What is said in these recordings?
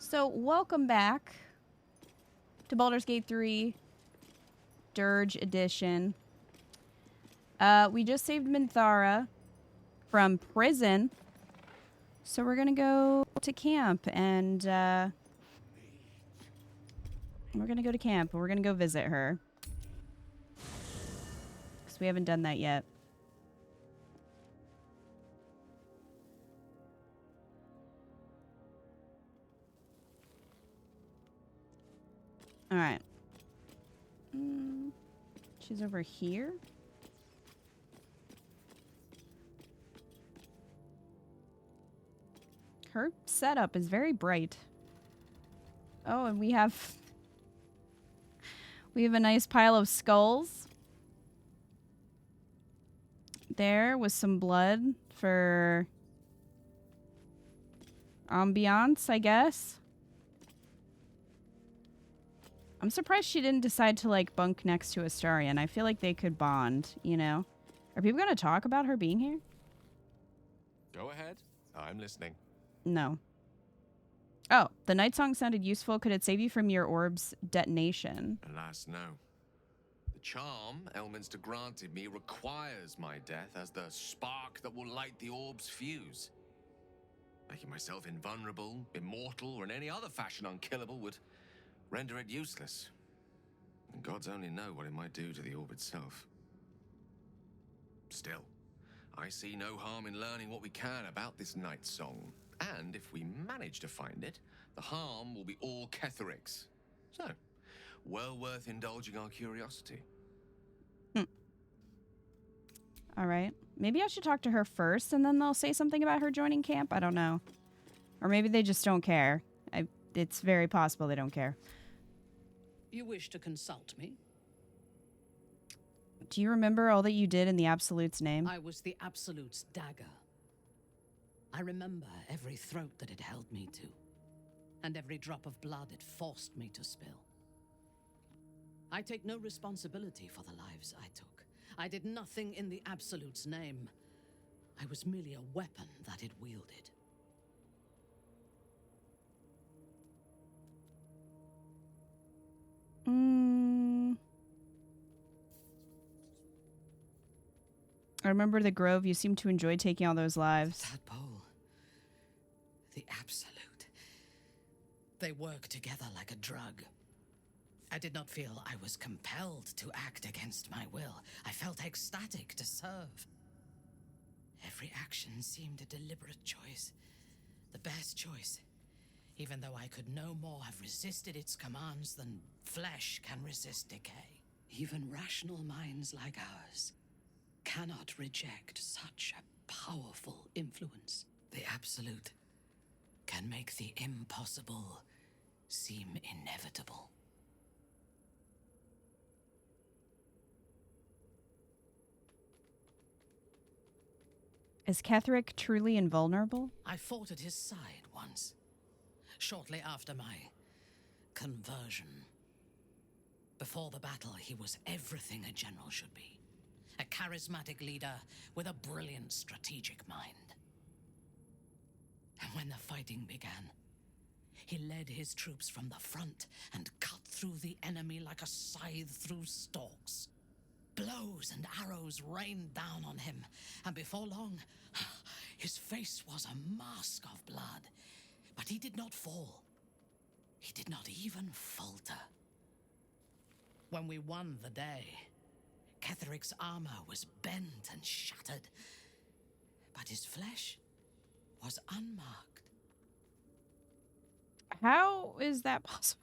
So, welcome back to Baldur's Gate 3 Durge Edition. We just saved Minthara from prison. So we're going to go to camp and we're going to go to camp and we're going to go visit her. Because we haven't done that yet. Alright. She's over here. Her setup is very bright. Oh, and we have a nice pile of skulls. There with some blood for ambiance, I guess. I'm surprised she didn't decide to, like, bunk next to Astarion. I feel like they could bond, you know? Are people going to talk about her being here? Go ahead. I'm listening. No. Oh, the night song sounded useful. Could it save you from your orb's detonation? Alas, no. The charm Elminster granted me requires my death as the spark that will light the orb's fuse. Making myself invulnerable, immortal, or in any other fashion unkillable would render it useless. And gods only know what it might do to the orb itself. Still, I see no harm in learning what we can about this night song. And if we manage to find it, the harm will be all Ketheric's. So, well worth indulging our curiosity. All right. Maybe I should talk to her first, and then they'll say something about her joining camp. I don't know. Or maybe they just don't care. It's very possible they don't care. You wish to consult me? Do you remember all that you did in the Absolute's name? I was the Absolute's dagger. I remember every throat that it held me to, and every drop of blood it forced me to spill. I take no responsibility for the lives I took. I did nothing in the Absolute's name. I was merely a weapon that it wielded. I remember the Grove. You seemed to enjoy taking all those lives. That pole. The Absolute. They work together like a drug. I did not feel I was compelled to act against my will. I felt ecstatic to serve. Every action seemed a deliberate choice. The best choice. Even though I could no more have resisted its commands than flesh can resist decay. Even rational minds like ours cannot reject such a powerful influence. The Absolute can make the impossible seem inevitable. Is Ketheric truly invulnerable? I fought at his side once, shortly after my conversion. Before the battle, he was everything a general should be. A charismatic leader with a brilliant strategic mind. And when the fighting began, he led his troops from the front and cut through the enemy like a scythe through stalks. Blows and arrows rained down on him, and before long, his face was a mask of blood. But he did not fall. He did not even falter. When we won the day, Ketheric's armor was bent and shattered, but his flesh was unmarked. How is that possible?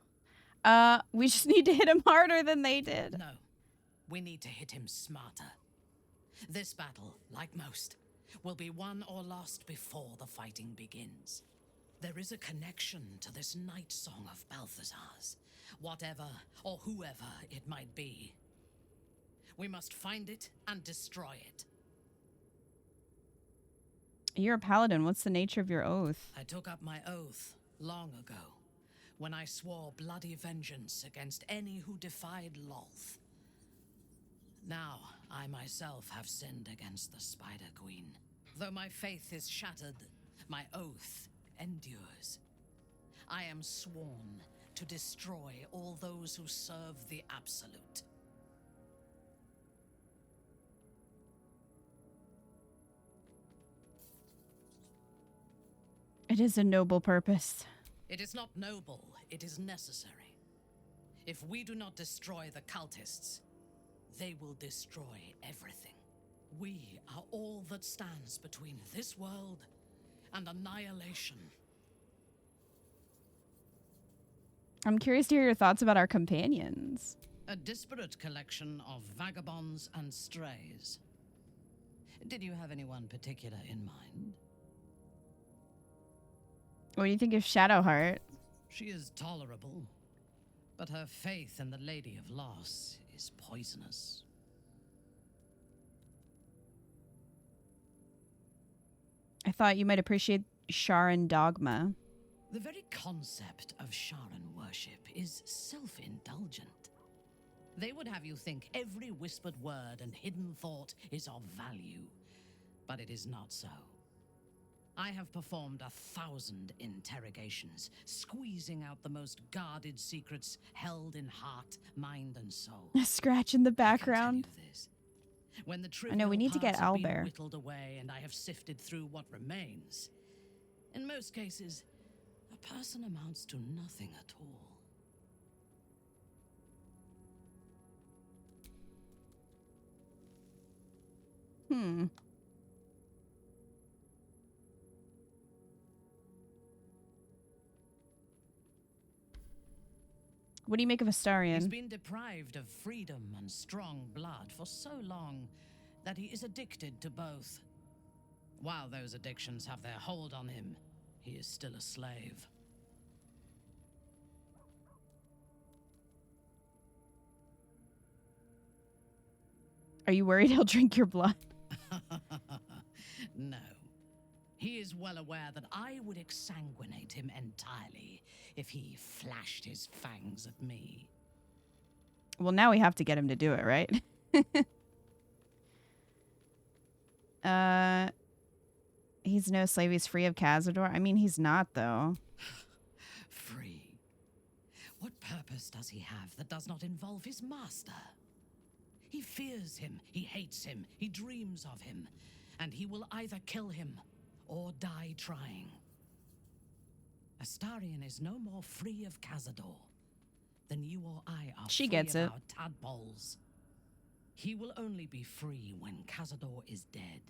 We just need to hit him harder than they did. No, we need to hit him smarter. This battle, like most, will be won or lost before the fighting begins. There is a connection to this night song of Balthazar's, whatever or whoever it might be. We must find it and destroy it. You're a paladin. What's the nature of your oath? I took up my oath long ago, when I swore bloody vengeance against any who defied Lolth. Now, I myself have sinned against the Spider Queen. Though my faith is shattered, my oath endures. I am sworn to destroy all those who serve the Absolute. It is a noble purpose. It is not noble, it is necessary. If we do not destroy the cultists, they will destroy everything. We are all that stands between this world and annihilation. I'm curious to hear your thoughts about our companions. A disparate collection of vagabonds and strays. Did you have anyone particular in mind? What do you think of Shadowheart? She is tolerable, but her faith in the Lady of Loss is poisonous. I thought you might appreciate Sharon Dogma. The very concept of Sharon worship is self-indulgent. They would have you think every whispered word and hidden thought is of value, but it is not so. I have performed 1,000 interrogations, squeezing out the most guarded secrets held in heart, mind, and soul. A scratch in the background. I can tell you this. When the I know, we need to get trivial parts have been Owlbear. whittled away and I have sifted through what remains, in most cases, a person amounts to nothing at all. What do you make of He's Astarion? been deprived of freedom and strong blood for so long that he is addicted to both. While those addictions have their hold on him, he is still a slave. Are you worried he'll drink your blood? No. He is well aware that I would exsanguinate him entirely if he flashed his fangs at me. Well, now we have to get him to do it, right? He's no slave. He's free of Cazador. I mean, he's not, though. Free. What purpose does he have that does not involve his master? He fears him, he hates him, he dreams of him, and he will either kill him or die trying. Astarion is no more free of Cazador than you or I are She free gets of it. our tadpoles. He will only be free when Cazador is dead.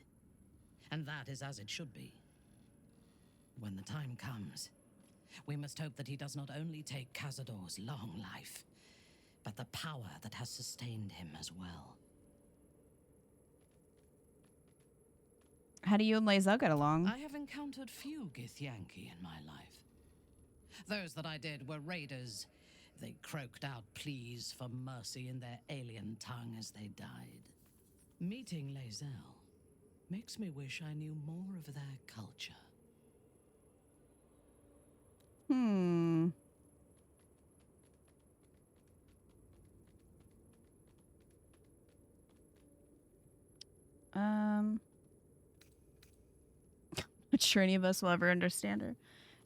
And that is as it should be. When the time comes, we must hope that he does not only take Cazador's long life, but the power that has sustained him as well. How do you and Lae'zel get along? I have encountered few Githyanki in my life. Those that I did were raiders. They croaked out pleas for mercy in their alien tongue as they died. Meeting Lae'zel makes me wish I knew more of their culture. Not sure any of us will ever understand her.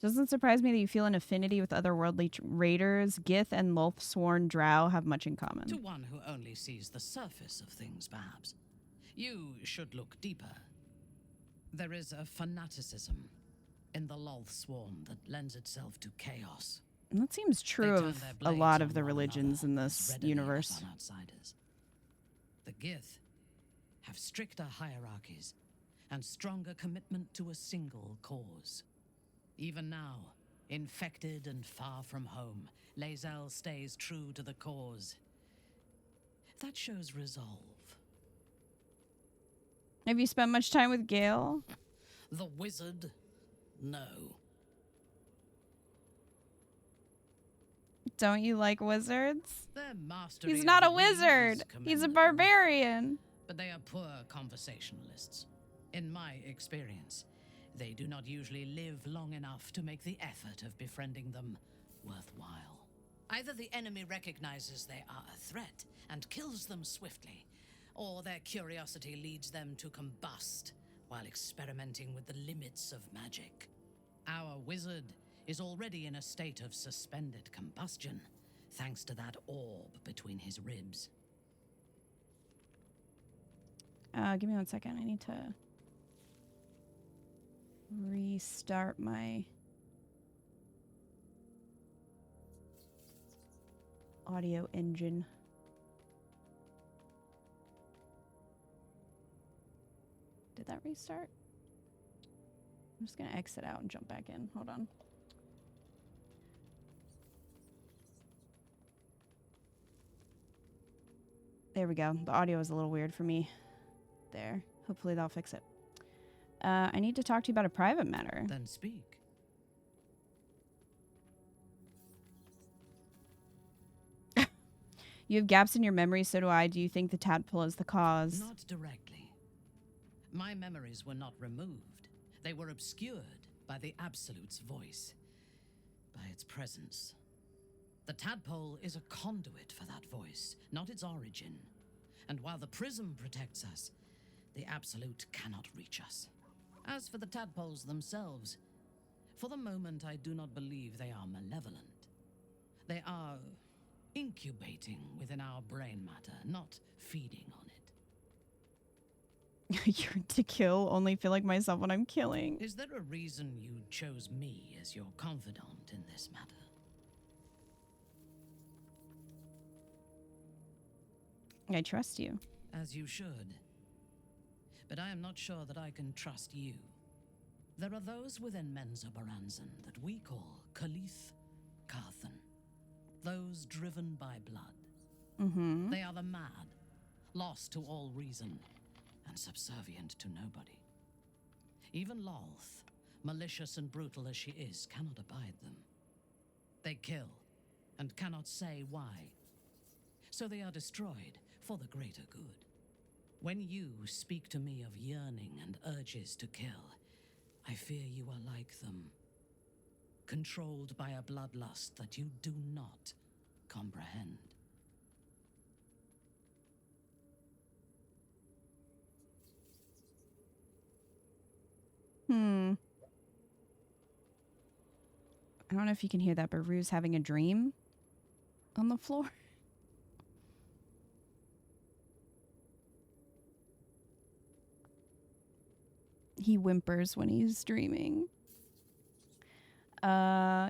Doesn't surprise me that you feel an affinity with otherworldly raiders. Gith and Lothsworn Drow have much in common. To one who only sees the surface of things, perhaps. You should look deeper. There is a fanaticism in the Lothsworn that lends itself to chaos. And that seems true They turn of their a blades lot on of the one religions in another as this readily as universe. on outsiders. The Gith have stricter hierarchies and stronger commitment to a single cause. Even now, infected and far from home, Lae'zel stays true to the cause. That shows resolve. Have you spent much time with Gale? The wizard? No. Don't you like wizards? Their mastery He's of not the a weave wizard. is He's a commendable, barbarian. but they are poor conversationalists. In my experience, they do not usually live long enough to make the effort of befriending them worthwhile. Either the enemy recognizes they are a threat and kills them swiftly, or their curiosity leads them to combust while experimenting with the limits of magic. Our wizard is already in a state of suspended combustion, thanks to that orb between his ribs. Give me 1 second. I need to restart my audio engine. Did that restart? I'm just gonna exit out and jump back in. Hold on. There we go. The audio is a little weird for me. There. Hopefully that'll fix it. I need to talk to you about a private matter. Then speak. You have gaps in your memory, so do I. Do you think the tadpole is the cause? Not directly. My memories were not removed. They were obscured by the Absolute's voice, by its presence. The tadpole is a conduit for that voice, not its origin. And while the prism protects us, the Absolute cannot reach us. As for the tadpoles themselves, for the moment I do not believe they are malevolent. They are incubating within our brain matter, not feeding on it. You're to kill, only feel like myself when I'm killing. Is there a reason you chose me as your confidant in this matter? I trust you. As you should. But I am not sure that I can trust you. There are those within Menza Baranzan that we call Khalith Karthan. Those driven by blood. They are the mad, lost to all reason, and subservient to nobody. Even Lolth, malicious and brutal as she is, cannot abide them. They kill, and cannot say why. So they are destroyed for the greater good. When you speak to me of yearning and urges to kill, I fear you are like them. Controlled by a bloodlust that you do not comprehend. I don't know if you can hear that, but Rue's having a dream on the floor. He whimpers when he's dreaming.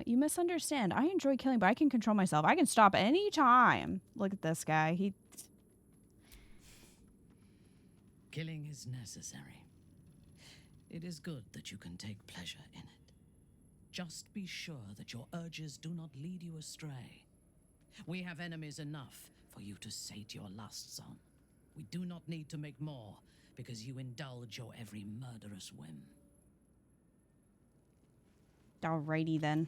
You misunderstand. I enjoy killing, but I can control myself. I can stop any time. Look at this guy. Killing is necessary. It is good that you can take pleasure in it. Just be sure that your urges do not lead you astray. We have enemies enough for you to sate your lusts on. We do not need to make more, because you indulge your every murderous whim. Alrighty then.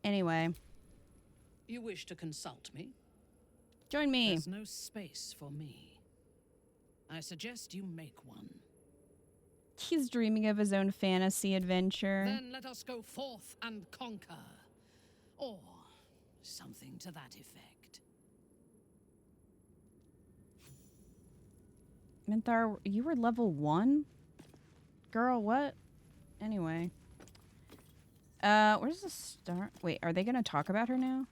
Anyway. You wish to consult me? Join me. There's no space for me. I suggest you make one. He's dreaming of his own fantasy adventure. Then let us go forth and conquer. Or something to that effect. Minthar, you were level 1? Girl, what? Anyway. Where does this start? Wait, are they gonna talk about her now?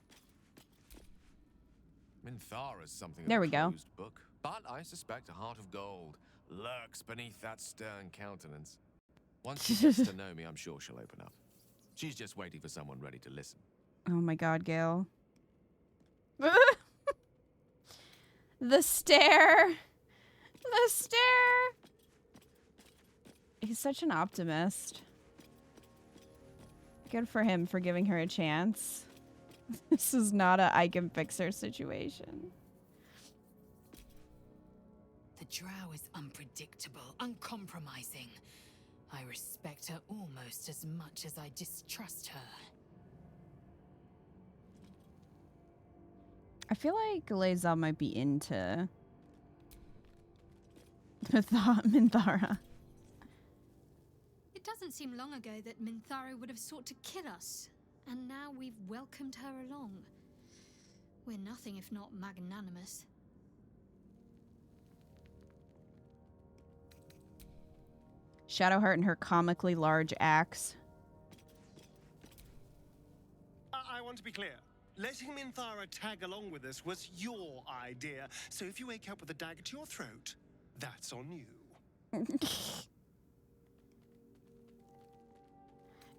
Minthara's something There of we a go. closed book, but I suspect a heart of gold lurks beneath that stern countenance. Once she gets to know me, I'm sure she'll open up. She's just waiting for someone ready to listen. Oh my god, Gale. The stare! The stare! He's such an optimist. Good for him for giving her a chance. This is not a I can fix her situation. The drow is unpredictable, uncompromising. I respect her almost as much as I distrust her. I feel like Lae'zel might be into Minthara. It doesn't seem long ago that Minthara would have sought to kill us, and now we've welcomed her along. We're nothing if not magnanimous. Shadowheart and her comically large axe. I want to be clear. Letting Minthara tag along with us was your idea. So if you wake up with a dagger to your throat, that's on you.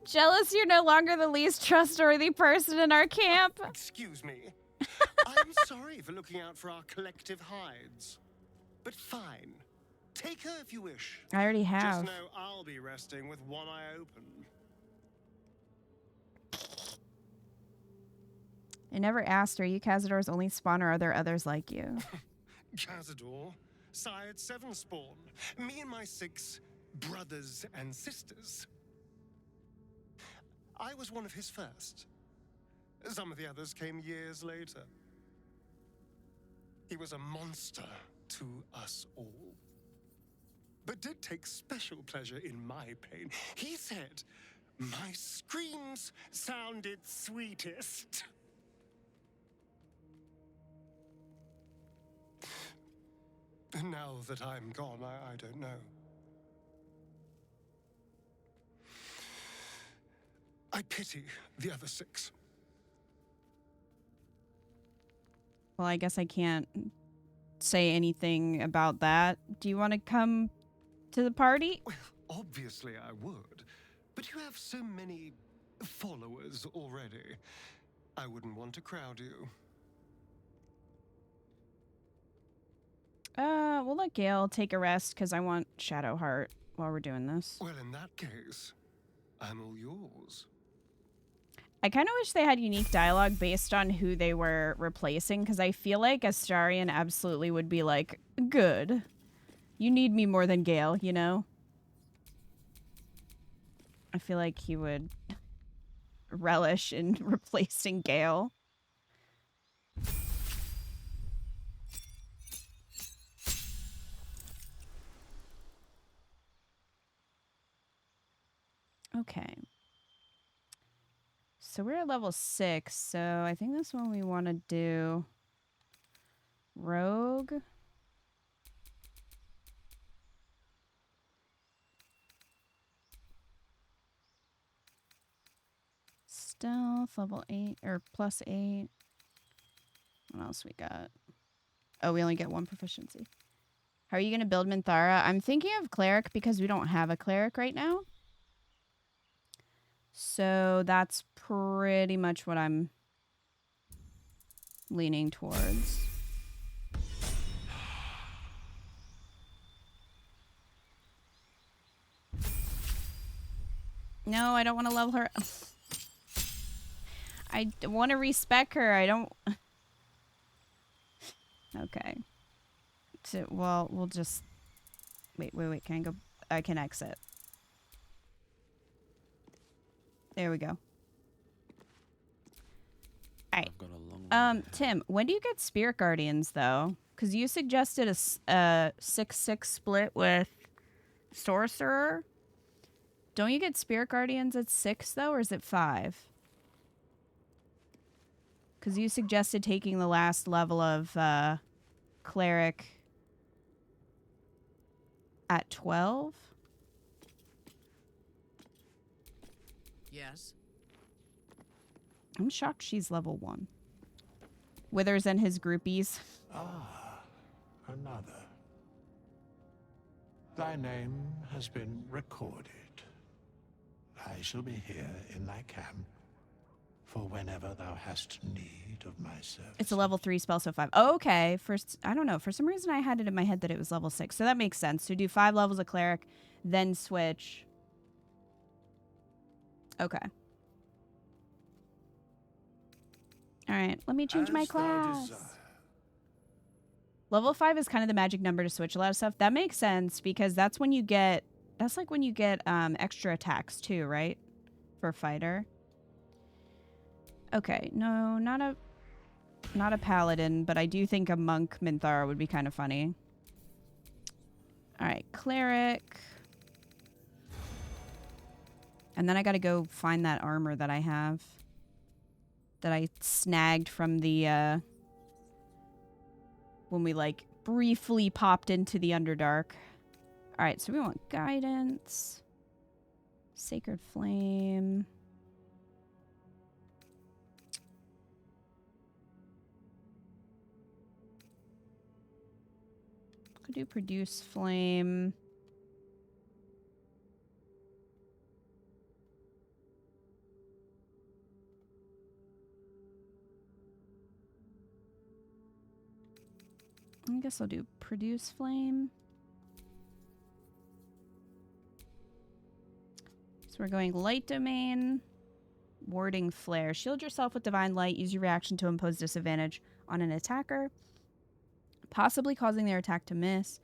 Jealous you're no longer the least trustworthy person in our camp. Excuse me. I'm sorry for looking out for our collective hides. But fine. Take her if you wish. I already have. Just know I'll be resting with one eye open. I never asked, are you Cazador's only spawn or are there others like you? Cazador, sired 7 spawn. Me and my 6 brothers and sisters. I was one of his first. Some of the others came years later. He was a monster to us all. But did take special pleasure in my pain. He said, my screams sounded sweetest. And now that I'm gone, I don't know. I pity the other 6. Well, I guess I can't say anything about that. Do you want to come to the party? Well, obviously I would. But you have so many followers already. I wouldn't want to crowd you. We'll let Gale take a rest because I want Shadowheart while we're doing this. Well, in that case, I'm all yours. I kind of wish they had unique dialogue based on who they were replacing, because I feel like Astarion absolutely would be like, good. You need me more than Gale, you know? I feel like he would relish in replacing Gale. Okay. So we're at level 6, so I think this one we want to do Rogue. Stealth, level 8, or plus 8. What else we got? Oh, we only get 1 proficiency. How are you going to build Minthara? I'm thinking of Cleric because we don't have a Cleric right now. So that's pretty much what I'm leaning towards. No, I don't want to level her. I want to respec her. I don't. Okay. So, well, we'll just wait. Can I go? I can exit. There we go. All right. Tim, when do you get Spirit Guardians though? Because you suggested a 6-6 split with Sorcerer. Don't you get Spirit Guardians at 6 though, or is it 5? Because you suggested taking the last level of Cleric at 12. Yes. I'm shocked she's level 1. Withers and his groupies. Ah, another. Thy name has been recorded. I shall be here in thy camp for whenever thou hast need of my service. It's a level 3 spell, so 5. Oh, okay. First, I don't know. For some reason, I had it in my head that it was level 6. So that makes sense. So do 5 levels of Cleric, then switch. Okay. All right. Let me change my class. Level 5 is kind of the magic number to switch a lot of stuff. That makes sense because that's when you get... That's like when you get extra attacks too, right? For a fighter. Okay. No, not a paladin, but I do think a monk Minthara would be kind of funny. All right. Cleric. And then I got to go find that armor that I have. That I snagged from the, when we, like, briefly popped into the Underdark. Alright, so we want Guidance. Sacred Flame. Do produce flame. I guess I'll do produce flame. So we're going light domain, warding flare. Shield yourself with divine light. Use your reaction to impose disadvantage on an attacker, possibly causing their attack to miss.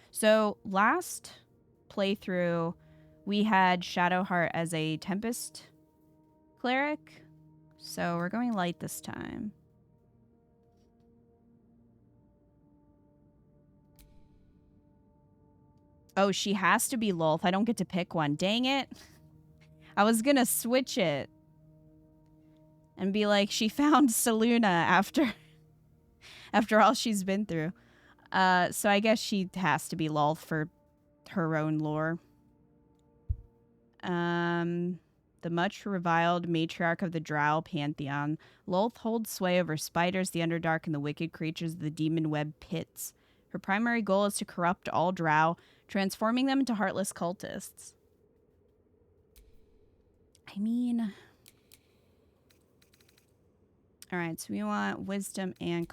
So last playthrough, we had Shadowheart as a Tempest cleric. So we're going light this time. Oh, she has to be Lolth. I don't get to pick one. Dang it. I was gonna switch it and be like, she found Seluna after all she's been through. So I guess she has to be Lolth for her own lore. The much reviled matriarch of the Drow pantheon, Lolth holds sway over spiders, the Underdark, and the wicked creatures of the demon web pits. Her primary goal is to corrupt all Drow, transforming them into heartless cultists. I mean... Alright, so we want wisdom and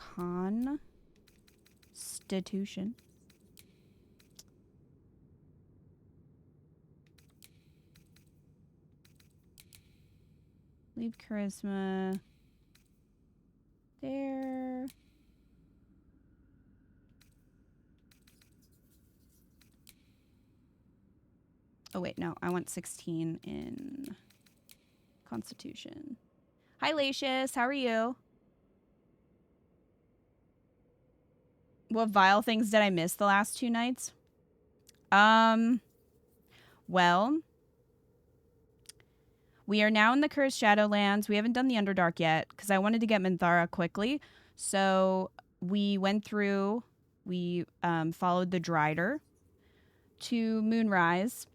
constitution. Leave charisma there. Oh wait, no, I want 16 in constitution. Hi, Lacius. How are you? What vile things did I miss the last 2 nights? Well, we are now in the Cursed Shadowlands. We haven't done the Underdark yet because I wanted to get Minthara quickly. So we went through, we followed the Drider to Moonrise.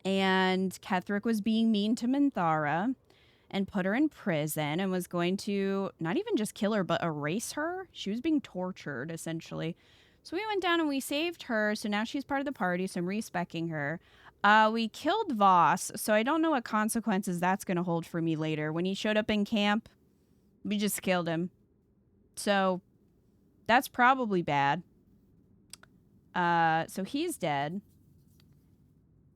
And Ketherick was being mean to Minthara and put her in prison and was going to not even just kill her, but erase her. She was being tortured, essentially. So we went down and we saved her. So now she's part of the party, so I'm respecking her. We killed Voss, so I don't know what consequences that's going to hold for me later. When he showed up in camp, we just killed him. So that's probably bad. So he's dead.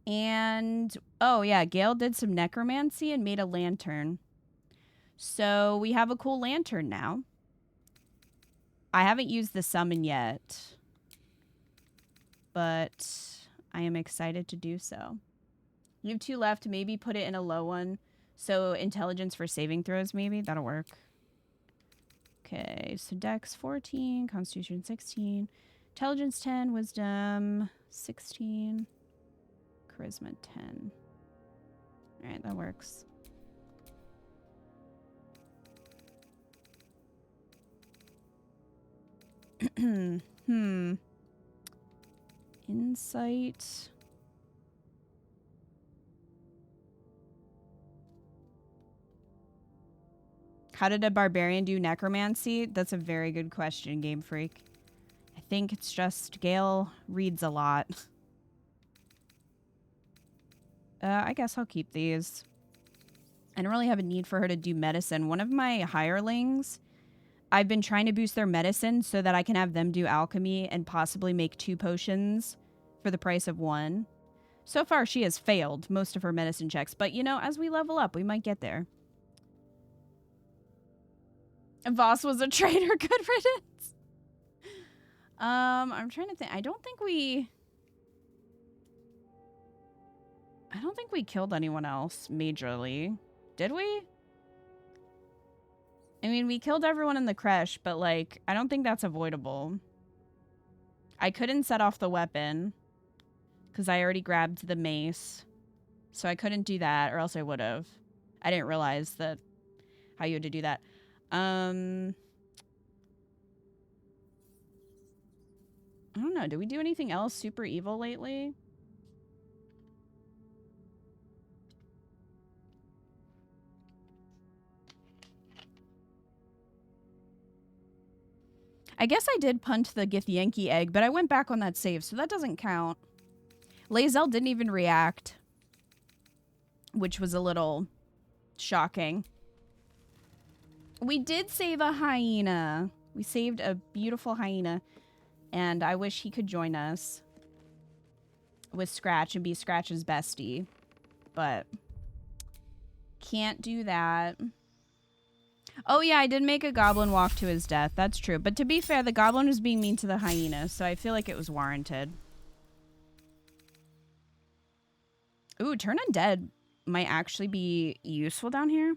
And, oh yeah, Gale did some necromancy and made a lantern. So we have a cool lantern now. I haven't used the summon yet, but I am excited to do so. You have 2 left. Maybe put it in a low one. So intelligence for saving throws, maybe. That'll work. Okay, so Dex 14, Constitution 16, Intelligence 10, Wisdom 16. Charisma 10. Alright, that works. Insight. How did a barbarian do necromancy? That's a very good question, Game Freak. I think it's just Gale reads a lot. I guess I'll keep these. I don't really have a need for her to do medicine. One of my hirelings, I've been trying to boost their medicine so that I can have them do alchemy and possibly make 2 potions for the price of 1. So far, she has failed most of her medicine checks. But, you know, as we level up, we might get there. And Voss was a traitor. Good riddance. I'm trying to think. I don't think we killed anyone else majorly. Did we? I mean, we killed everyone in the creche, but, like, I don't think that's avoidable. I couldn't set off the weapon because I already grabbed the mace. So I couldn't do that, or else I would have. I didn't realize that how you had to do that. I don't know. Did we do anything else super evil lately? I guess I did punt the Githyanki egg, but I went back on that save, so that doesn't count. Lae'zel didn't even react, which was a little shocking. We did save a hyena. We saved a beautiful hyena, and I wish he could join us with Scratch and be Scratch's bestie, but can't do that. Oh yeah, I did make a goblin walk to his death. That's true. But to be fair, the goblin was being mean to the hyena, so I feel like it was warranted. Ooh, turn undead might actually be useful down here.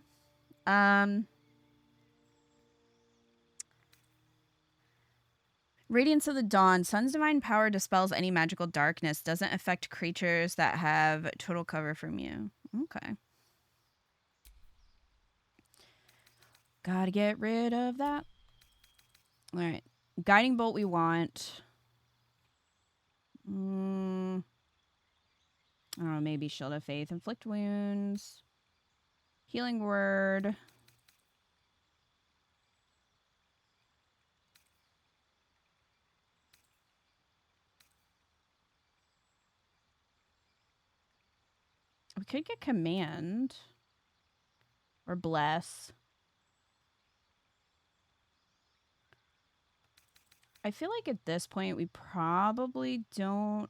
Radiance of the Dawn. Sun's divine power dispels any magical darkness. Doesn't affect creatures that have total cover from you. Okay. Gotta get rid of that. Alright. Guiding Bolt we want. I don't know, maybe Shield of Faith. Inflict Wounds. Healing Word. We could get Command. Or Bless. I feel like at this point we probably don't...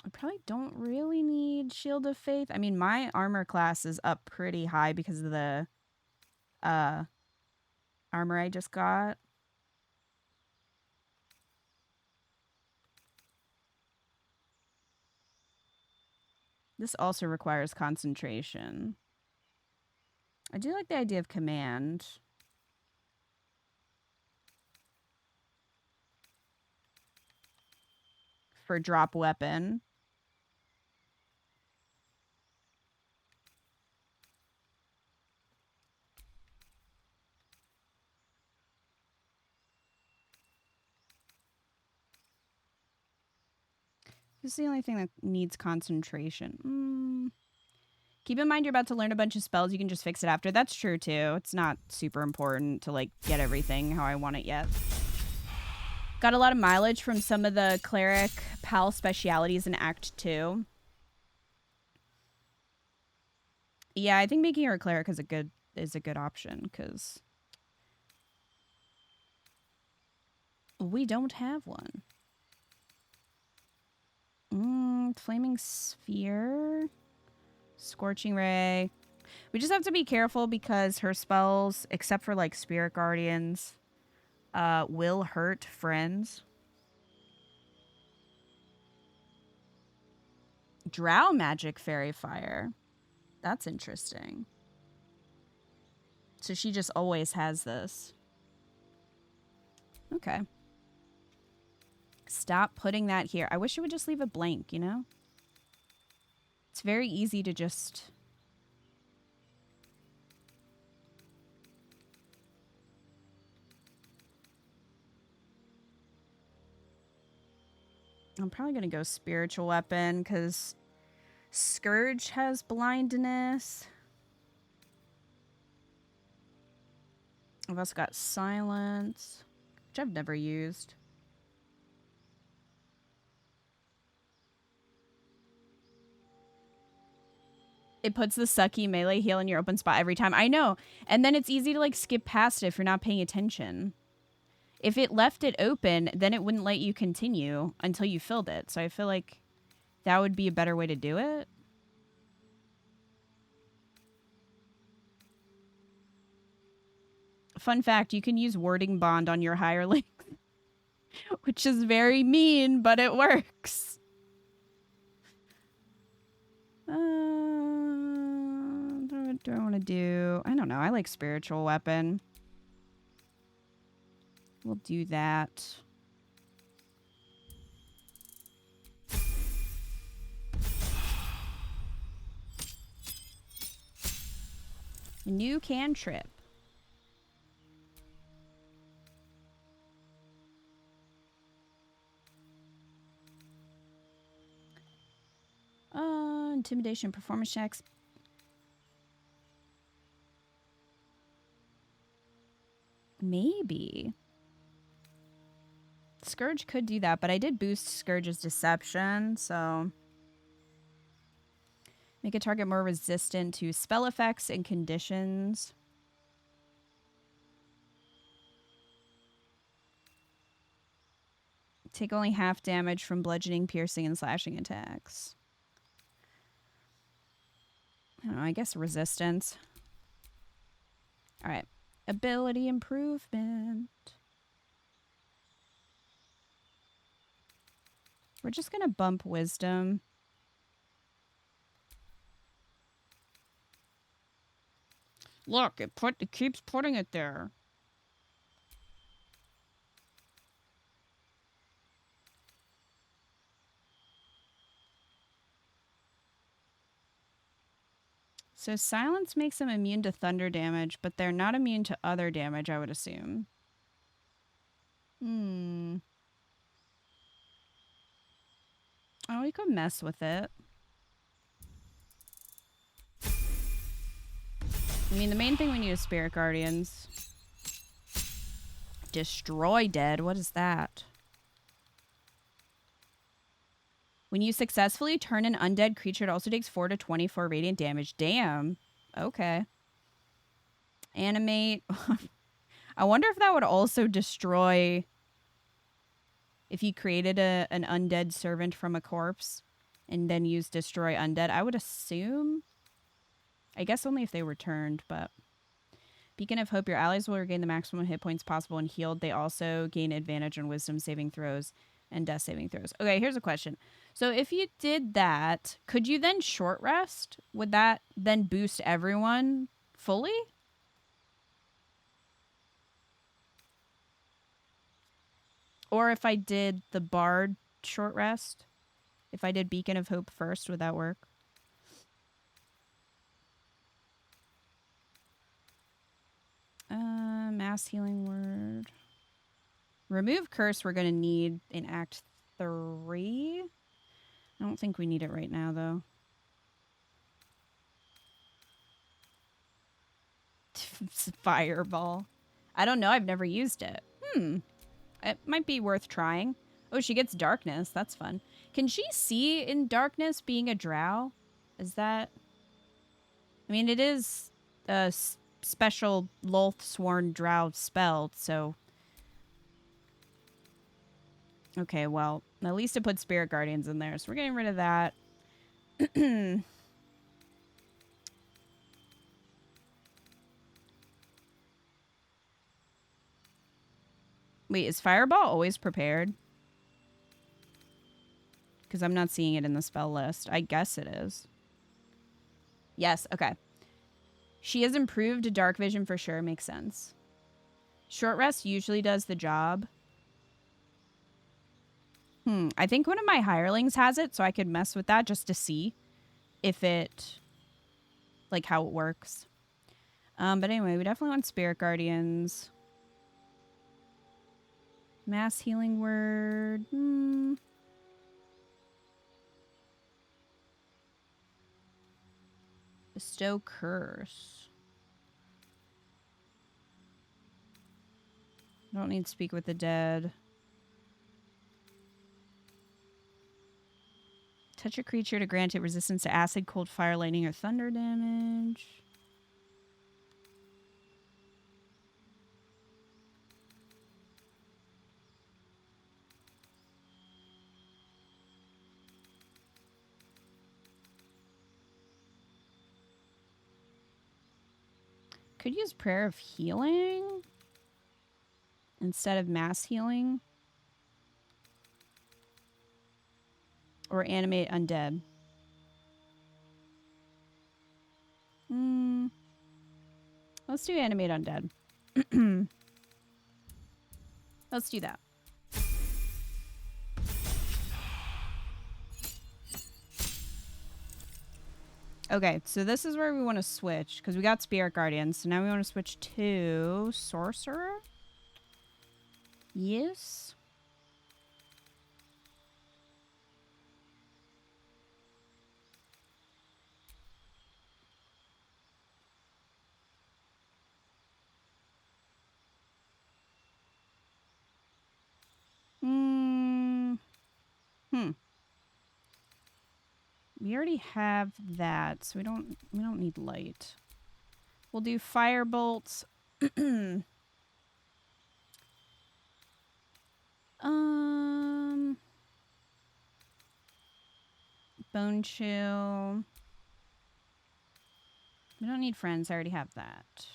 I probably don't really need Shield of Faith. I mean, my armor class is up pretty high because of the armor I just got. This also requires concentration. I do like the idea of Command. For drop weapon. This is the only thing that needs concentration. Keep in mind you're about to learn a bunch of spells. You can just fix it after. That's true, too. It's not super important to, like, get everything how I want it yet. Got a lot of mileage from some of the cleric pal specialities in Act 2. Yeah, I think making her a cleric is a good option, because we don't have one. Flaming Sphere. Scorching Ray. We just have to be careful because her spells, except for like Spirit Guardians, will hurt friends. Drow Magic Fairy Fire. That's interesting. So she just always has this. Okay. Stop putting that here. I wish it would just leave it blank, you know? It's very easy to just... I'm probably going to go Spiritual Weapon because Scourge has blindness. I've also got Silence, which I've never used. It puts the sucky melee heal in your open spot every time. I know. And then it's easy to like skip past it if you're not paying attention. If it left it open, then it wouldn't let you continue until you filled it. So I feel like that would be a better way to do it. Fun fact, you can use Wording Bond on your hirelings. Which is very mean, but it works. What do I want to do? I don't know. I like Spiritual Weapon. We'll do that. New cantrip. Intimidation, performance checks. Maybe. Scourge could do that, but I did boost Scourge's deception, so... Make a target more resistant to spell effects and conditions. Take only half damage from bludgeoning, piercing, and slashing attacks. I don't know, I guess resistance. Alright. Ability improvement. We're just gonna bump wisdom. Look, it keeps putting it there. So silence makes them immune to thunder damage, but they're not immune to other damage, I would assume. Oh, we could mess with it. I mean, the main thing we need is Spirit Guardians. Destroy dead. What is that? When you successfully turn an undead creature, it also takes 4 to 24 radiant damage. Damn. Okay. Animate. I wonder if that would also destroy... If you created an undead servant from a corpse and then used Destroy Undead. I would assume... I guess only if they were turned, but... Beacon of Hope, your allies will regain the maximum hit points possible and healed. They also gain advantage on wisdom saving throws and death saving throws. Okay, here's a question. So if you did that, could you then short rest? Would that then boost everyone fully? Or if I did the Bard short rest? If I did Beacon of Hope first, would that work? Mass Healing Word. Remove Curse we're going to need in Act 3. I don't think we need it right now, though. Fireball. I don't know. I've never used it. It might be worth trying. Oh, she gets darkness. That's fun. Can she see in darkness being a drow? Is that... I mean, it is a special Lolth-sworn drow spell, so... Okay, well, at least it put Spirit Guardians in there, so we're getting rid of that. Wait, is Fireball always prepared? Because I'm not seeing it in the spell list. I guess it is. Yes, okay. She has improved to Dark Vision for sure. Makes sense. Short Rest usually does the job. I think one of my hirelings has it, so I could mess with that just to see if it... Like, how it works. But anyway, we definitely want Spirit Guardians. Mass Healing Word. Bestow Curse. Don't need Speak with the Dead. Touch a creature to grant it resistance to acid, cold, fire, lightning, or thunder damage. Could use Prayer of Healing instead of Mass Healing. Or Animate Undead. Let's do Animate Undead. Let's do that. Okay, so this is where we want to switch, because we got Spirit Guardians, so now we want to switch to Sorcerer? Yes. We already have that, so we don't need light. We'll do fire bolts. Bone chill. We don't need friends. I already have that.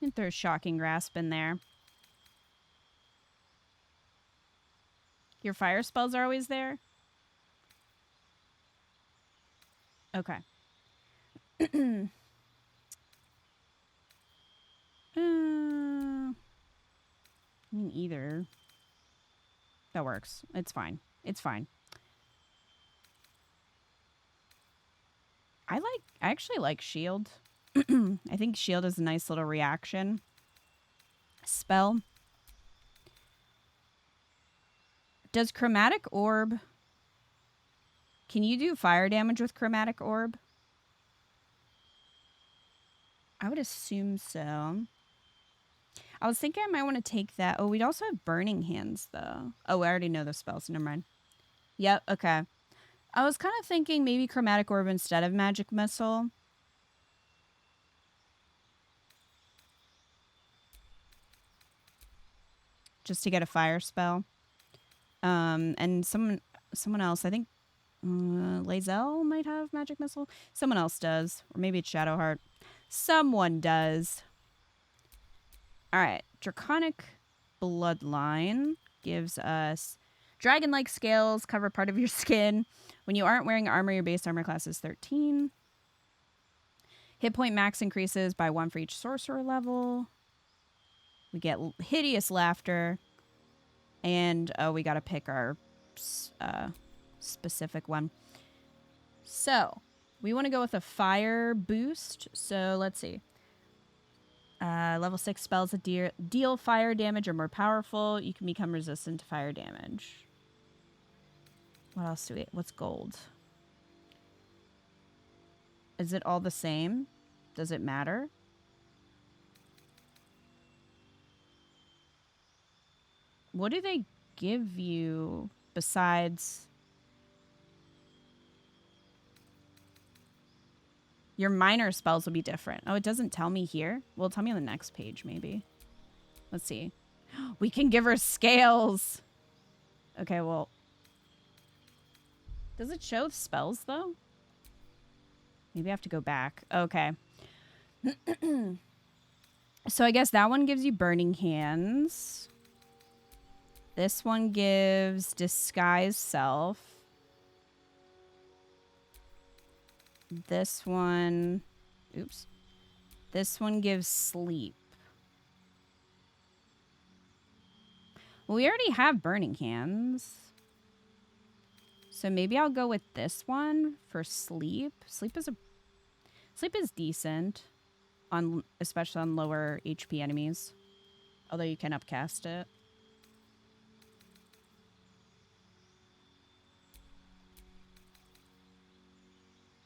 And throw shocking grasp in there. Your fire spells are always there? Okay. I mean, either. That works. It's fine. It's fine. I actually like shield. I think shield is a nice little reaction spell. Does chromatic orb... Can you do fire damage with chromatic orb? I would assume so. I was thinking I might want to take that. Oh, we'd also have burning hands, though. Oh, I already know the spells. Never mind. Yep, okay. I was kind of thinking maybe chromatic orb instead of magic missile. Just to get a fire spell. And someone else, I think Lae'zel might have magic missile. Someone else does. Or maybe it's Shadowheart. Someone does. Alright. Draconic Bloodline gives us dragon-like scales, cover part of your skin. When you aren't wearing armor, your base armor class is 13. Hit point max increases by 1 for each sorcerer level. We get hideous laughter. And we got to pick our specific one. So, we want to go with a fire boost. So, let's see. Level 6 spells that deal fire damage are more powerful. You can become resistant to fire damage. What else do we... What's gold? Is it all the same? Does it matter? What do they give you besides... Your minor spells will be different. Oh, it doesn't tell me here? Well, tell me on the next page, maybe. Let's see. We can give her scales! Okay, well... Does it show spells, though? Maybe I have to go back. Okay. So I guess that one gives you Burning Hands. This one gives Disguise Self. This one... Oops. This one gives Sleep. Well, we already have Burning Hands. So maybe I'll go with this one for Sleep. Sleep is decent, especially on lower HP enemies. Although you can upcast it.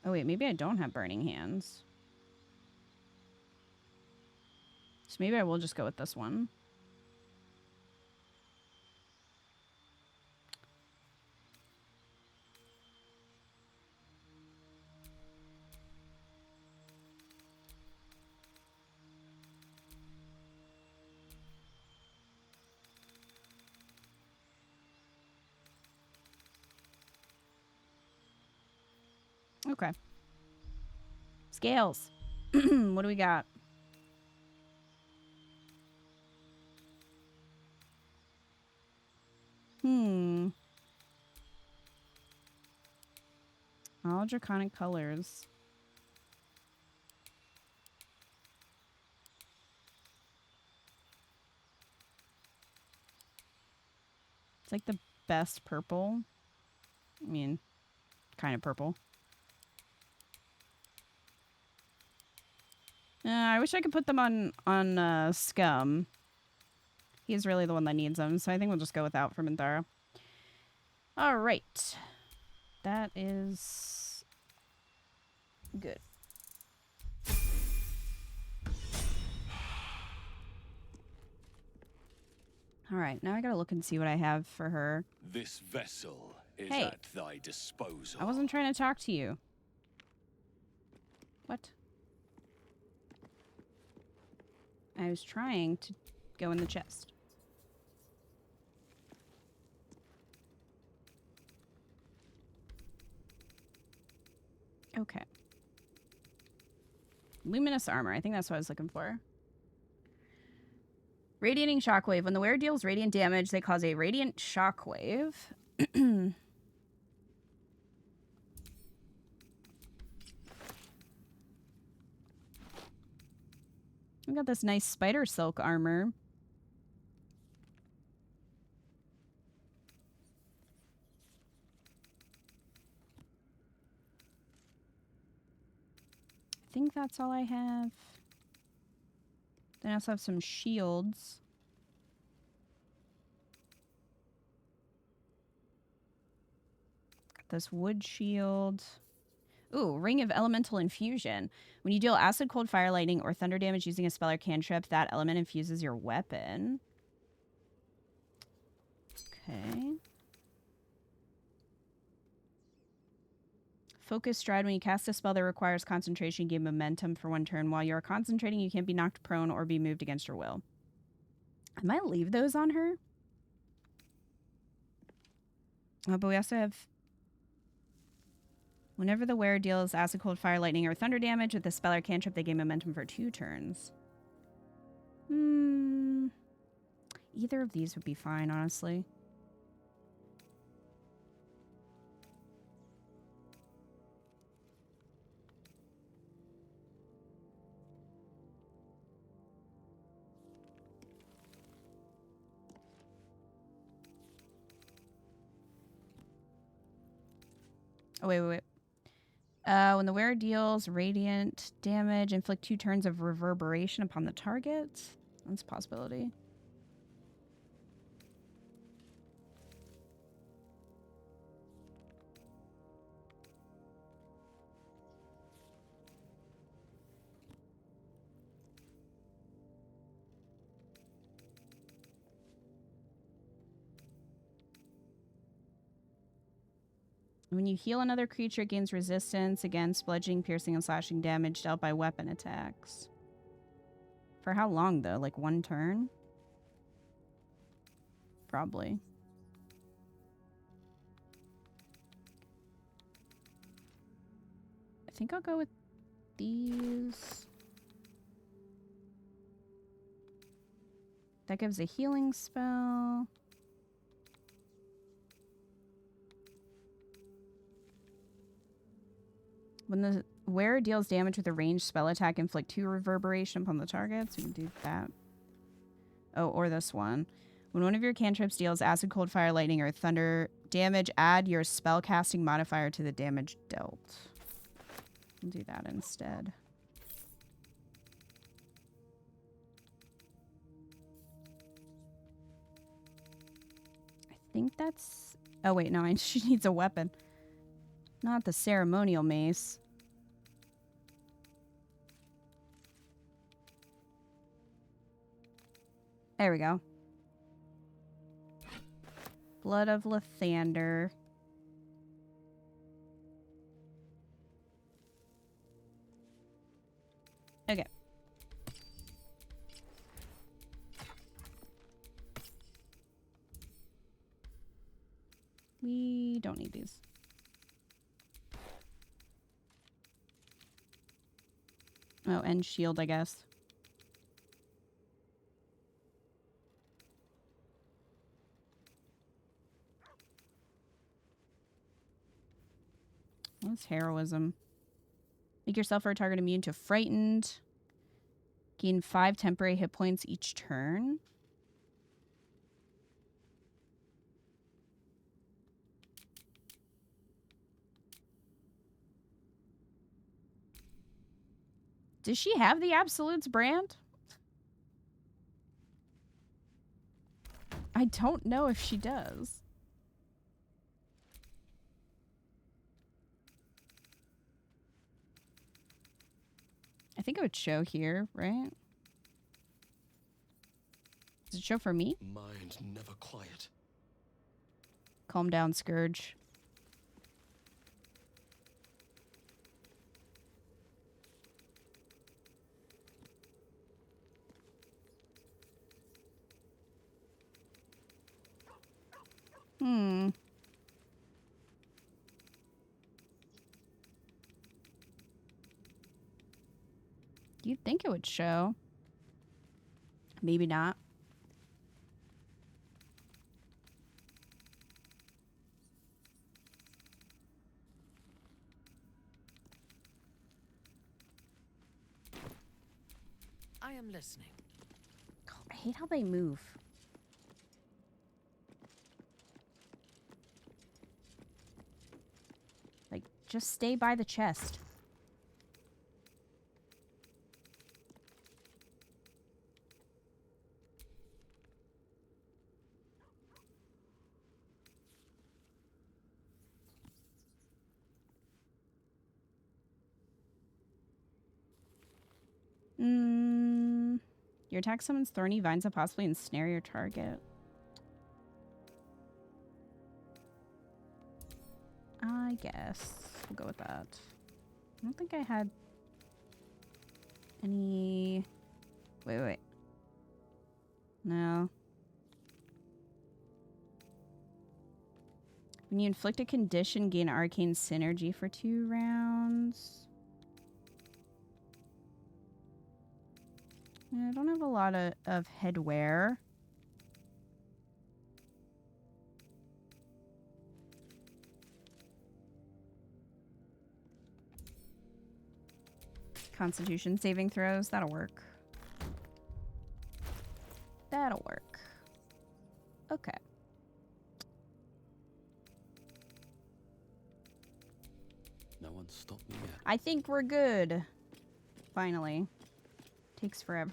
Oh wait, maybe I don't have Burning Hands. So maybe I will just go with this one. Okay. Scales. What do we got? All draconic colors. It's like the best purple. I mean, kind of purple. I wish I could put them on Scum. He's really the one that needs them, so I think we'll just go without for Minthara. All right. That is good. All right, now I gotta look and see what I have for her. This vessel is Hey. at thy disposal. I wasn't trying to talk to you. What? I was trying to go in the chest. Okay. Luminous armor. I think that's what I was looking for. Radiating shockwave. When the wearer deals radiant damage, they cause a radiant shockwave. We got this nice spider silk armor. I think that's all I have. Then I also have some shields. Got this wood shield. Ooh, Ring of Elemental Infusion. When you deal acid, cold, fire, lightning, or thunder damage using a spell or cantrip, that element infuses your weapon. Okay. Focus Stride. When you cast a spell that requires concentration, you gain momentum for 1 turn. While you're concentrating, you can't be knocked prone or be moved against your will. I might leave those on her. Oh, but we also have... Whenever the wearer deals acid, cold, fire, lightning, or thunder damage with a spell or cantrip, they gain momentum for 2 turns. Either of these would be fine, honestly. Oh, wait. When the wearer deals radiant damage, inflict 2 turns of reverberation upon the target. That's a possibility. When you heal another creature, it gains resistance against bludgeoning, piercing, and slashing damage dealt by weapon attacks. For how long, though? Like 1 turn? Probably. I think I'll go with these. That gives a healing spell. When the wearer deals damage with a ranged spell attack, inflict 2 reverberation upon the target. So we can do that. Oh, or this one. When one of your cantrips deals acid, cold, fire, lightning, or thunder damage, add your spellcasting modifier to the damage dealt. We'll do that instead. I think that's... Oh, wait, no, she needs a weapon. Not the ceremonial mace. There we go. Blood of Lathander. Okay. We don't need these. Oh, and shield, I guess. What's heroism? Make yourself or a target immune to frightened. Gain 5 temporary hit points each turn. Does she have the Absolutes brand? I don't know if she does. I think it would show here, right? Does it show for me? Mind never quiet. Calm down, Scourge. You'd think it would show. Maybe not. I am listening. God, I hate how they move. Like, just stay by the chest. Your attack summons thorny vines that possibly ensnare your target. I guess we'll go with that. I don't think I had any... Wait. No. When you inflict a condition, gain arcane synergy for 2 rounds. I don't have a lot of headwear. Constitution saving throws. That'll work. That'll work. Okay. No one stopped me yet. I think we're good. Finally. Takes forever.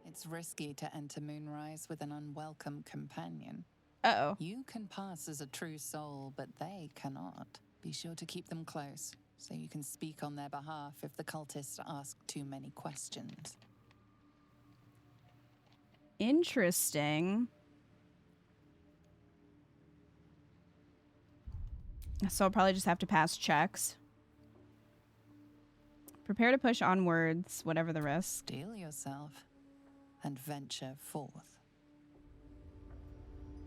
It's risky to enter Moonrise with an unwelcome companion. Uh-oh. You can pass as a true soul, but they cannot. Be sure to keep them close, so you can speak on their behalf if the cultists ask too many questions. Interesting. So I'll probably just have to pass checks. Prepare to push onwards, whatever the risk. Steel yourself and venture forth.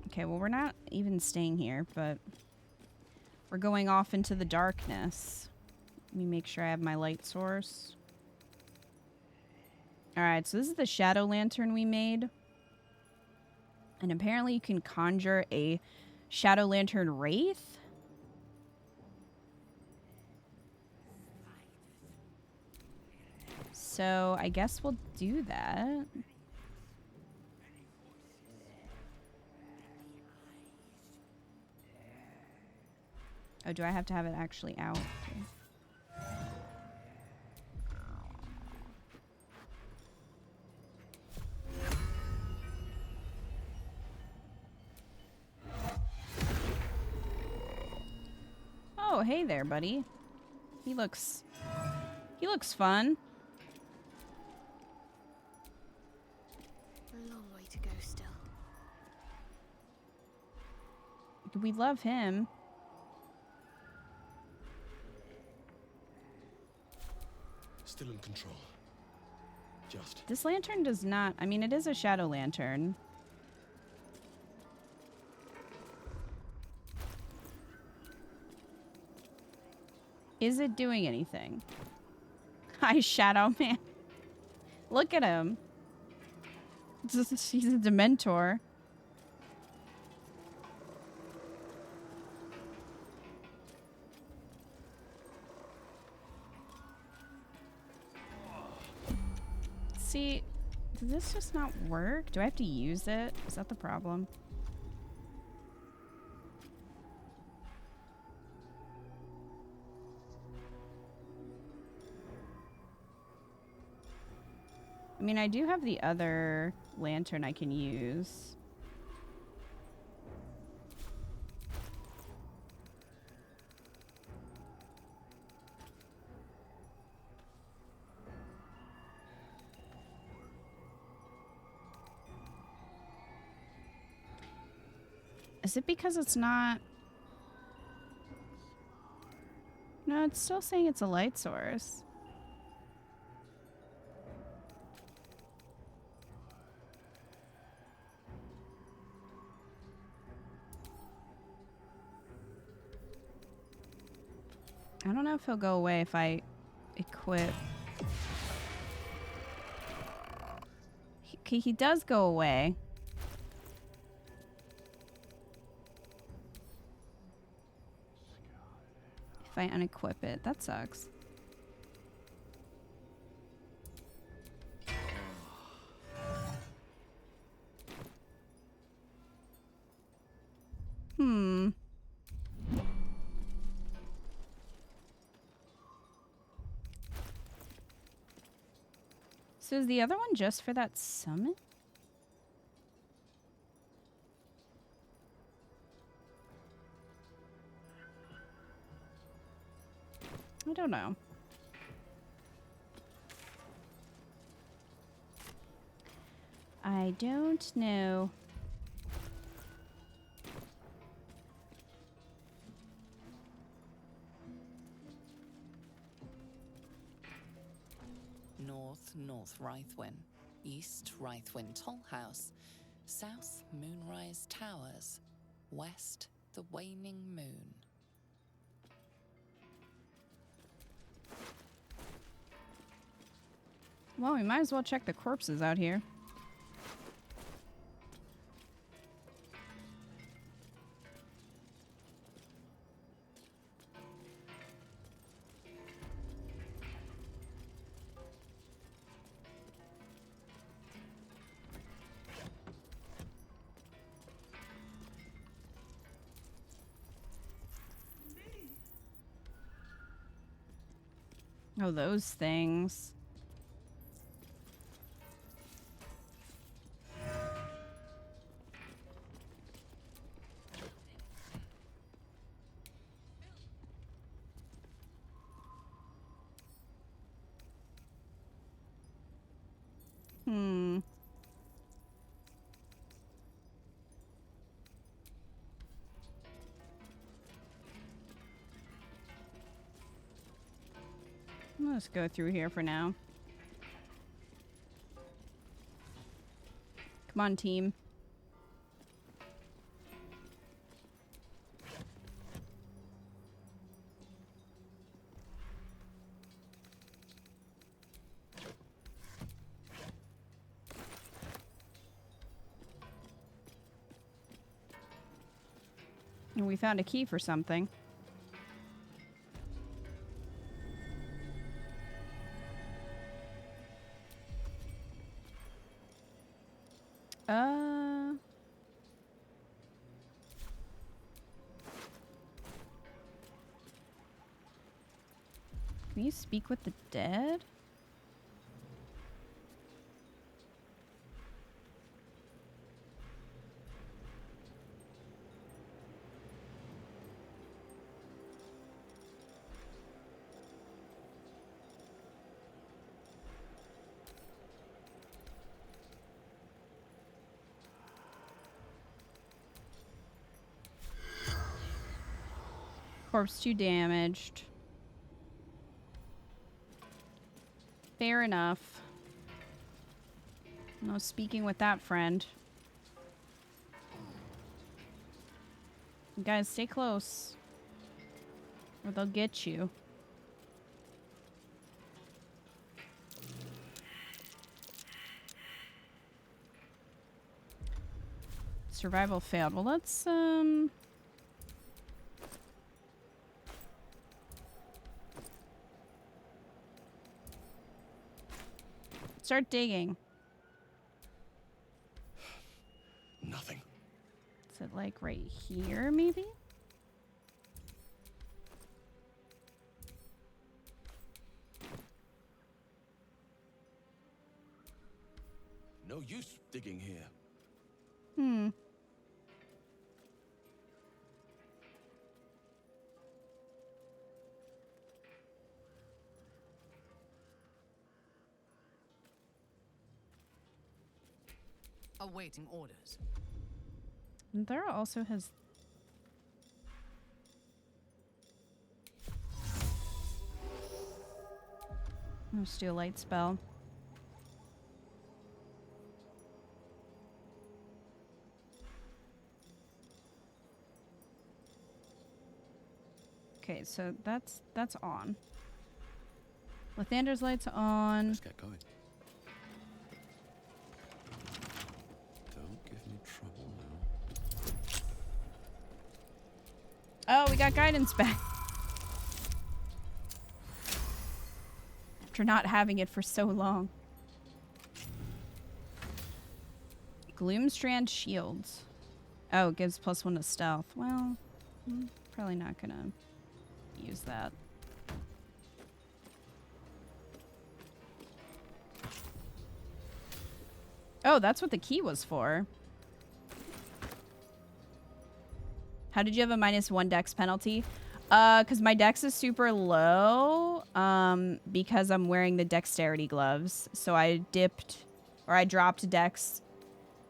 Okay, well, we're not even staying here, but we're going off into the darkness. Let me make sure I have my light source. Alright, so this is the shadow lantern we made. And apparently you can conjure a shadow lantern wraith. So I guess we'll do that. Oh, do I have to have it actually out? Okay. Oh, hey there, buddy. He looks fun. A long way to go still. We love him. Still in control. Just. This lantern does not... I mean, it is a shadow lantern. Is it doing anything? Hi, Shadow Man. Look at him. He's a Dementor. See, does this just not work? Do I have to use it? Is that the problem? I mean, I do have the other lantern I can use. Is it because it's not... No, it's still saying it's a light source. I don't know if he'll go away if I equip. Okay, he does go away. If I unequip it, that sucks. Hmm. So is the other one just for that summit? I don't know. I don't know. North Rythwin, East Rythwin Tollhouse, South Moonrise Towers, West the Waning Moon. Well, we might as well check the corpses out here. Oh, those things. Hmm. Let's go through here for now. Come on, team. And we found a key for something. Can you speak with the dead? Corpse too damaged. Fair enough. No speaking with that friend. You guys, stay close. Or they'll get you. Survival failed. Well, let's, start digging. Nothing. Is it like right here, maybe? No use digging here. Hmm. Awaiting orders. Minthara also has... Let's do a light spell. Okay, so that's on. Lathander's light's on. Let's get going. Don't give me trouble now. Oh, we got guidance back. After not having it for so long. Gloomstrand shields. Oh, it gives +1 to stealth. Well, probably not gonna use that. Oh, that's what the key was for. How did you have a -1 dex penalty? Because my dex is super low, because I'm wearing the dexterity gloves. So I dropped dex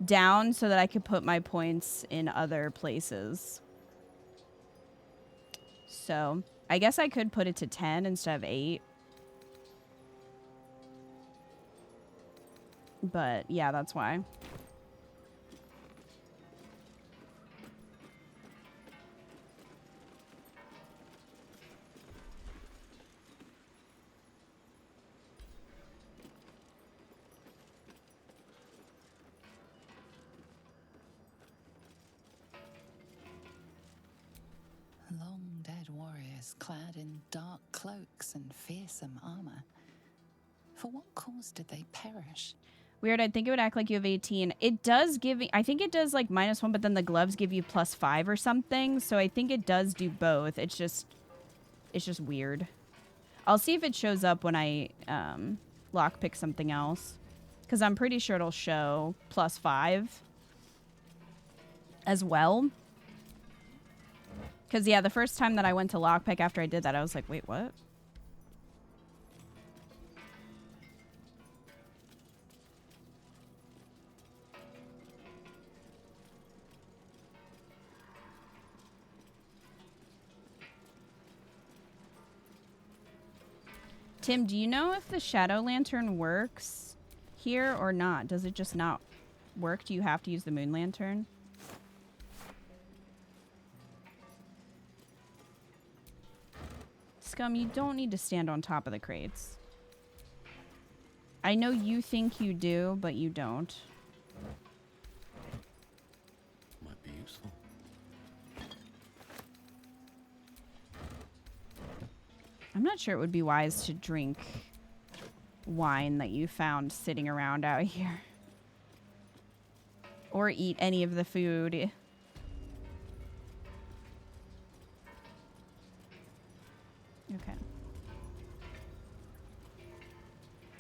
down so that I could put my points in other places. So I guess I could put it to 10 instead of 8. But yeah, that's why. Long dead warriors clad in dark cloaks and fearsome armor. For what cause did they perish? Weird, I'd think it would act like you have 18. It does give me... I think it does like -1, but then the gloves give you +5 or something. So I think it does do both. It's just weird. I'll see if it shows up when I lockpick something else. Because I'm pretty sure it'll show +5 as well. Because, yeah, the first time that I went to lockpick after I did that, I was like, wait, what? Tim, do you know if the shadow lantern works here or not? Does it just not work? Do you have to use the moon lantern? Scum, you don't need to stand on top of the crates. I know you think you do, but you don't. Might be useful. I'm not sure it would be wise to drink wine that you found sitting around out here. Or eat any of the food. Okay.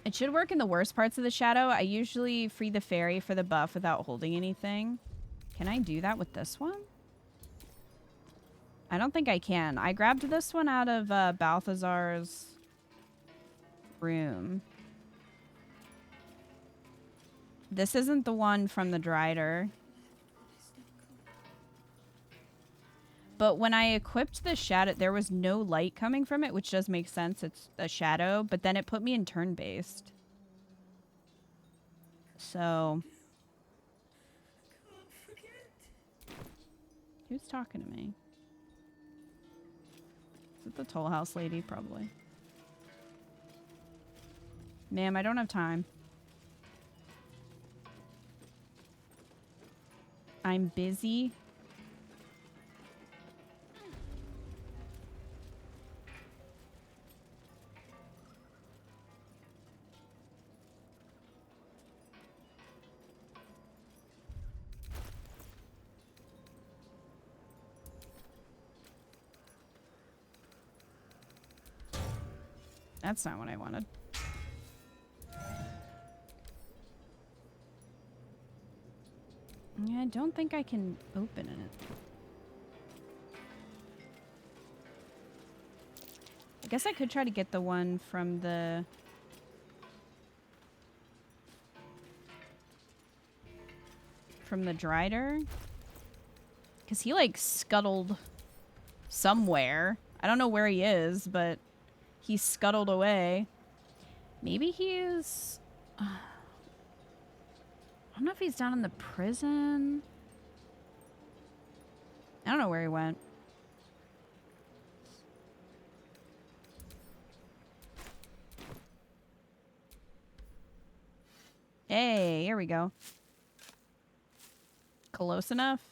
It should work in the worst parts of the shadow. I usually free the fairy for the buff without holding anything. Can I do that with this one? I don't think I can. I grabbed this one out of Balthazar's room. This isn't the one from the Drider. But when I equipped the shadow, there was no light coming from it, which does make sense. It's a shadow, but then it put me in turn-based. So... who's talking to me? Is it the Toll House lady? Probably. Ma'am, I don't have time. I'm busy. That's not what I wanted. Yeah, I don't think I can open it. I guess I could try to get the one from the... from the Drider. Because he, like, scuttled somewhere. I don't know where he is, but he scuttled away. Maybe he's... I don't know if he's down in the prison. I don't know where he went. Hey, here we go. Close enough?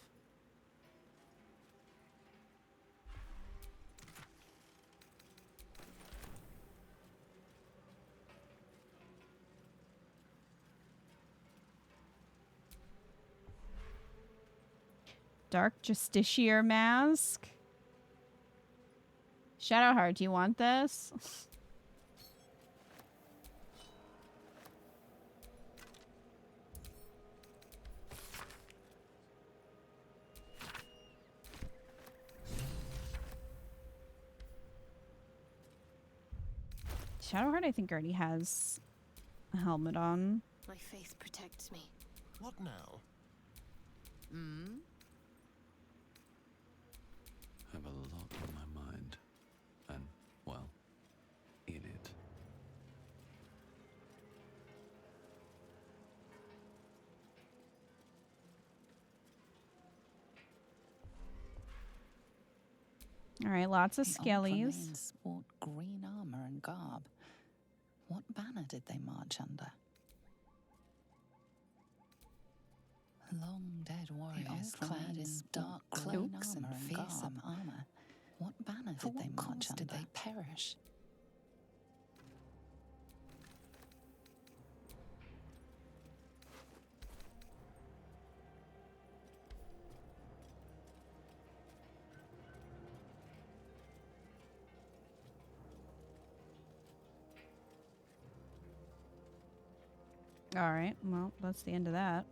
Dark Justiciar mask. Shadowheart, do you want this? Shadowheart, I think, already has a helmet on. My faith protects me. What now? Have a lot on my mind. And, well, in it. All right, lots of The old skellies. remains sport green armor and garb. What banner did they march under? Long dead warriors clad in dark cloaks and fearsome armor. What banner did they march under? Did they perish? All right, well, that's the end of that.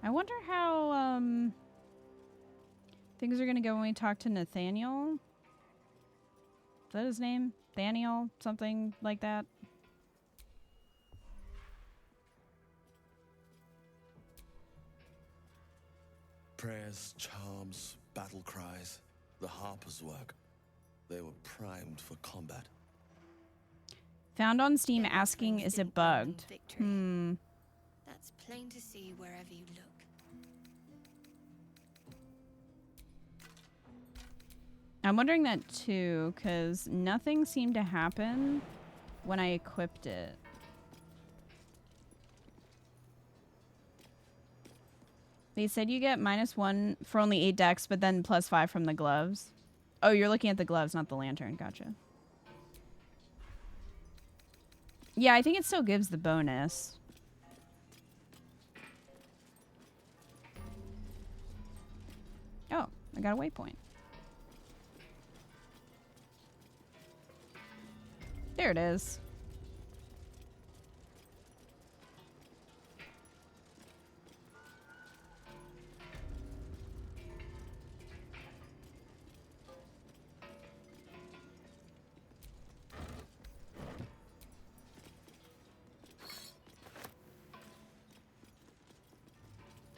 I wonder how things are gonna go when we talk to Nathaniel. Is that his name? Nathaniel? Something like that? Prayers, charms, battle cries, the harper's work. They were primed for combat. Found on Steam asking, is it bugged? That's plain to see wherever you look. I'm wondering that too, because nothing seemed to happen when I equipped it. They said you get -1 for only 8 dex, but then +5 from the gloves. Oh, you're looking at the gloves, not the lantern. Gotcha. Yeah, I think it still gives the bonus. Oh, I got a waypoint. There it is.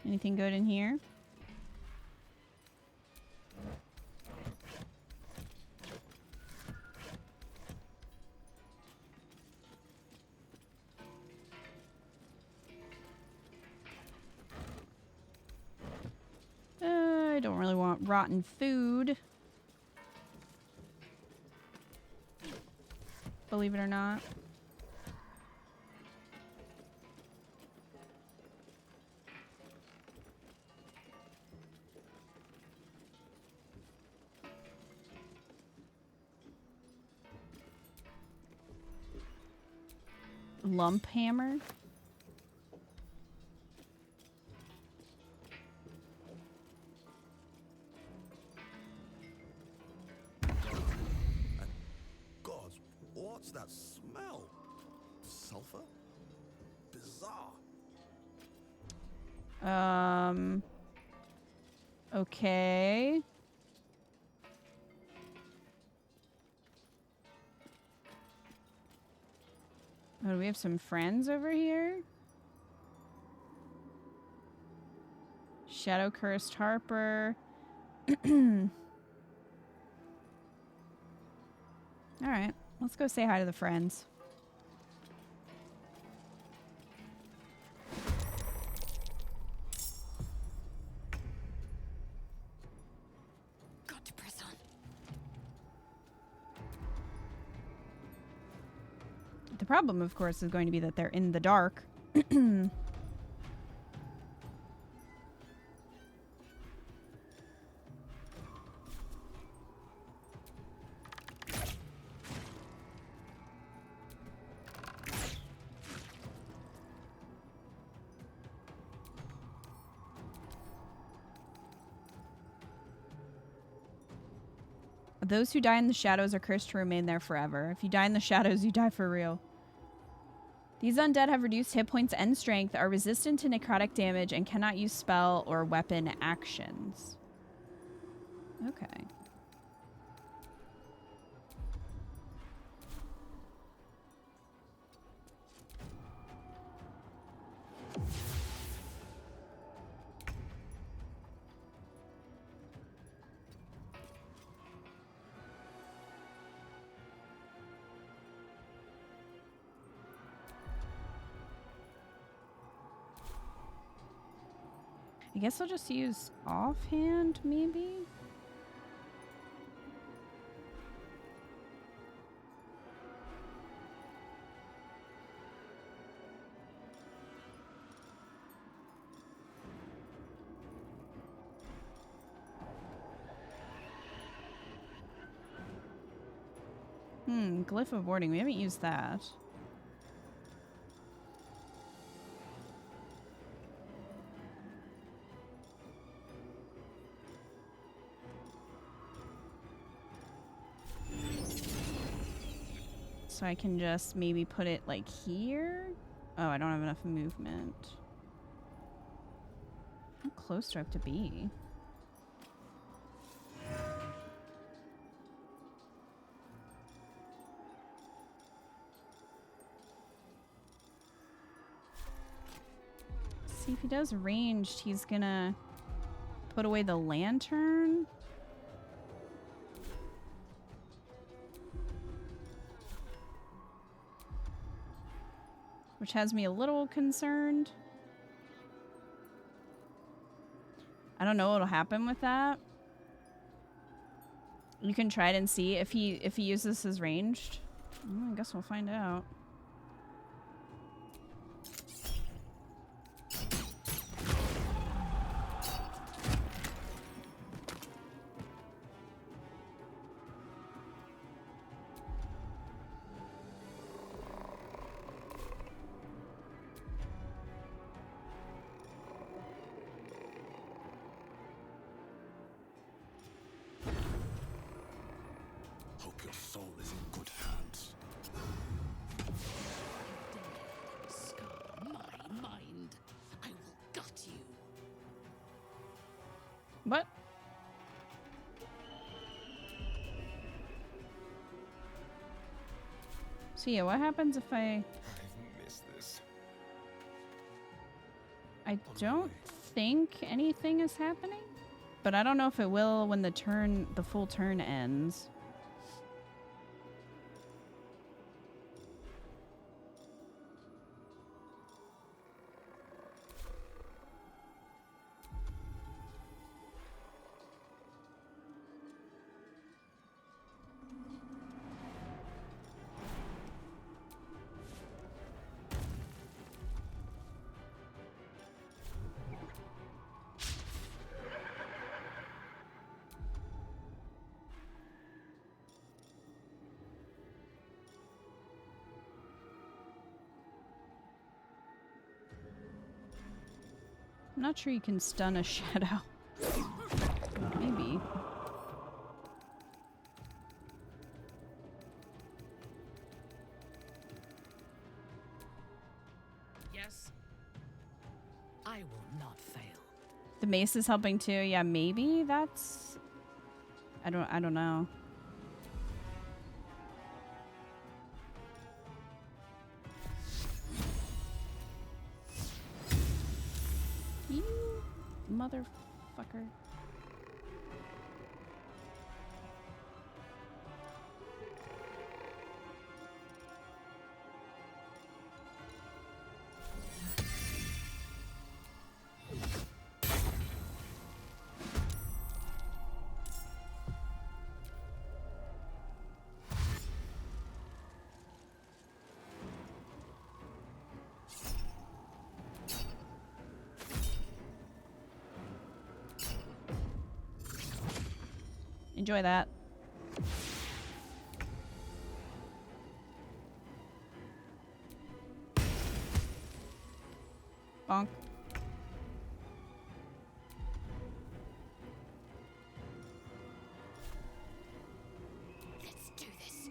Anything good in here? I don't really want rotten food. Believe it or not. Lump hammer. God, what's that smell? Sulfur? Bizarre. Okay. Oh, do we have some friends over here? Shadow Cursed Harper. Alright, let's go say hi to the friends. Got to press on. The problem, of course, is going to be that they're in the dark. Those who die in the shadows are cursed to remain there forever. If you die in the shadows, you die for real. These undead have reduced hit points and strength, are resistant to necrotic damage, and cannot use spell or weapon actions. Okay. I guess I'll just use offhand, maybe? Glyph of warding. We haven't used that. So I can just maybe put it like here. Oh, I don't have enough movement. How close do I have to be? See, if he does ranged, he's gonna put away the lantern. Which has me a little concerned. I don't know what'll happen with that. You can try it and see if he uses his ranged. Well, I guess we'll find out. Hope your soul is in good hands. Scar my mind. I will gut you. What? So yeah, what happens if I've missed this. I don't think anything is happening, but I don't know if it will when the full turn ends. I'm not sure you can stun a shadow. Maybe. Yes. I will not fail. The mace is helping too. Yeah, maybe that's... I don't know. motherfucker. Enjoy that. Bonk. Let's do this.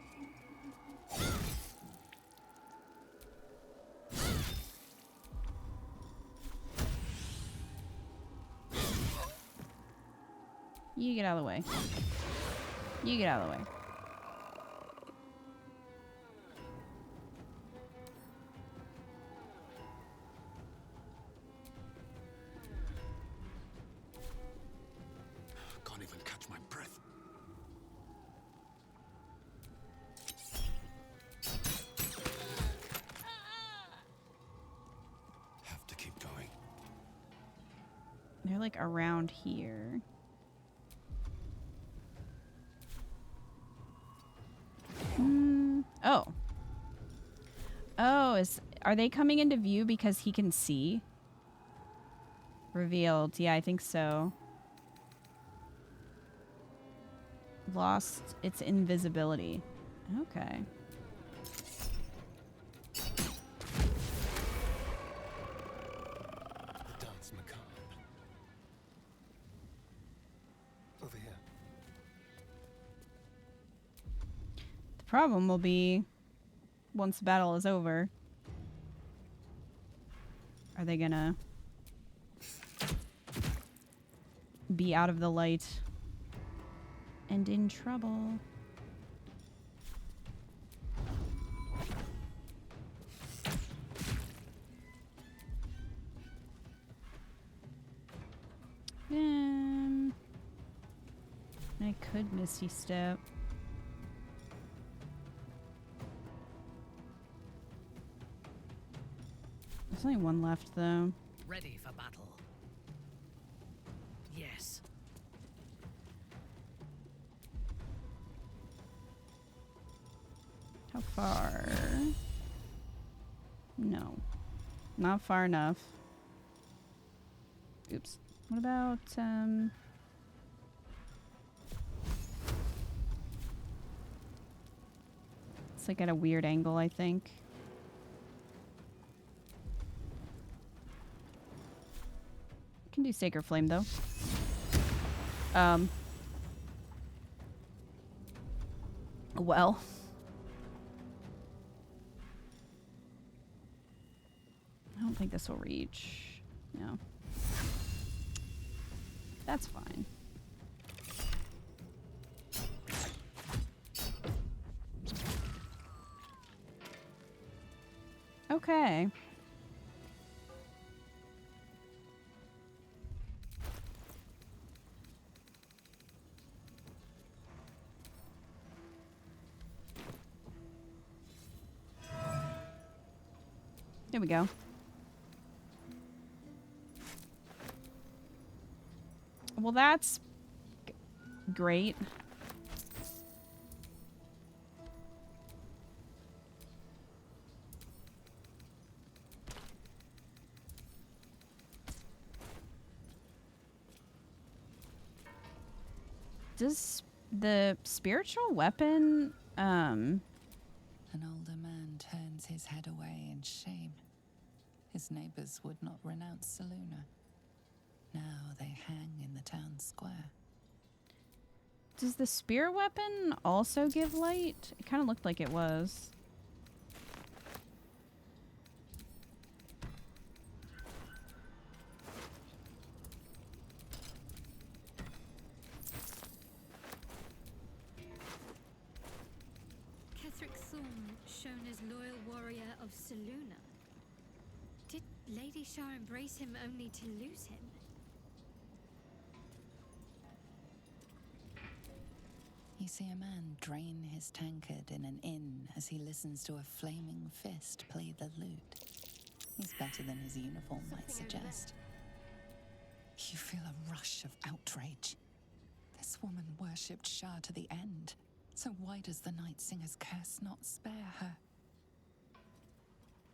You get out of the way. You get out of the way. Can't even catch my breath. Have to keep going. They're like around here. Oh. Oh, are they coming into view because he can see? Revealed. Yeah, I think so. Lost its invisibility. Okay. The dance macabre. Over here. The problem will be, once the battle is over, are they gonna be out of the light and in trouble? I could Misty Step. There's only one left, though. Ready for battle. Yes. How far? No. Not far enough. Oops. What about, it's like at a weird angle, I think. Can do Sacred Flame, though. Well. I don't think this will reach. No. That's fine. Okay. There we go. Well, that's great. Does the spiritual weapon, An older man turns his head away in shame. His neighbors would not renounce Selûne. Now they hang in the town square. does the spear weapon also give light? It kind of looked like it was. Ketheric Thorn, shown as loyal warrior of Selûne. Did Lady Shar embrace him only to lose him? You see a man drain his tankard in an inn as he listens to a flaming fist play the lute. He's better than his uniform might suggest. You feel a rush of outrage. This woman worshipped Shah to the end, so why does the Night Singer's curse not spare her?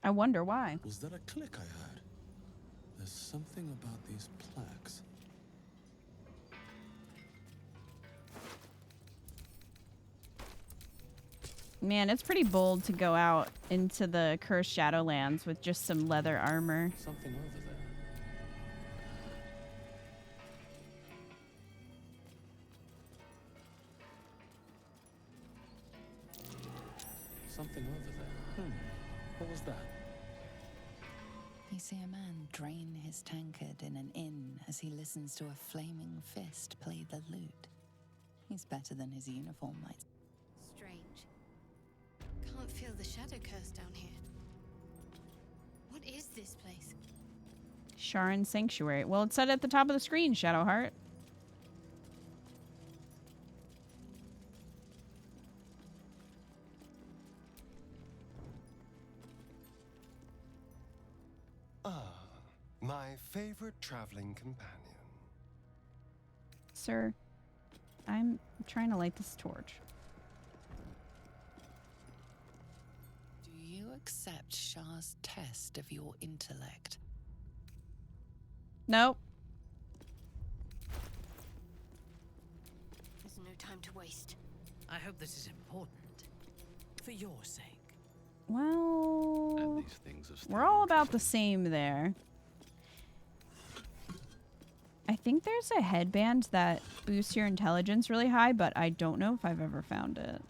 I wonder why. Was that a click I heard? There's something about these plaques. Man, it's pretty bold to go out into the cursed Shadowlands with just some leather armor. Something over there. Something over there. What was that? You see a man drain his tankard in an inn as he listens to a flaming fist play the lute. He's better than his uniform might. Strange. Can't feel the shadow curse down here. What is this place? Sharon Sanctuary. Well, it's set at the top of the screen, Shadowheart. Ah, my favorite traveling companion. Sir, I'm trying to light this torch. Do you accept Shah's test of your intellect? Nope. There's no time to waste. I hope this is important. For your sake. Well, And these things are still we're all about the interesting. same there. I think there's a headband that boosts your intelligence really high, but I don't know if I've ever found it.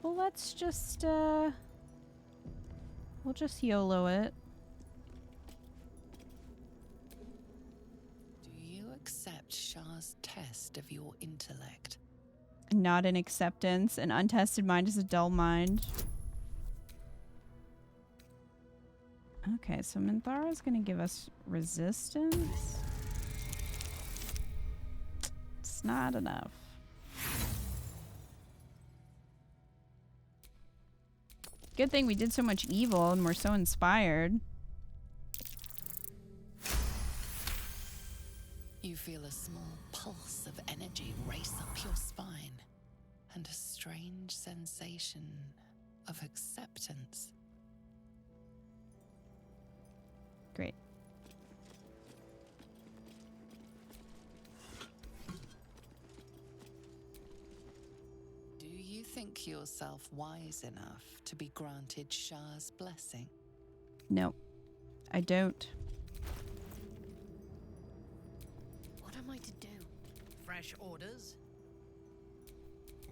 Well, let's just, we'll just YOLO it. Do you accept Shah's test of your intellect? Not an acceptance. An untested mind is a dull mind. Okay, so Minthara's gonna give us resistance. It's not enough. Good thing we did so much evil and we're so inspired. You feel a small pulse of energy race up your spine, and a strange sensation of acceptance. Great. Do you think yourself wise enough to be granted Shah's blessing? No, I don't. What am I to do? Fresh orders?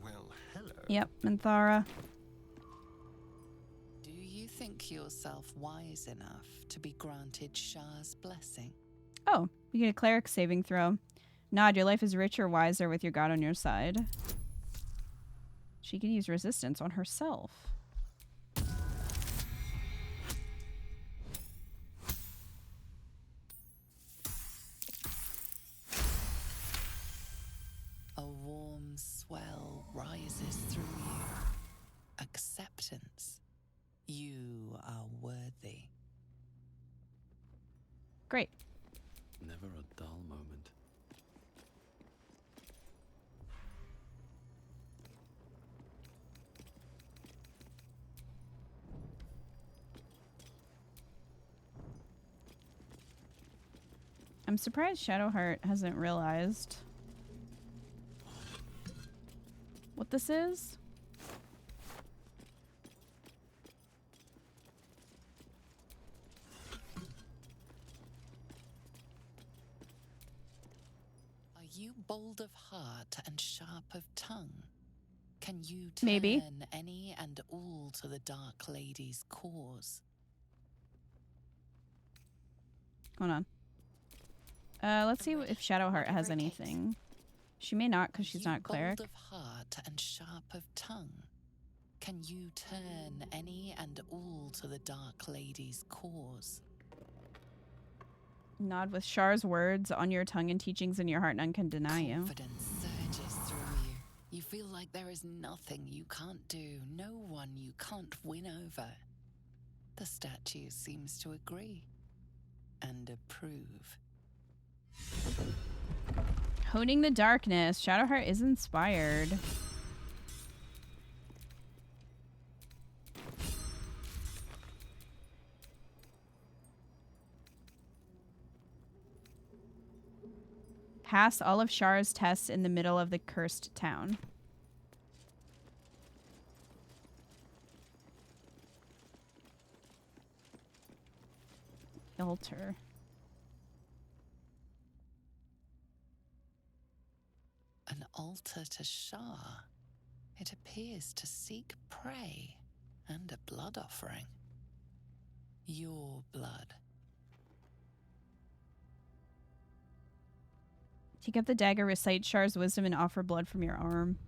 Well, hello. Yep, Minthara. Do you think yourself wise enough to be granted Shah's blessing? Oh, you get a cleric saving throw. Nod, your life is richer, wiser with your god on your side. She can use resistance on herself. A warm swell rises through you. Acceptance. You are worthy. Great. Never a dull moment. I'm surprised Shadowheart hasn't realized what this is. Are you bold of heart and sharp of tongue? Can you turn Maybe. any and all to the Dark Lady's cause? Hold on. Let's see if Shadowheart has anything. She may not because she's not a cleric. Bold of heart and sharp of tongue. Can you turn any and all to the Dark Lady's cause? Nod with Shar's words on your tongue and teachings in your heart, none can deny you. Confidence surges through you. You feel like there is nothing you can't do, no one you can't win over. The statue seems to agree and approve. Honing the darkness. Shadowheart is inspired. Pass all of Shar's tests in the middle of the cursed town. Altar. An altar to Shar. It appears to seek prey and a blood offering. Your blood. Take up the dagger, recite Shar's wisdom, and offer blood from your arm.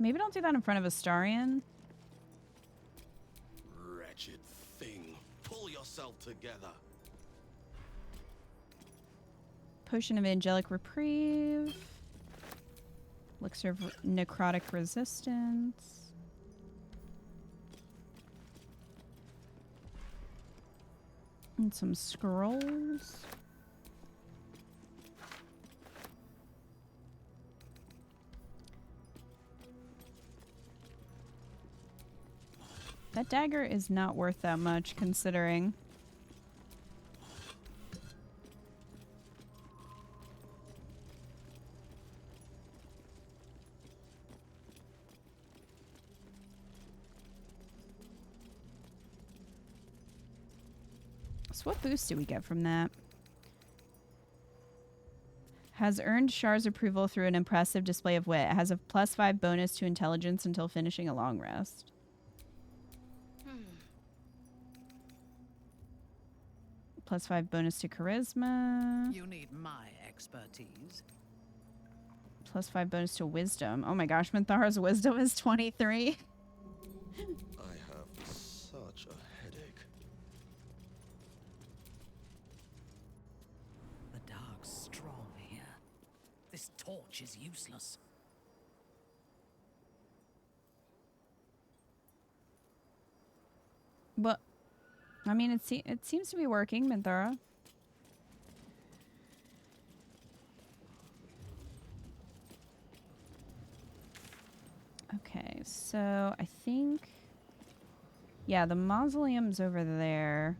Maybe don't do that in front of Astarion. Wretched thing. Pull yourself together. Potion of Angelic Reprieve. Elixir of Necrotic Resistance. And some scrolls. That dagger is not worth that much, considering. So what boost do we get from that? Has earned Shar's approval through an impressive display of wit. Has a +5 bonus to intelligence until finishing a long rest. +5 bonus to charisma. You need my expertise. +5 bonus to wisdom. Oh my gosh, Minthara's wisdom is 23. I have such a headache. The dark's strong here. This torch is useless. But, I mean, it seems to be working, Minthara. Okay, so I think... Yeah, the mausoleum's over there.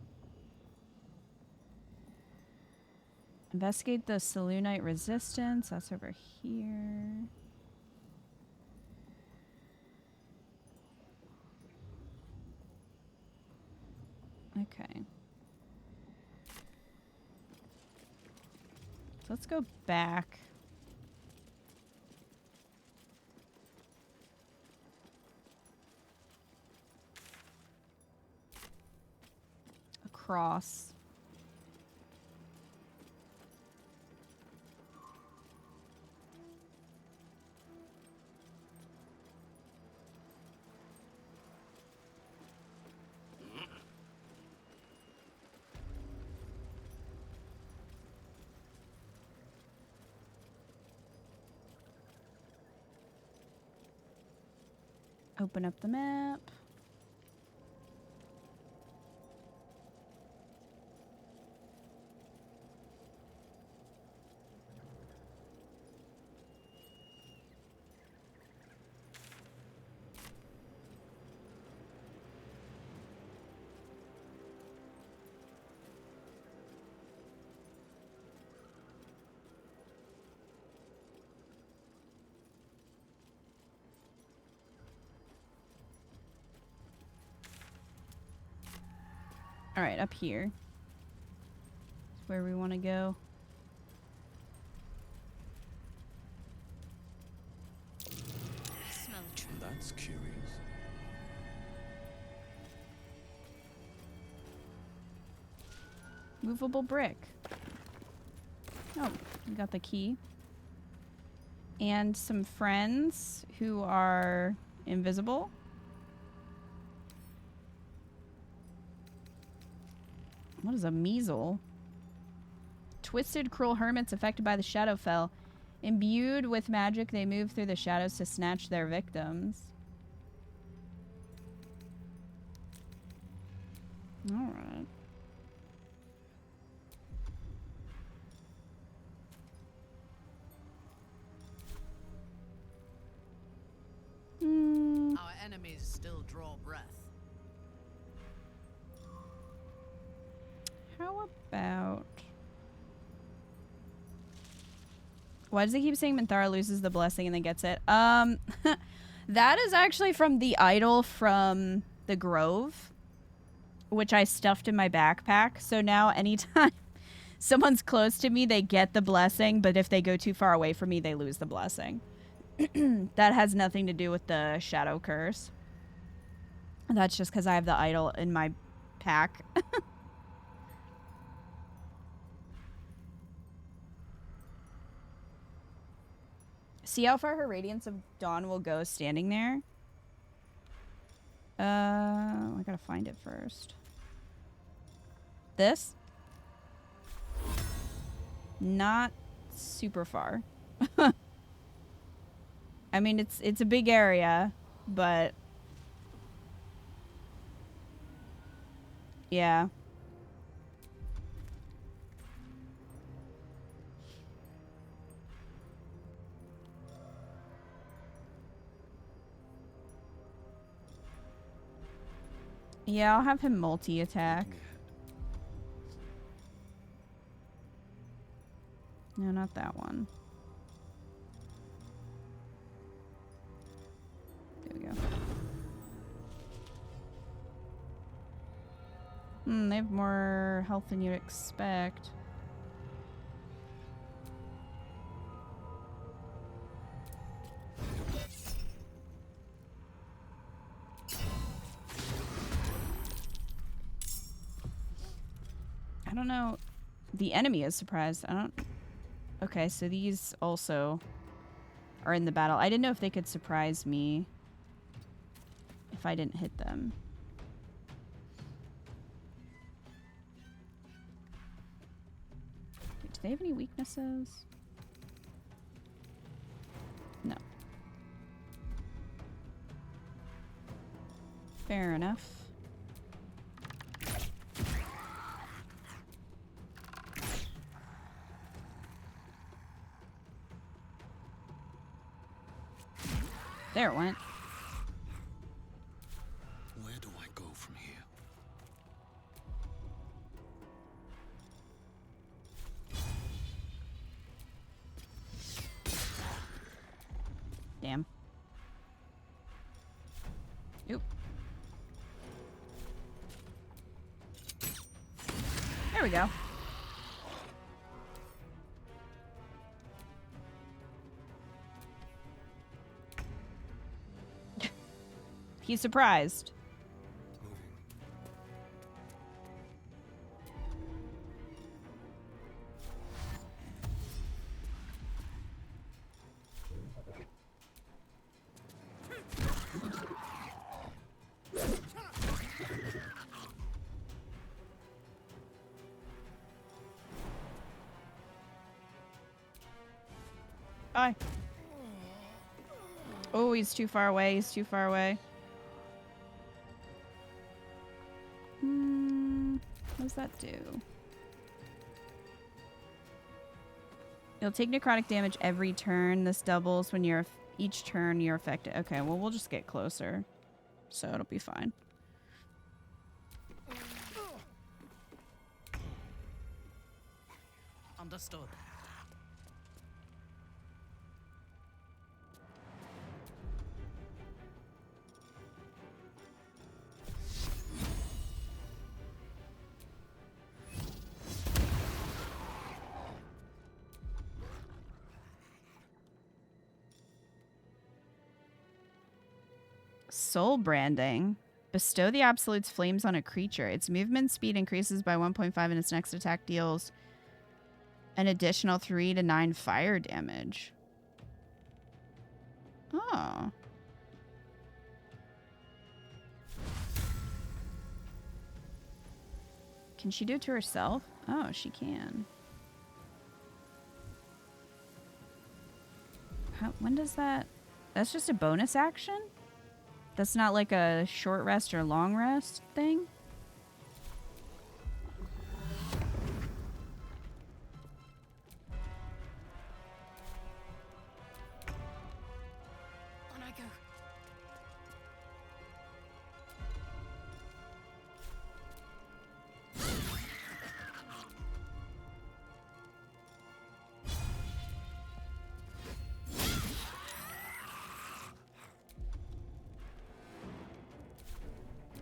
Investigate the Selûnite resistance. That's over here. Okay. So let's go back. Across. Open up the map. All right, up here. That's where we want to go. Smell the truth. That's curious. Movable brick. Oh, we got the key. And some friends who are invisible. What is a measle? Twisted, cruel hermits affected by the Shadowfell. Imbued with magic, they move through the shadows to snatch their victims. Alright. Our enemies still draw breath. How about... Why does it keep saying Minthara loses the blessing and then gets it? That is actually from the idol from the Grove, which I stuffed in my backpack. So now anytime someone's close to me, they get the blessing, but if they go too far away from me, they lose the blessing. That has nothing to do with the shadow curse. That's just because I have the idol in my pack. See how far her Radiance of Dawn will go standing there? I gotta find it first. This? Not super far. I mean, it's a big area, but yeah. Yeah, I'll have him multi-attack. No, not that one. There we go. They have more health than you'd expect. I don't know. The enemy is surprised. I don't... Okay, so these also are in the battle. I didn't know if they could surprise me if I didn't hit them. Wait, do they have any weaknesses? No. Fair enough. There it went. Where do I go from here? Damn. Oop. There we go. He's surprised. Bye. Oh, he's too far away. He's too far away. What does that do? You'll take necrotic damage every turn. This doubles when you're each turn you're affected. Okay, well, we'll just get closer. So it'll be fine. Understood. Soul branding. Bestow the Absolute's flames on a creature. Its movement speed increases by 1.5 and its next attack deals an additional 3 to 9 fire damage. Oh. Can she do it to herself? Oh, she can. When does that... That's just a bonus action? That's not like a short rest or long rest thing? On I go.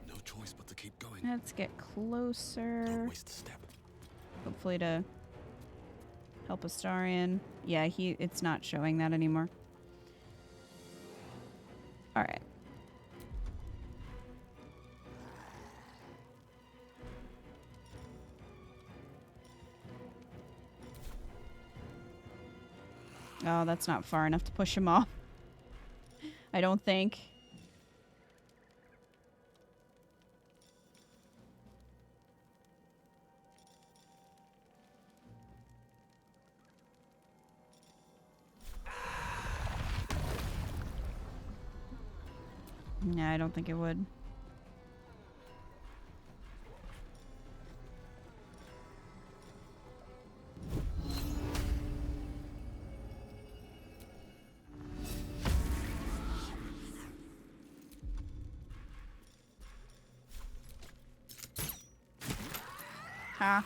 No choice but to keep going. Let's get closer. Don't waste a step. Hopefully to help Astarion. Yeah, it's not showing that anymore. Alright. Oh, that's not far enough to push him off. I don't think. Yeah, I don't think it would. Ha.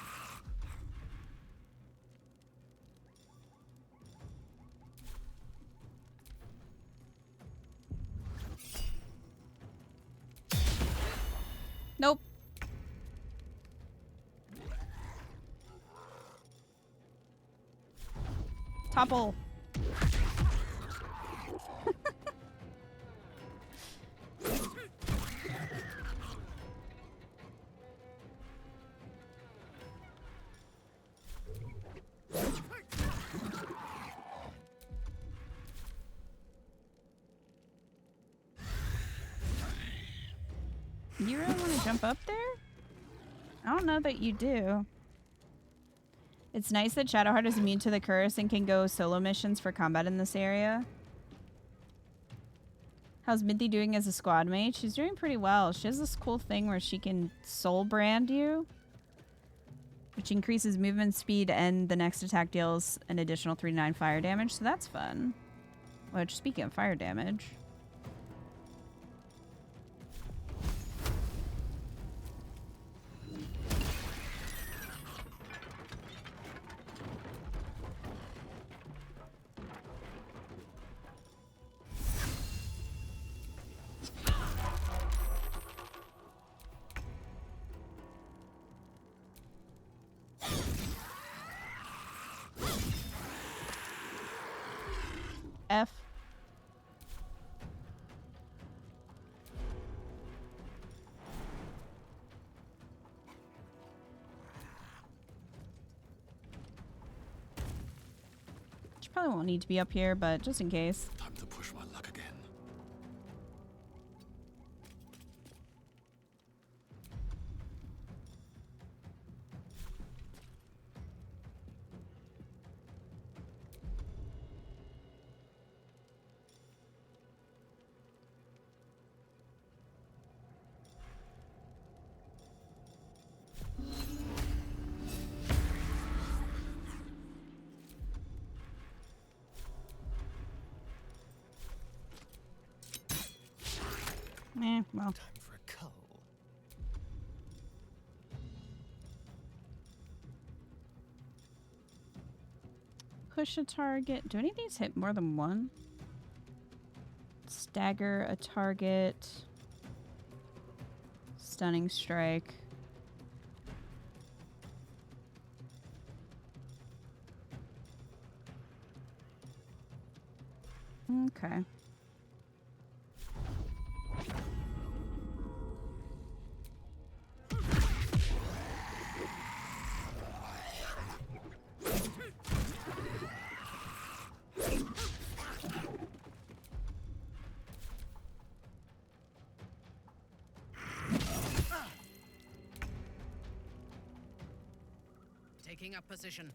Nope. Topple. You really want to jump up there? I don't know that you do. It's nice that Shadowheart is immune to the curse and can go solo missions for combat in this area. How's Minty doing as a squad mate? She's doing pretty well. She has this cool thing where she can soul brand you, which increases movement speed and the next attack deals an additional 3 to 9 fire damage, so that's fun. Which, speaking of fire damage... F. She probably won't need to be up here, but just in case. Time to push my luck again. Well. Time for a cull. Push a target. Do any of these hit more than one? Stagger a target. Stunning strike. Okay. Taking up position.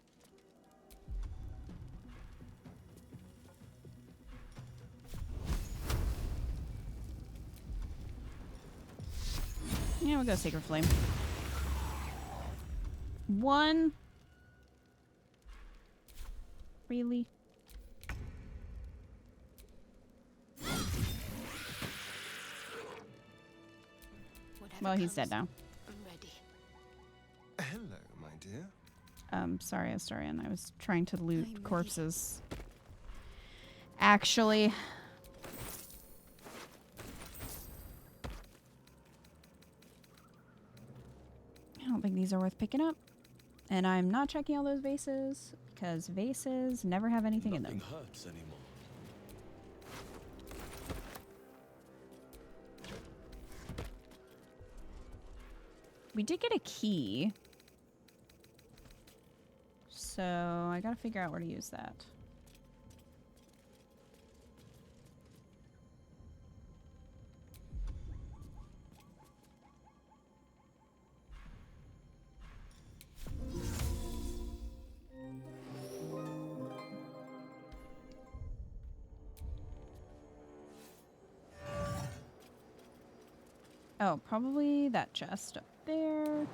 Yeah, we'll go Sacred Flame. 1. Really? Well, he's dead now. I'm ready. Hello, my dear. Sorry, Astarion. I was trying to loot corpses. Actually. I don't think these are worth picking up. And I'm not checking all those vases because vases never have anything in them. Nothing hurts anymore. We did get a key. So I gotta figure out where to use that. Oh, probably that chest up there.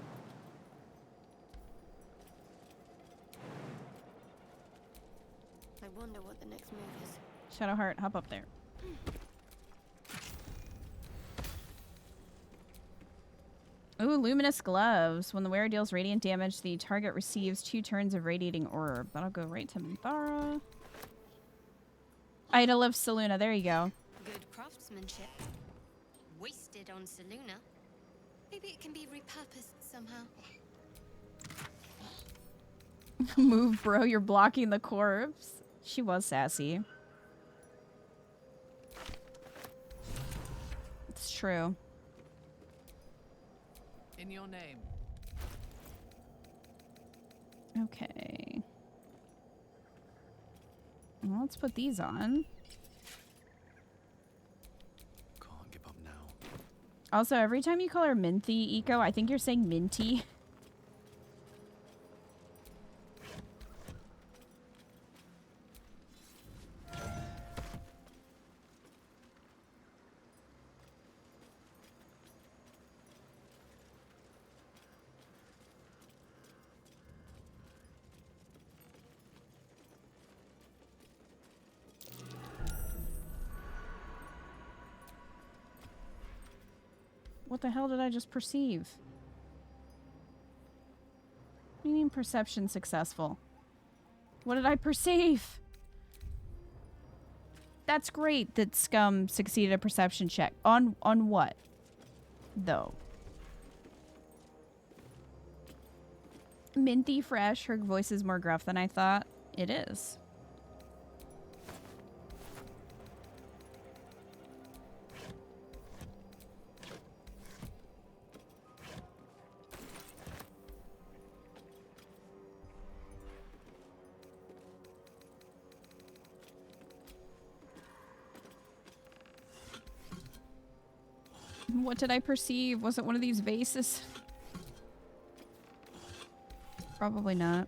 I wonder what the next move is. Shadowheart, hop up there. Ooh, luminous gloves. When the wearer deals radiant damage, the target receives 2 turns of radiating orb. That'll go right to Minthara. Idol of Selûne. There you go. Good craftsmanship. Wasted on Selûne. Maybe it can be repurposed somehow. Move, bro. You're blocking the corpse. She was sassy. It's true. In your name. Okay. Well, let's put these on. Can't give up now. Also, every time you call her Minty, Eco, I think you're saying Minty. What the hell did I just perceive? What do you mean perception successful? What did I perceive? That's great that Scum succeeded a perception check. On what? Though. Minty fresh. Her voice is more gruff than I thought. It is. What did I perceive? Was it one of these vases? Probably not.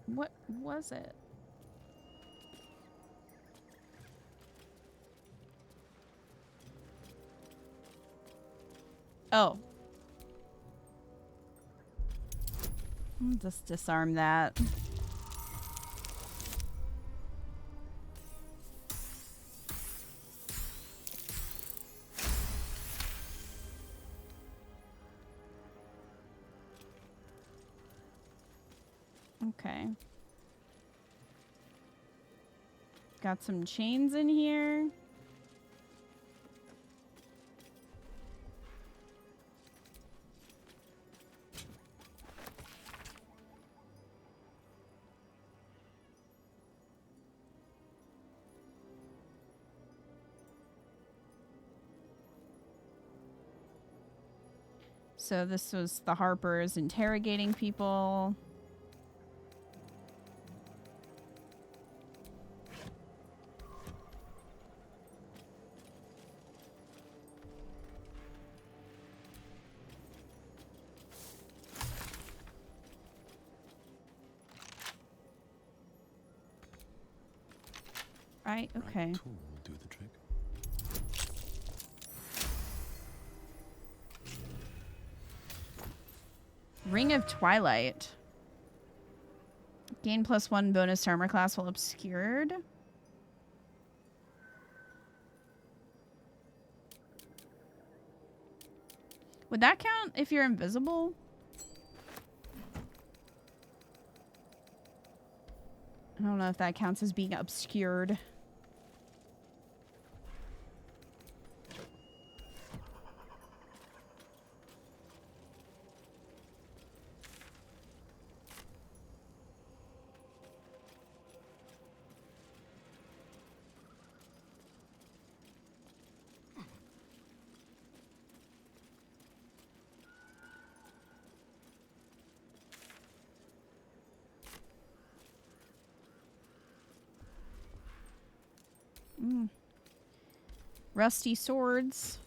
What was it? Oh. I'll just disarm that. Okay. Got some chains in here. So this was the Harpers interrogating people. Right, okay. Right tool will do the trick. Ring of Twilight. Gain +1 bonus to armor class while obscured. Would that count if you're invisible? I don't know if that counts as being obscured. Rusty swords.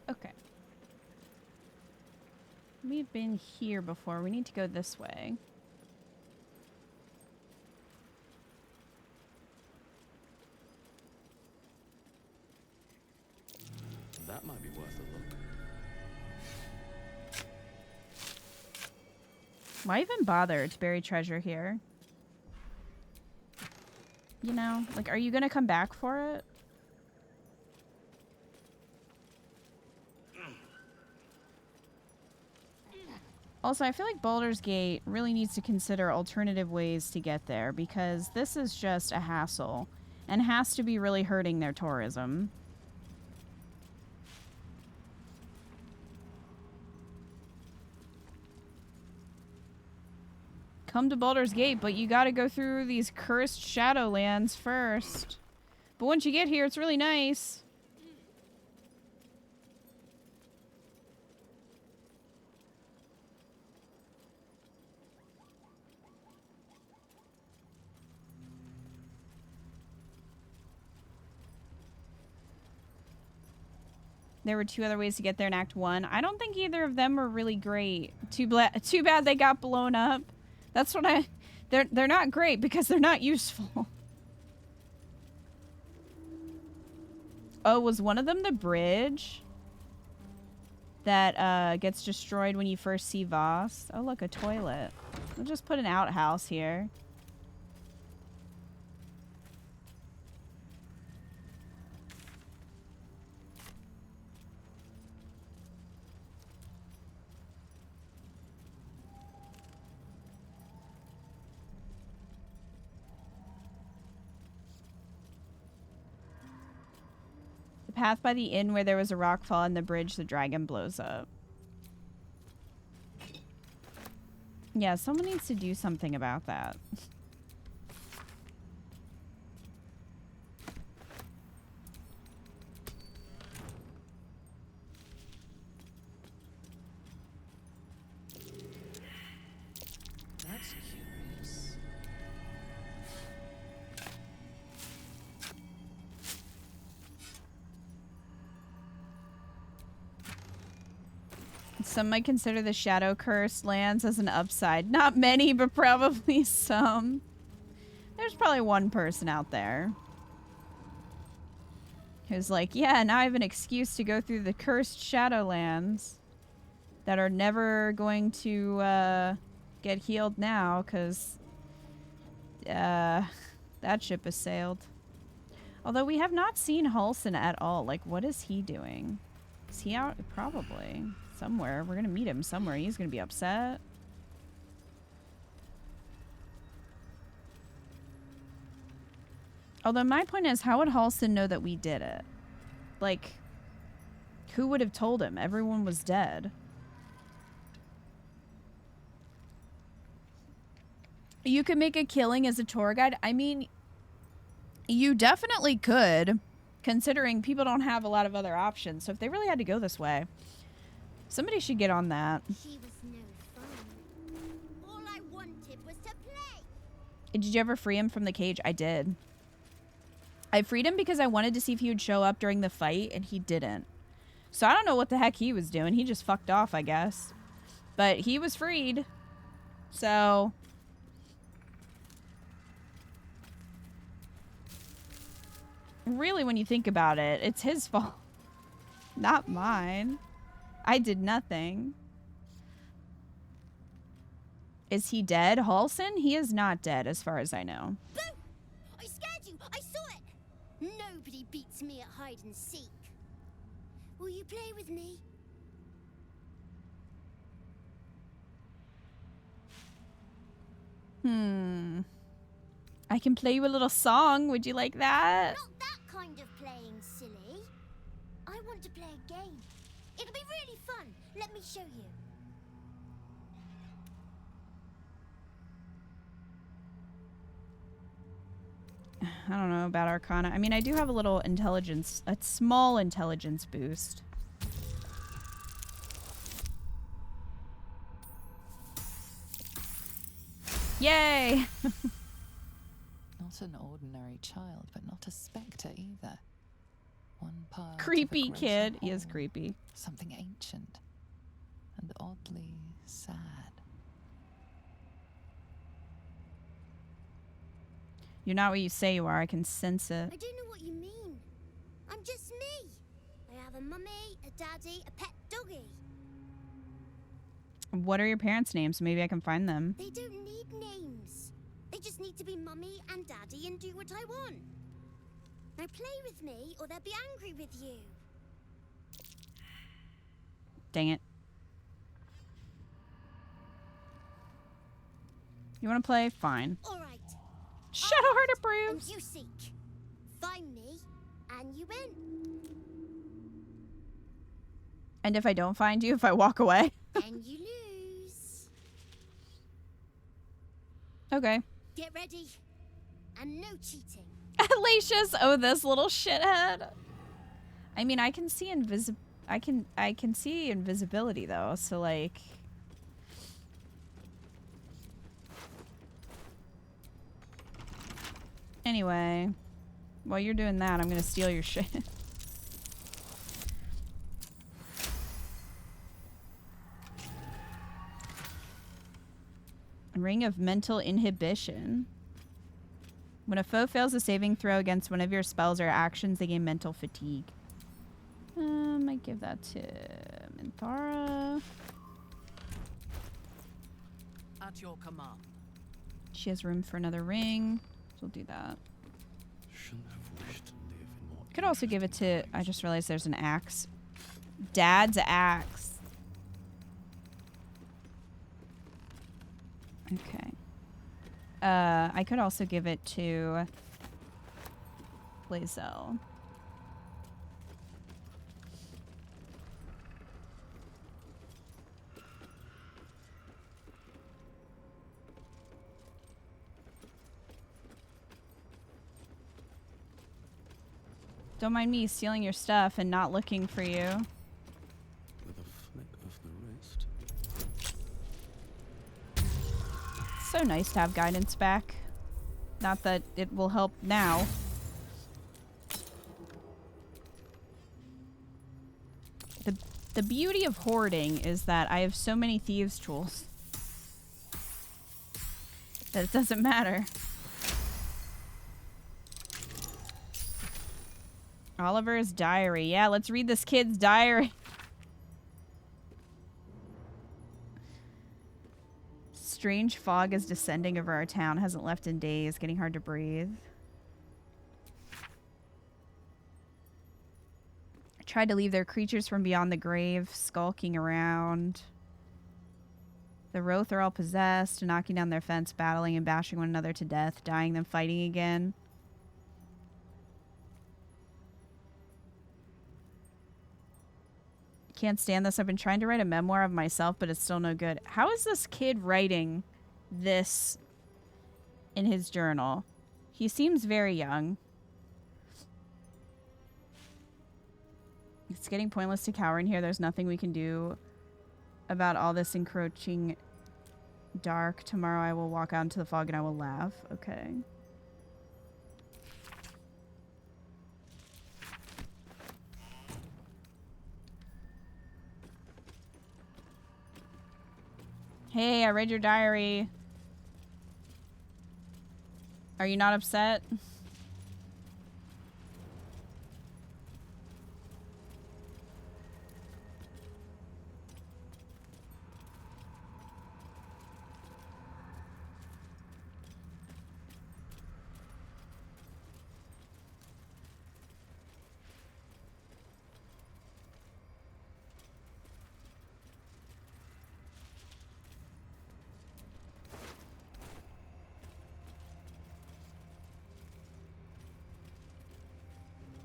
Okay. We've been here before. We need to go this way. That might be worth a look. Why even bother to bury treasure here? You know, like, are you gonna come back for it? Also, I feel like Baldur's Gate really needs to consider alternative ways to get there, because this is just a hassle and has to be really hurting their tourism. Come to Baldur's Gate, but you gotta go through these cursed Shadowlands first. But once you get here, it's really nice. There were 2 other ways to get there in Act 1. I don't think either of them were really great. Too bad they got blown up. That's what they're not great because they're not useful. Oh, was one of them the bridge that gets destroyed when you first see Voss? Oh, look, a toilet. We'll just put an outhouse here. Path by the inn where there was a rockfall and the bridge the dragon blows up. Yeah, someone needs to do something about that. That's curious. Some might consider the Shadow Curse lands as an upside. Not many, but probably some. There's probably one person out there who's like, yeah, now I have an excuse to go through the cursed Shadowlands that are never going to get healed now because That ship has sailed. Although we have not seen Halsin at all. Like, what is he doing? Is he out? Probably. Somewhere. We're gonna meet him somewhere. He's gonna be upset. Although my point is, how would Halsin know that we did it? Like, who would have told him? Everyone was dead. You could make a killing as a tour guide. I mean, you definitely could, considering people don't have a lot of other options. So if they really had to go this way, somebody should get on that. She was no fun. All I wanted was to play. Did you ever free him from the cage? I did. I freed him because I wanted to see if he would show up during the fight, and he didn't. So I don't know what the heck he was doing. He just fucked off, I guess. But he was freed. So... really, when you think about it, it's his fault. Not mine. I did nothing. Is he dead, Halsin? He is not dead, as far as I know. Boo! I scared you! I saw it! Nobody beats me at hide and seek. Will you play with me? I can play you a little song. Would you like that? Not that kind of playing, silly. I want to play a game. It'll be really fun. Let me show you. I don't know about Arcana. I mean, I do have a little intelligence, a small intelligence boost. Yay! Not an ordinary child, but not a spectre either. One part of a Creepy greater kid. He is whole, creepy. something ancient and oddly sad. You're not what you say you are. I can sense it. I don't know what you mean. I'm just me. I have a mummy, a daddy, a pet doggy. What are your parents' names? Maybe I can find them. They don't need names. They just need to be mummy and daddy and do what I want. Now play with me or they'll be angry with you. Dang it. You want to play? Fine. All right. Shadowheart And approves. you seek. Find me and you win. And if I don't find you, if I walk away? Then you lose. Okay. Get ready. And no cheating. Alicia's, oh, this little shithead. I mean, I can see I can see invisibility though, so like. Anyway, while you're doing that, I'm gonna steal your shit. Ring of Mental Inhibition. When a foe fails a saving throw against one of your spells or actions, they gain mental fatigue. I give that to Minthara. At your command. She has room for another ring, so we'll do that. Shouldn't have wished to live in more. Could also give it to, I just realized there's an axe. Dad's axe. Okay. I could also give it to Blazel. Don't mind me stealing your stuff and not looking for you. With a flick of the wrist. So nice to have guidance back. Not that it will help now. The beauty of hoarding is that I have so many thieves' tools that it doesn't matter. Oliver's diary. Yeah, let's read this kid's diary. Strange fog is descending over our town. Hasn't left in days. Getting hard to breathe. Tried to leave their creatures from beyond the grave, skulking around. The Roth are all possessed, knocking down their fence, battling and bashing one another to death, dying then fighting again. Can't stand this. I've been trying to write a memoir of myself, but it's still no good. How is this kid writing this in his journal? He seems very young. It's getting pointless to cower in here. There's nothing we can do about all this encroaching dark. Tomorrow I will walk out into the fog and I will laugh. Okay. Hey, I read your diary. Are you not upset?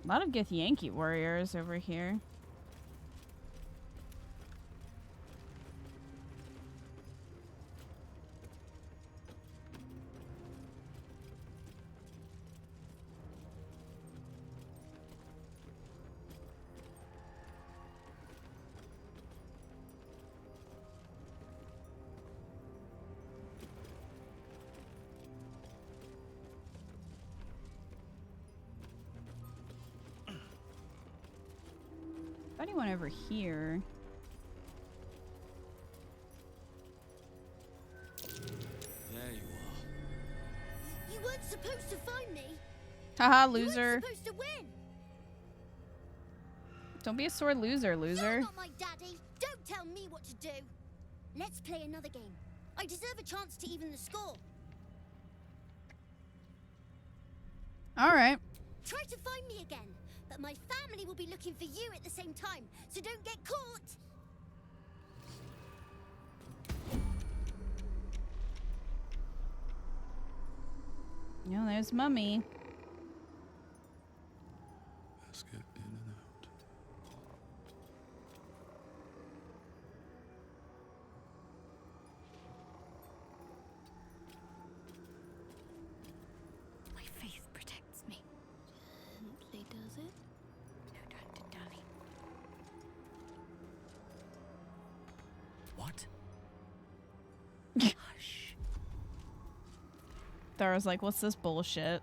A lot of Githyanki warriors over here. Anyone over here? There you are. You weren't supposed to find me. Haha, You loser. weren't supposed to win. Don't be a sore loser, loser. You're not my daddy. Don't tell me what to do. Let's play another game. I deserve a chance to even the score. All right. Try to find me again. But my family will be looking for you at the same time, so don't get caught! No, there's Mummy. Let's get in and out. My faith protects me. Gently does it? No time to dally. What? Hush. Thara's like, what's this bullshit?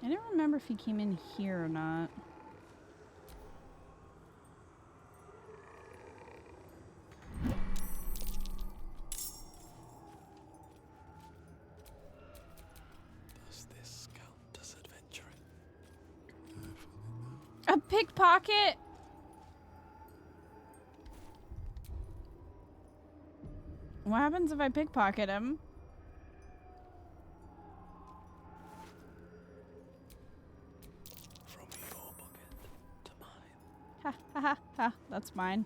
I don't remember if he came in here or not. Does this count as adventuring? A pickpocket? What happens if I pickpocket him? From your pocket to mine. Ha ha ha ha. That's mine.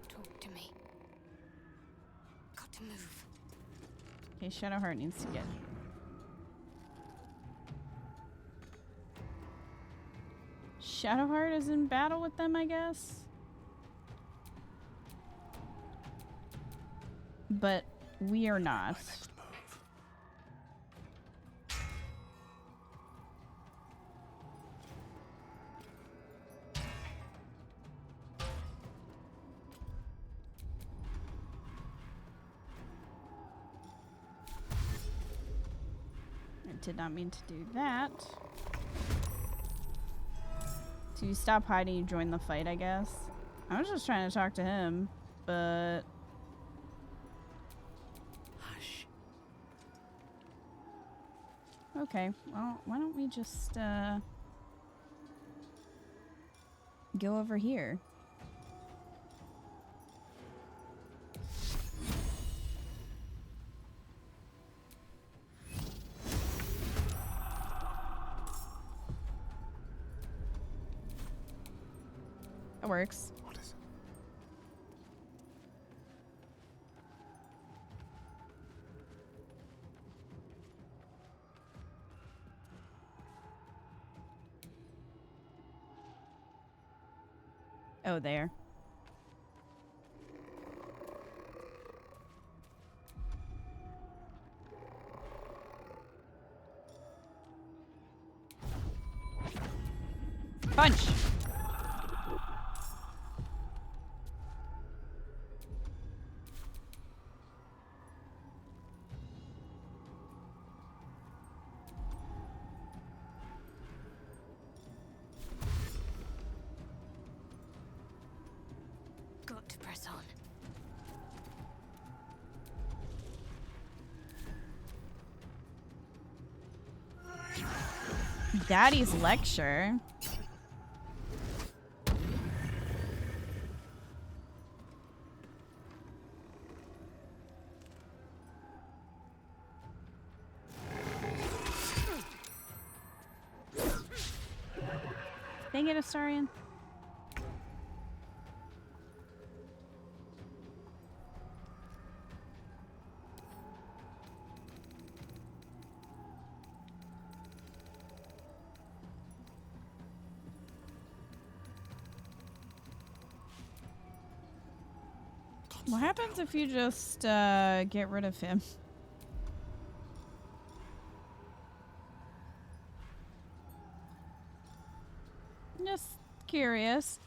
Talk to me. Got to move. Okay, Shadowheart needs to get. Shadowheart is in battle with them, I guess. But we are not. My next move. did not mean to do that. So you stop hiding, you join the fight, I guess. I was just trying to talk to him, but... Hush. Okay, well, why don't we just, go over here. That works. What is it? Oh, there. Punch! Got to press on. Daddy's lecture. Dang it, Astarion. What happens if you just get rid of him? Just curious.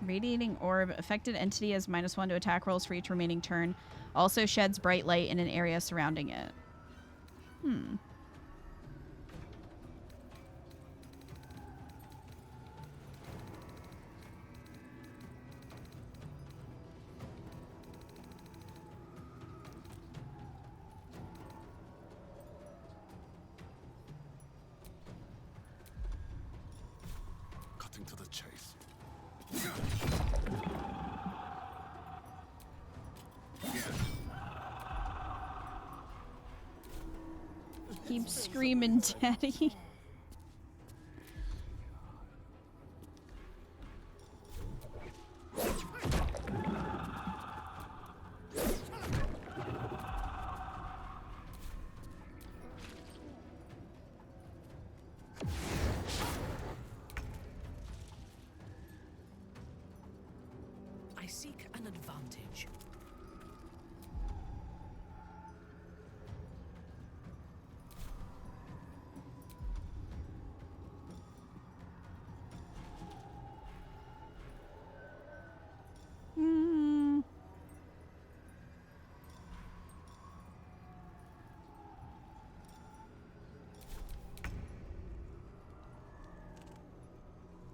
Radiating orb. Affected entity has -1 to attack rolls for each remaining turn. Also sheds bright light in an area surrounding it. Hmm. Cutting to the chase. Keep screaming, Daddy. I seek an advantage.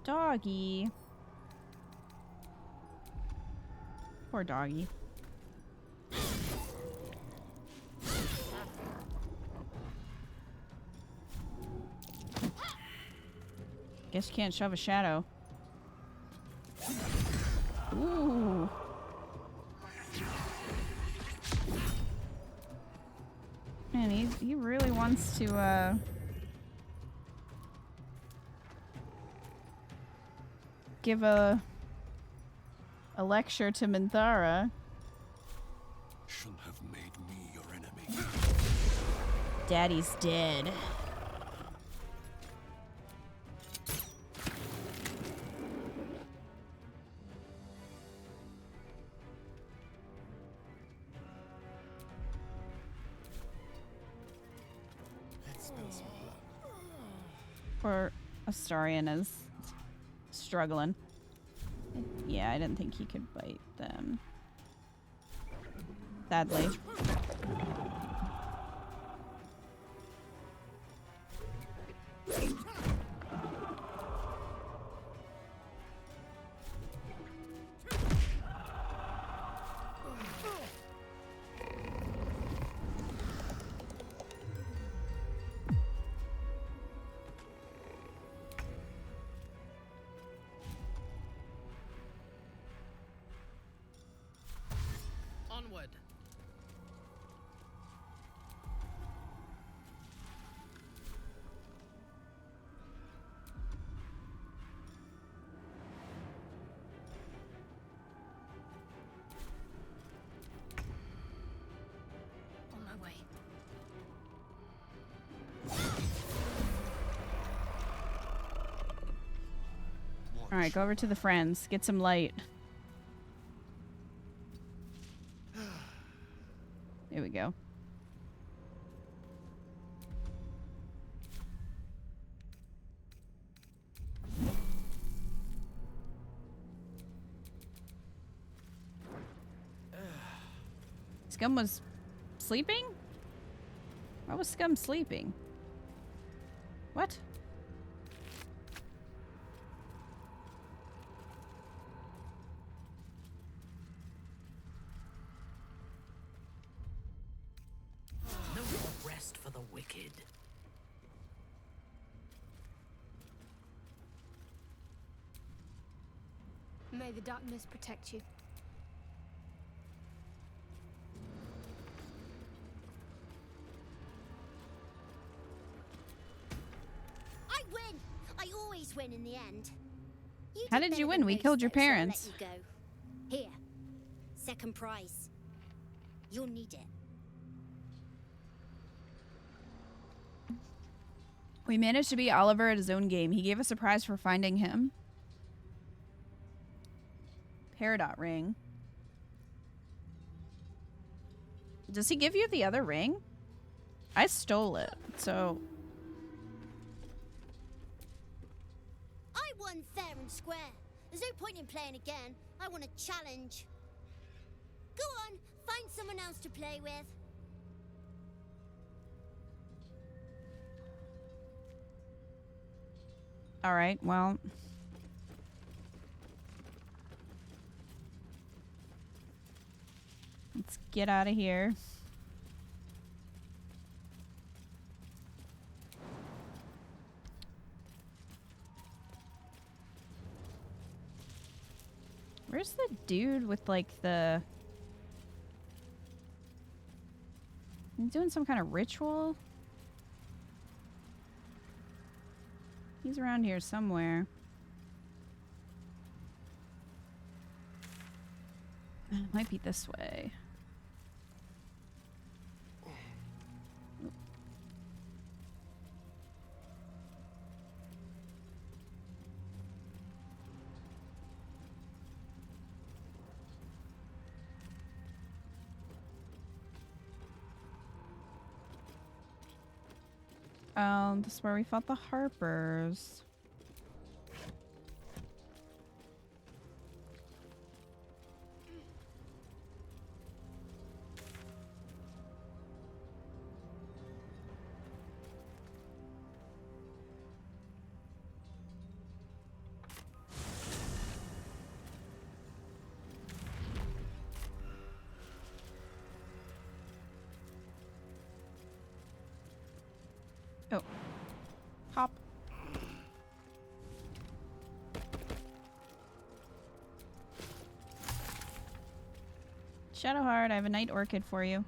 Doggy. Poor doggy. Guess you can't shove a shadow. Ooh. Man, he really wants to give a lecture to Minthara. Shouldn't have made me your enemy. Daddy's dead. Poor Astarion is struggling. Yeah, I didn't think he could bite them. Sadly. Onward. On my way. All right, go over to the friends. Get some light. There we go. Scum was sleeping? Why was Scum sleeping? What? No more rest for the wicked. May the darkness protect you. I win! I always win in the end. How did you win? We killed your parents. So I'll let you go. Here. Second prize. You'll need it. We managed to beat Oliver at his own game. He gave us a prize for finding him. Peridot ring. Does he give you the other ring? I stole it, so... I won fair and square. There's no point in playing again. I want a challenge. Go on, find someone else to play with. All right, well... let's get out of here. Where's the dude with, like, the... he's doing some kind of ritual? He's around here somewhere. It might be this way. This is where we fought the Harpers. Oh. Hop. Shadowheart, I have a night orchid for you.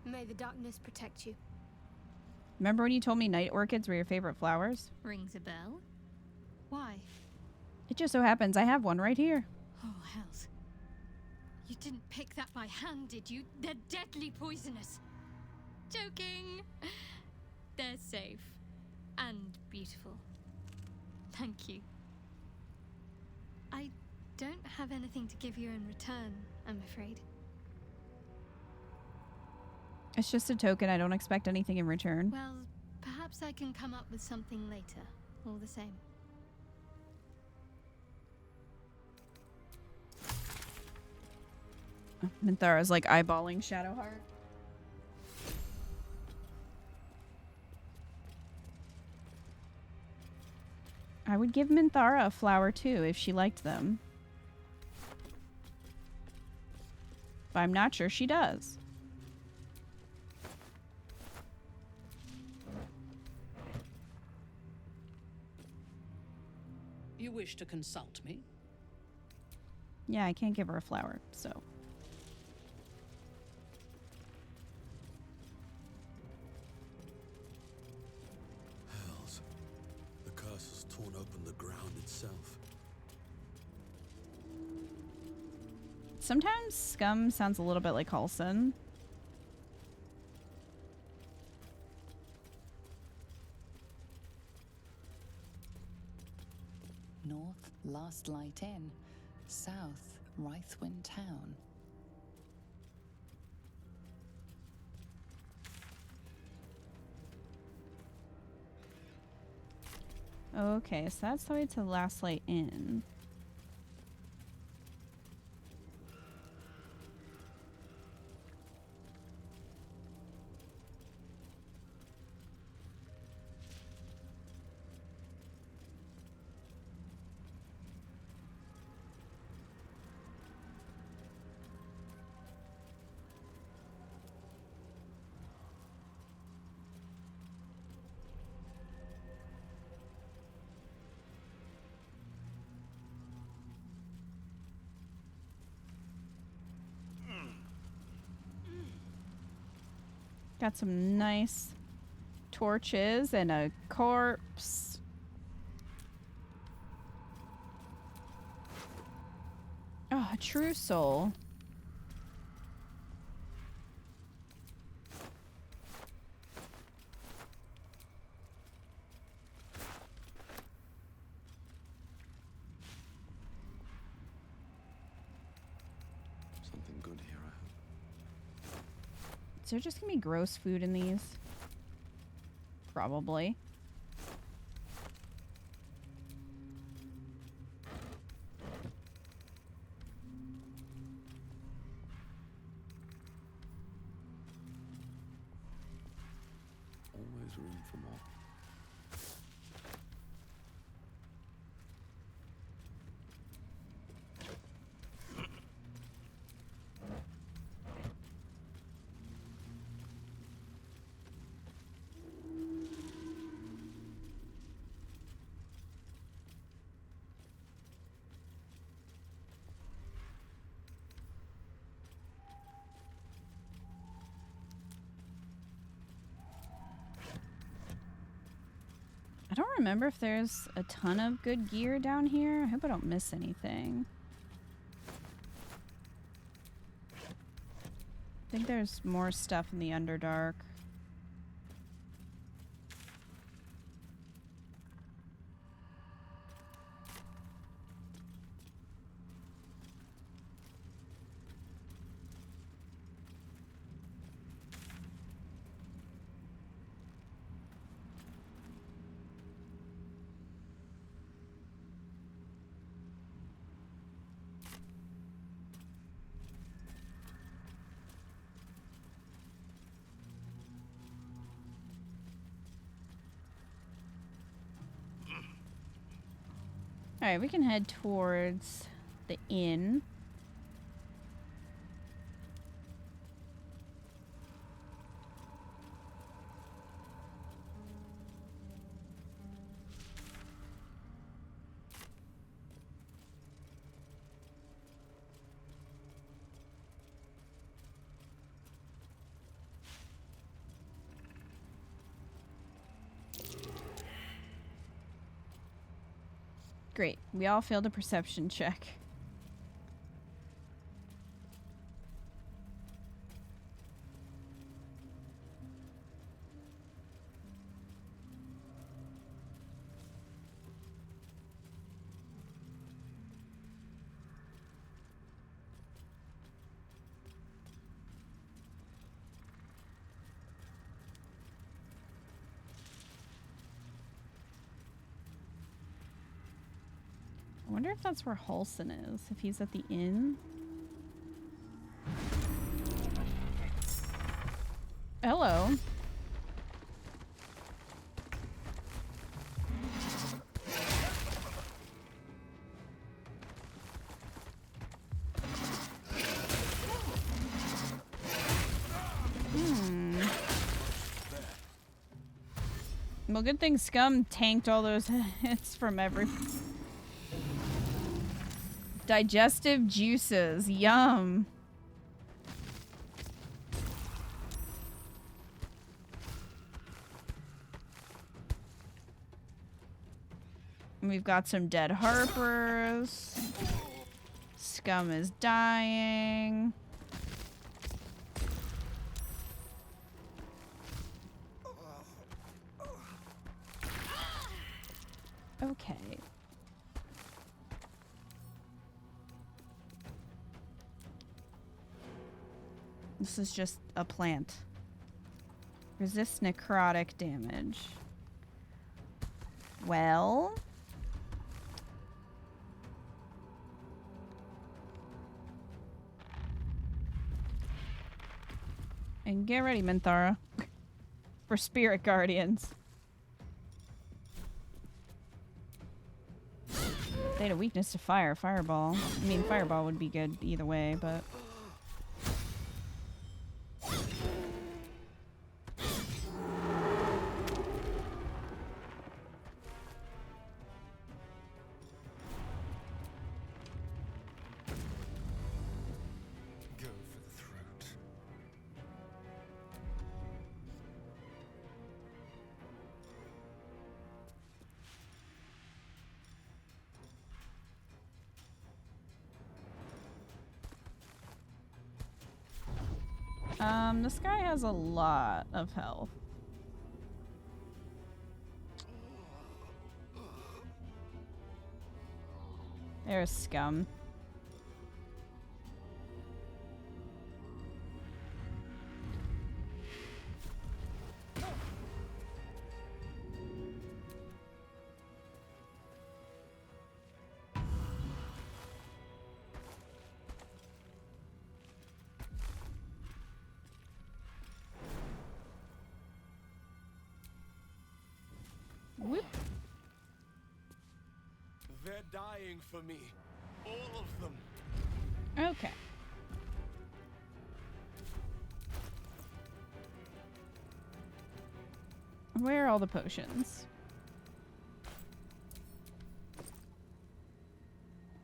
May the darkness protect you. Remember when you told me night orchids were your favorite flowers? Rings a bell? Why? It just so happens I have one right here. Oh, hells. You didn't pick that by hand, did you? They're deadly poisonous. Joking. They're safe. And beautiful. Thank you. I don't have anything to give you in return, I'm afraid. It's just a token. I don't expect anything in return. Well, perhaps I can come up with something later, all the same. Minthara's like eyeballing Shadowheart. I would give Minthara a flower too if she liked them. But I'm not sure she does. You wish to consult me? Yeah, I can't give her a flower, so. Hells. The curse has torn open the ground itself. Sometimes Scum sounds a little bit like Halson. North, Last Light Inn. South, Rythwind Town. Okay, so that's the way to Last Light Inn. Got some nice torches and a corpse. Oh, a true soul. Something good here, I hope. Is there just gonna be gross food in these? Probably. Always room for more. I don't remember if there's a ton of good gear down here. I hope I don't miss anything. I think there's more stuff in the Underdark. Alright, we can head towards the inn. Great. We all failed a perception check. I wonder if that's where Halson is, if he's at the inn. Well, good thing Scum tanked all those hits from every... Digestive juices. Yum. And we've got some dead Harpers. Scum is dying. Okay. This is just a plant. Resist necrotic damage. Well... And get ready, Minthara. For Spirit Guardians. They had a weakness to fire. Fireball. I mean, Fireball would be good either way, but... Go for the throat. This guy has a lot of health. There's Scum. Whoop. They're dying for me. All of them. Okay. Where are all the potions?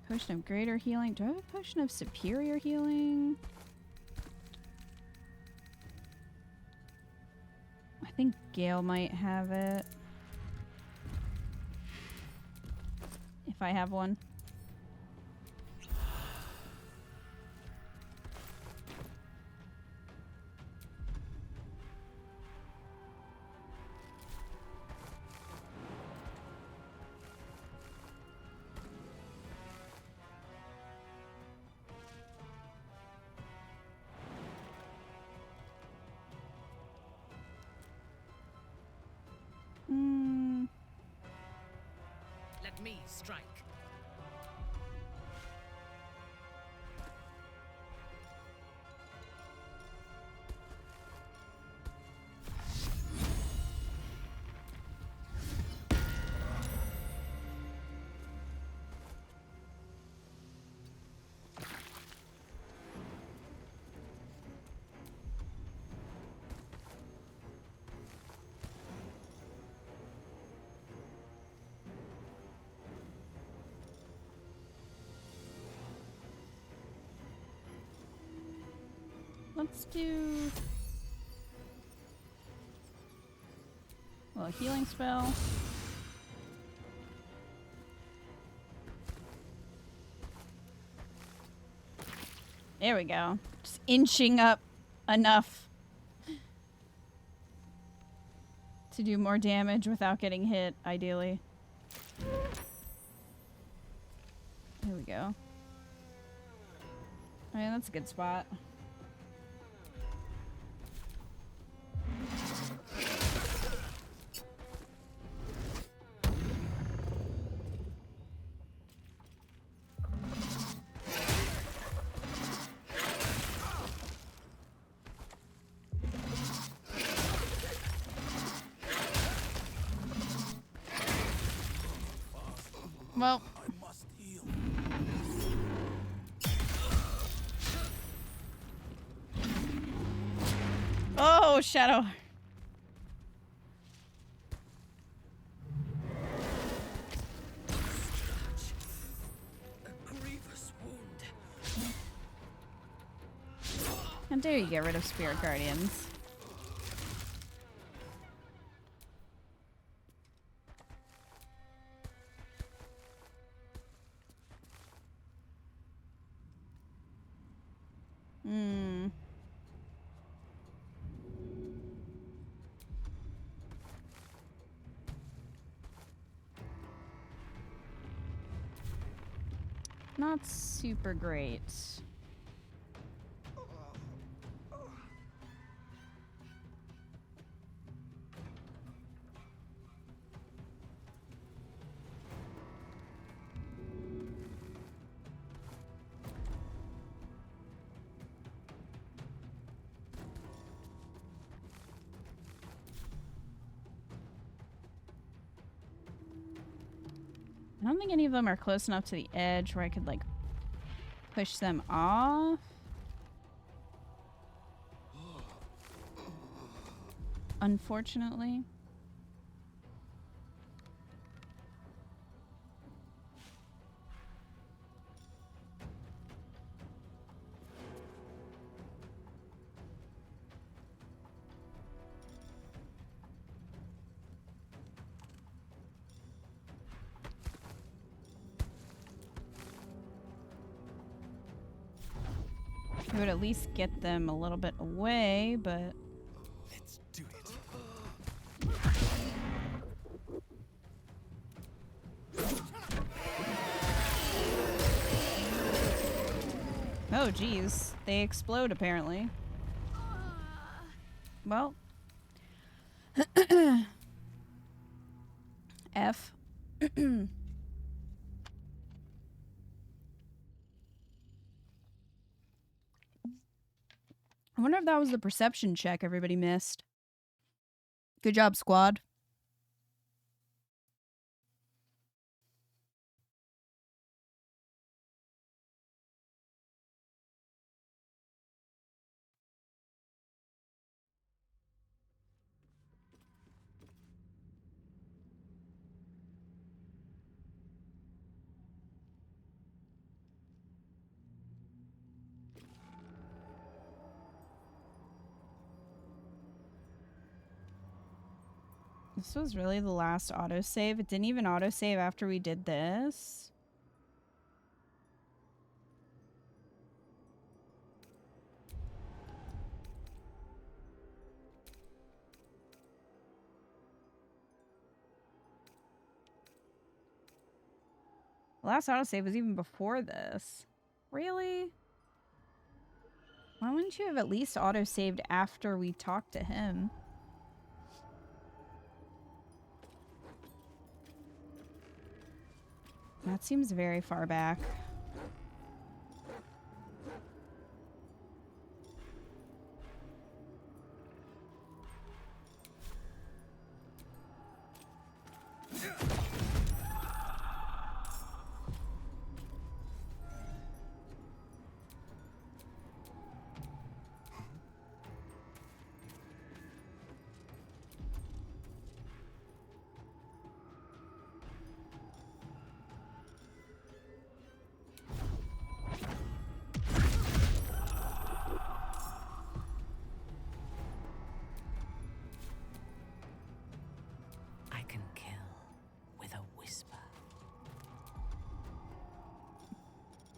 Potion of greater healing. Do I have a potion of superior healing? I think Gale might have it. If I have one. Let me strike. Let's do... well, a healing spell. There we go. Just inching up enough to do more damage without getting hit, ideally. There we go. I mean, that's a good spot. Well, I must heal. oh, Shadow. How dare you get rid of spirit guardians? Hmm. Not super great. I don't think any of them are close enough to the edge where I could, like, push them off. Unfortunately. It would at least get them a little bit away, but... Let's do it. Oh, geez. They explode, apparently. Well. F. I wonder if that was the perception check everybody missed. Good job, squad. This was really the last autosave. It didn't even autosave after we did this. The last autosave was even before this. Really? Why wouldn't you have at least autosaved after we talked to him? That seems very far back.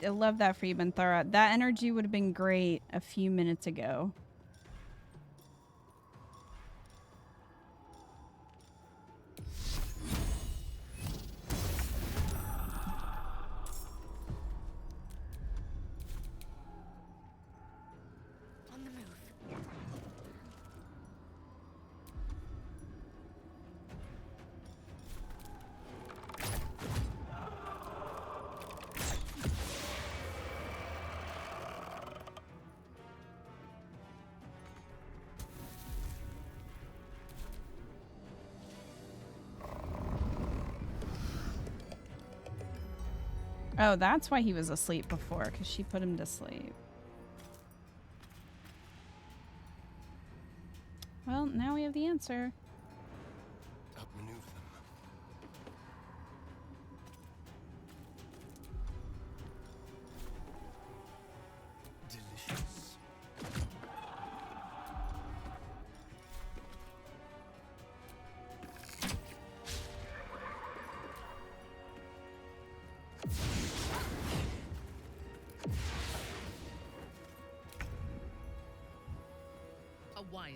I love that for you, Benthara. That energy would have been great a few minutes ago. On the move. Oh, that's why he was asleep before, because she put him to sleep. Well, now we have the answer. Outmaneuver them. Delicious.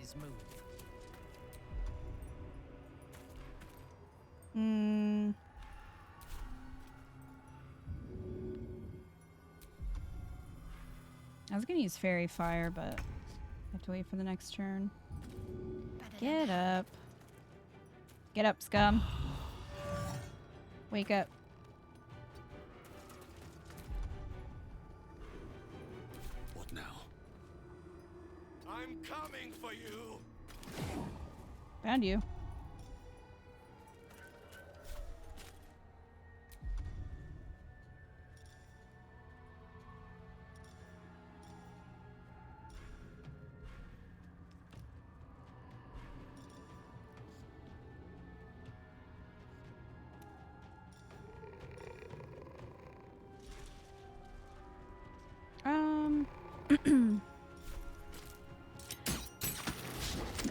wise move. I was gonna use Fairy Fire, but I have to wait for the next turn. Get up. Get up, scum. Wake up. What now? I'm coming for you! Found you.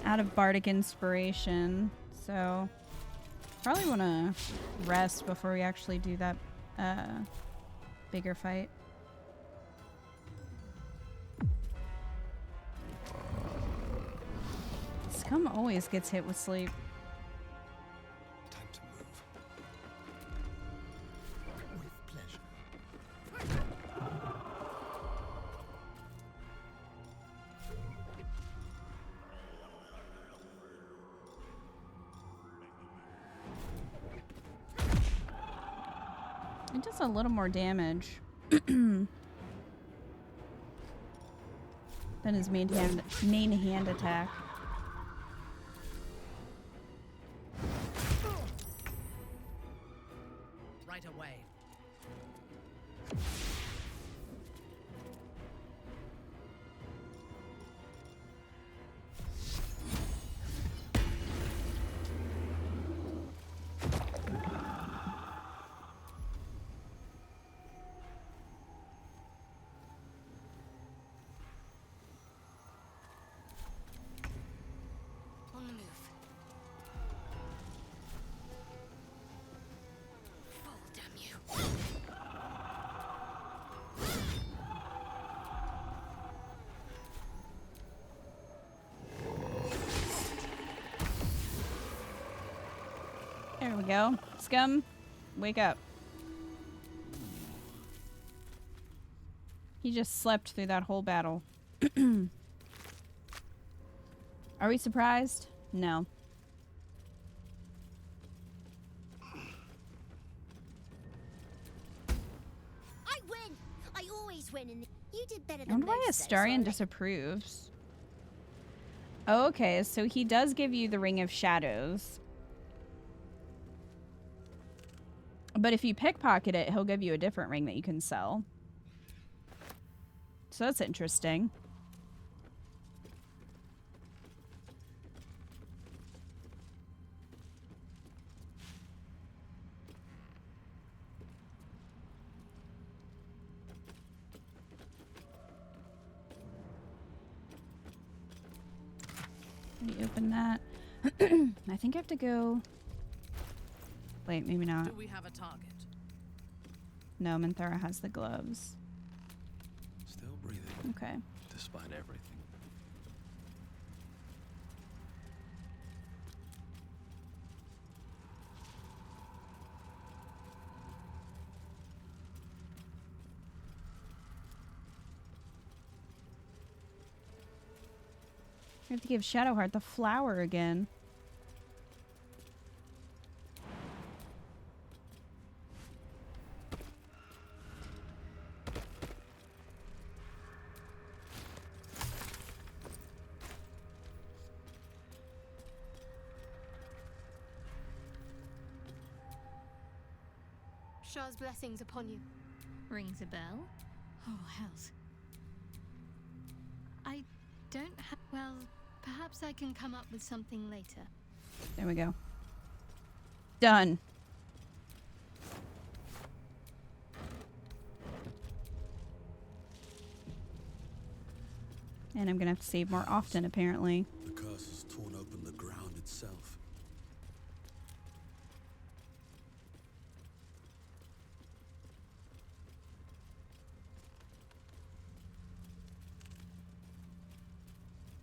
Out of bardic inspiration, so probably want to rest before we actually do that bigger fight. Scum always gets hit with sleep. Time to move. With pleasure. It does a little more damage than his main hand attack. Right away. On the move. Fall, damn you. There we go. Scum, wake up. He just slept through that whole battle. Are we surprised? No. I win! I always win, and you did better I than wonder why most, though, so Astarion I'll disapproves. Okay, so he does give you the Ring of Shadows. But if you pickpocket it, he'll give you a different ring that you can sell. So that's interesting. Let me open that. I think I have to go... Wait, maybe not. Do we have a target? No, Minthara has the gloves. Still breathing. Okay. Despite everything. We have to give Shadowheart the flower again. Shah's blessings upon you. Rings a bell? Oh, hells. I don't have... Well, perhaps I can come up with something later. There we go. Done. And I'm gonna have to save more often, apparently. The curse has torn open the ground itself.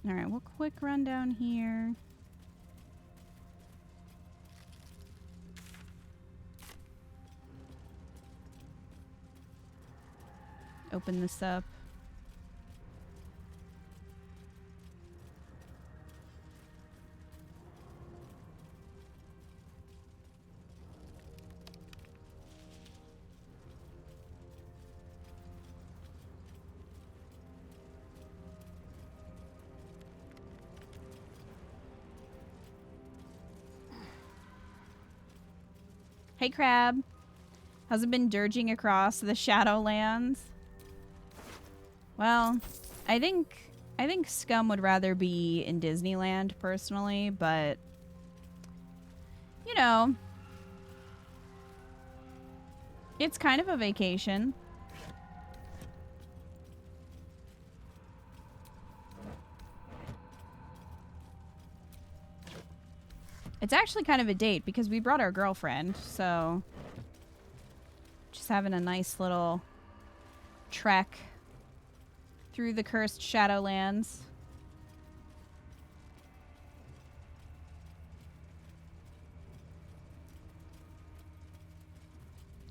Alright, we'll quick run down here. Open this up. Hey, Crab. How's it been dirging across the Shadowlands? Well, I think Scum would rather be in Disneyland personally, but you know, it's kind of a vacation. It's actually kind of a date because we brought our girlfriend, so just having a nice little trek through the cursed Shadowlands.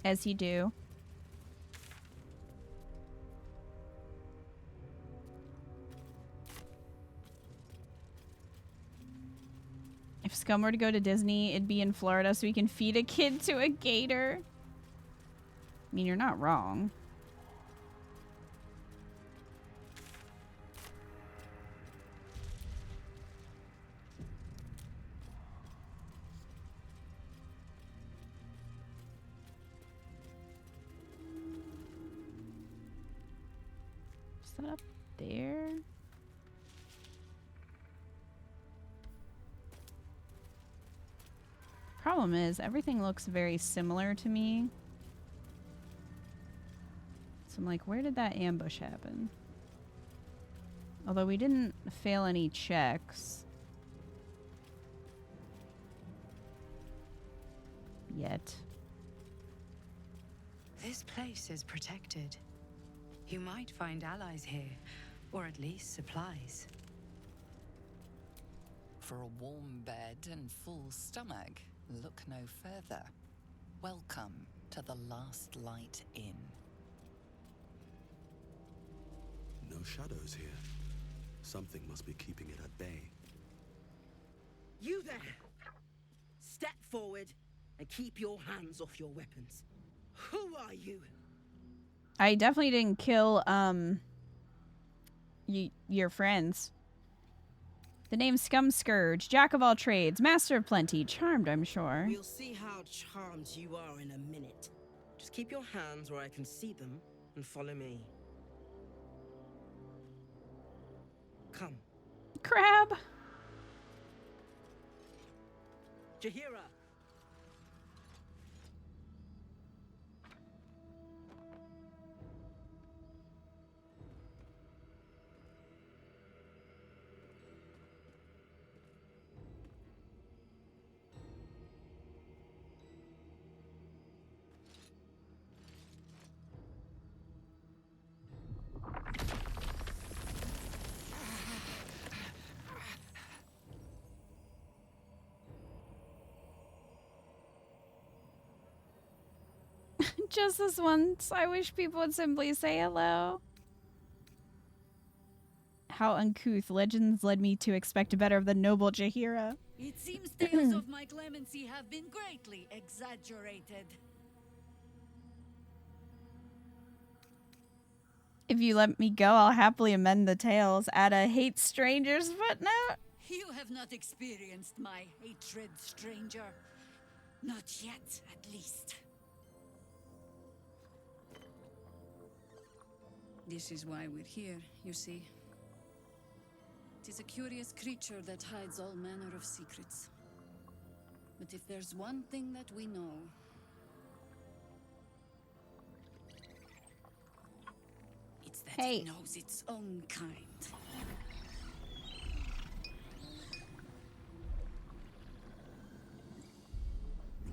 As you do. If Scum were to go to Disney, it'd be in Florida so we can feed a kid to a gator. I mean, you're not wrong. Is that up there? Problem is, everything looks very similar to me. So I'm like, where did that ambush happen? Although we didn't fail any checks. Yet. This place is protected. You might find allies here, or at least supplies. For a warm bed and full stomach, look no further. Welcome to the Last Light Inn. No shadows here. Something must be keeping it at bay. You there! Step forward and keep your hands off your weapons. Who are you? I definitely didn't kill, your friends. The name's Scum Scourge, jack of all trades, master of plenty, charmed, I'm sure. We'll see how charmed you are in a minute. Just keep your hands where I can see them and follow me. Come. Crab! Jaheira! Just this once. I wish people would simply say hello. How uncouth. Legends led me to expect better of the noble Jaheira. It seems tales of my clemency have been greatly exaggerated. If you let me go, I'll happily amend the tales. Add a hate strangers footnote. You have not experienced my hatred, stranger. Not yet, at least. This is why we're here, you see. It is a curious creature that hides all manner of secrets. But if there's one thing that we know, it's that it knows its own kind.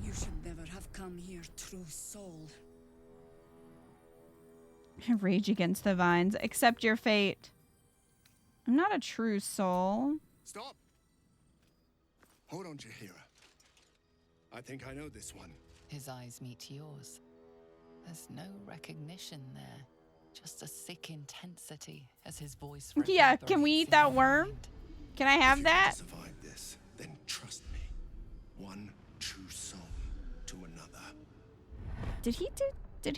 You should never have come here, true soul. Rage against the vines. Accept your fate. I'm not a true soul. Stop! Hold on, Jaheira. I think I know this one. His eyes meet yours. There's no recognition there. Just a sick intensity as his voice Yeah, can we eat that worm? mind. Can I have that? Survive this, then trust me. One true soul to another. Did he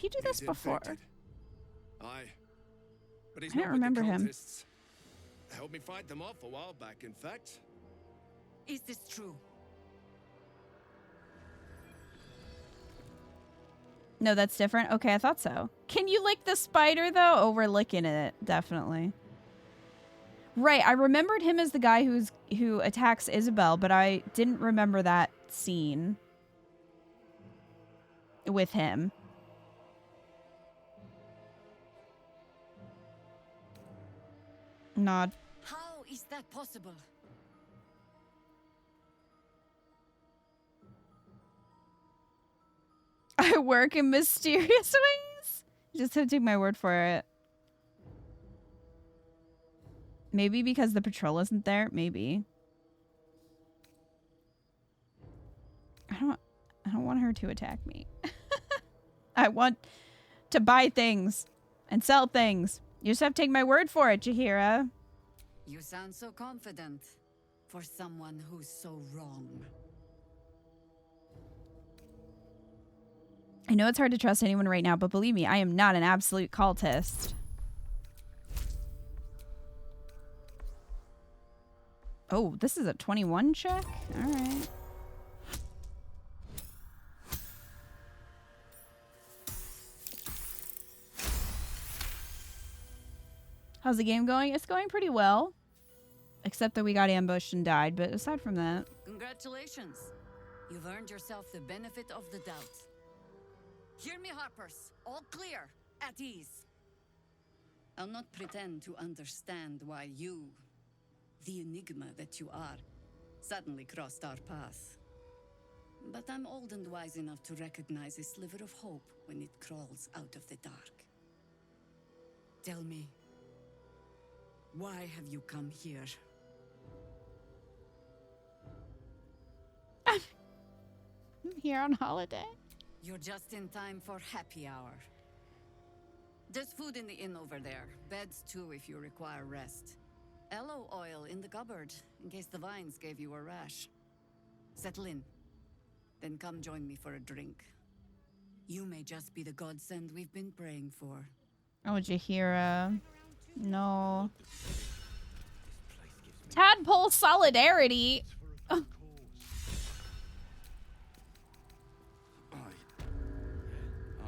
do this before? Aye. But he's I don't not with the remember him. cultists. Helped me fight them off a while back, in fact. Is this true? No, that's different. Okay, I thought so. Can you lick the spider though? Oh, we're licking it, definitely. Right, I remembered him as the guy who attacks Isabel, but I didn't remember that scene with him. Nod. How is that possible? I work in mysterious ways? Just have to take my word for it. Maybe because the patrol isn't there? Maybe. I don't want her to attack me. I want to buy things and sell things. You just have to take my word for it, Jaheira. You sound so confident for someone who's so wrong. I know it's hard to trust anyone right now, but believe me, I am not an absolute cultist. Oh, this is a 21 check? Alright. How's the game going? It's going pretty well. Except that we got ambushed and died, but aside from that... Congratulations. You've earned yourself the benefit of the doubt. Hear me, Harpers. All clear. At ease. I'll not pretend to understand why you, the enigma that you are, suddenly crossed our path. But I'm old and wise enough to recognize a sliver of hope when it crawls out of the dark. Tell me, why have you come here? I'm here on holiday. You're just in time for happy hour. There's food in the inn over there. Beds too if you require rest. Aloe oil in the cupboard in case the vines gave you a rash. Settle in. Then come join me for a drink. You may just be the godsend we've been praying for. Oh, Jaheira. No. Tadpole solidarity. Oh.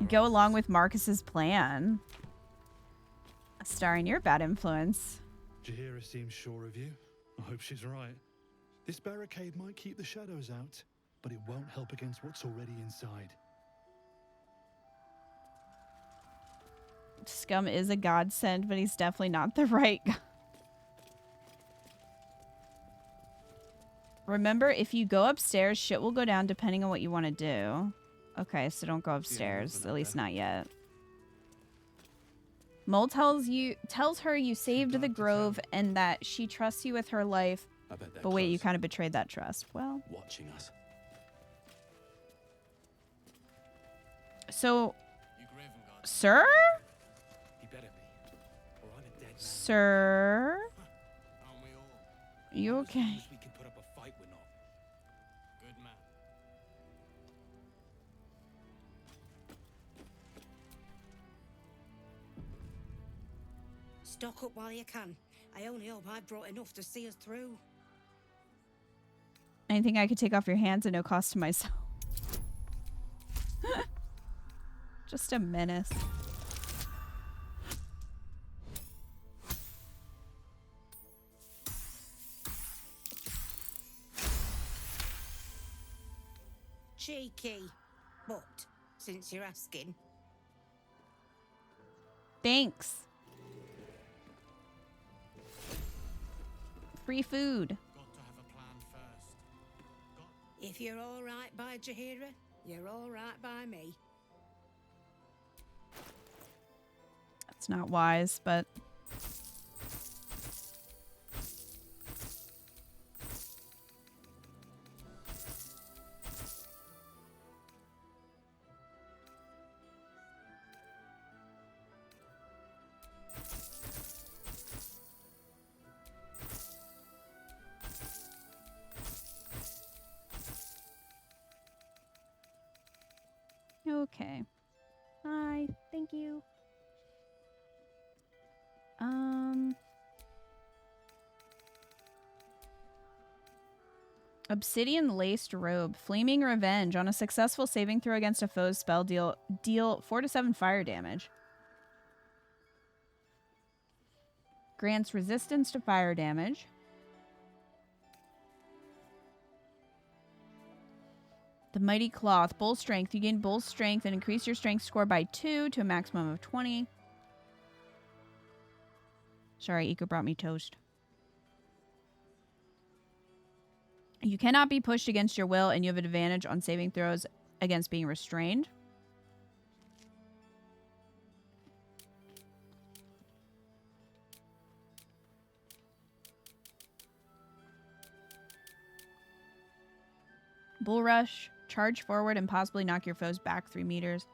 Go along with Marcus's plan. Starring your bad influence. Jaheira seems sure of you. I hope she's right. This barricade might keep the shadows out, but it won't help against what's already inside. Scum is a godsend, but he's definitely not the right guy. Remember, if you go upstairs, shit will go down depending on what you want to do. Okay, so don't go upstairs. At least not yet. Mole tells her you saved the grove and that she trusts you with her life. But wait, you kind of betrayed that trust. Well, watching us. So, sir? Sir? You okay? Stock up while you can. I only hope I brought enough to see us through. Anything I could take off your hands at no cost to myself. Just a menace. Cheeky. But, since you're asking. Thanks. Free food. If you're all right by Jaheira, you're all right by me. That's not wise, but... Okay. Hi. Thank you. Obsidian laced robe. Flaming revenge. On a successful saving throw against a foe's spell, deal 4 to 7 fire damage. Grants resistance to fire damage. The Mighty Cloth. Bull Strength. You gain Bull Strength and increase your Strength score by 2 to a maximum of 20. Sorry, Ika brought me toast. You cannot be pushed against your will, and you have an advantage on saving throws against being restrained. Bull Rush. Charge forward and possibly knock your foes back 3 meters.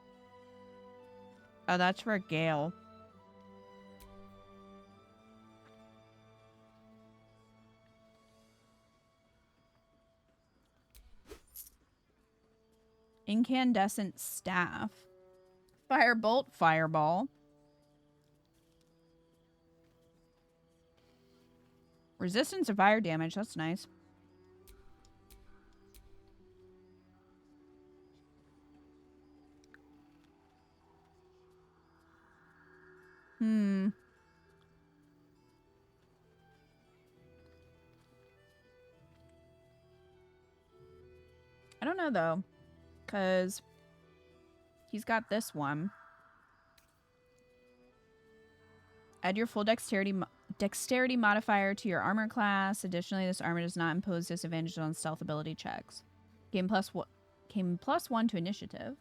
Oh, that's for Gale. Incandescent Staff. Firebolt. Fireball. Resistance to fire damage. That's nice. I don't know, though. Because he's got this one. Add your full dexterity modifier to your armor class. Additionally, this armor does not impose disadvantages on stealth ability checks. Gain +1 to initiative.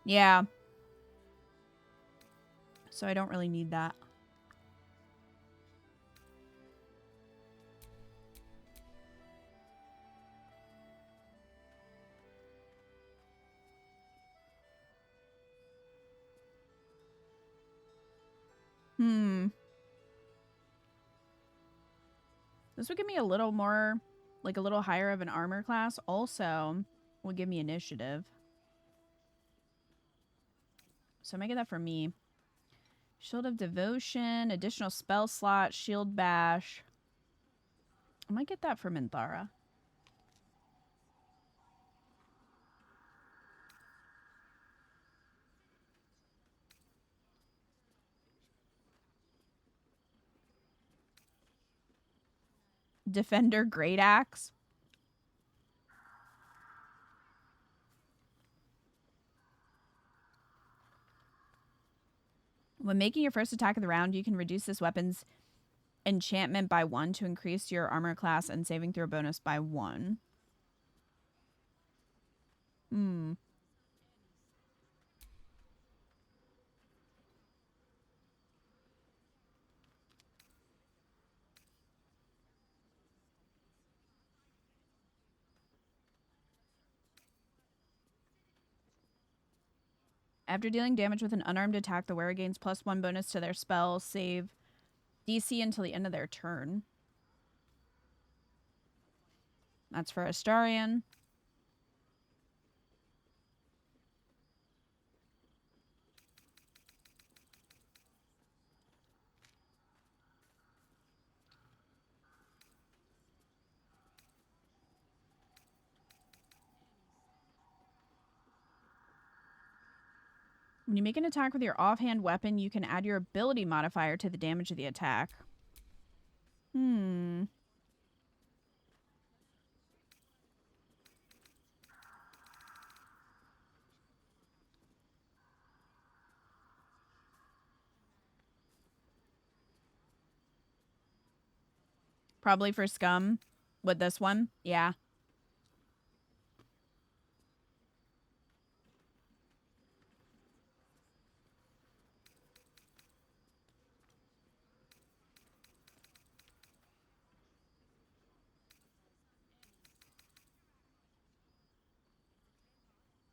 Yeah. So I don't really need that. This would give me a little more, like a little higher of an armor class. Also, would give me initiative. So I might get that for me. Shield of Devotion, additional spell slot, Shield Bash. I might get that for Minthara. Defender Great Axe. When making your first attack of the round, you can reduce this weapon's enchantment by 1 to increase your armor class and saving throw bonus by 1. After dealing damage with an unarmed attack, the wearer gains +1 bonus to their spell save DC until the end of their turn. That's for Astarion. When you make an attack with your offhand weapon, you can add your ability modifier to the damage of the attack. Probably for Scum with this one. Yeah.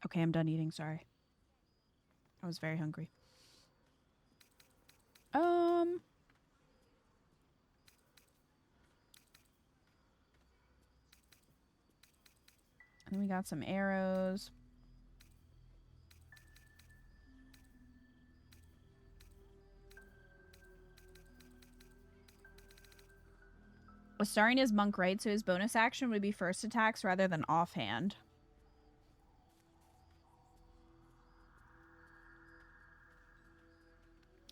Okay, I'm done eating. Sorry. I was very hungry. And we got some arrows. Astarion is monk, right? So his bonus action would be first attacks rather than offhand.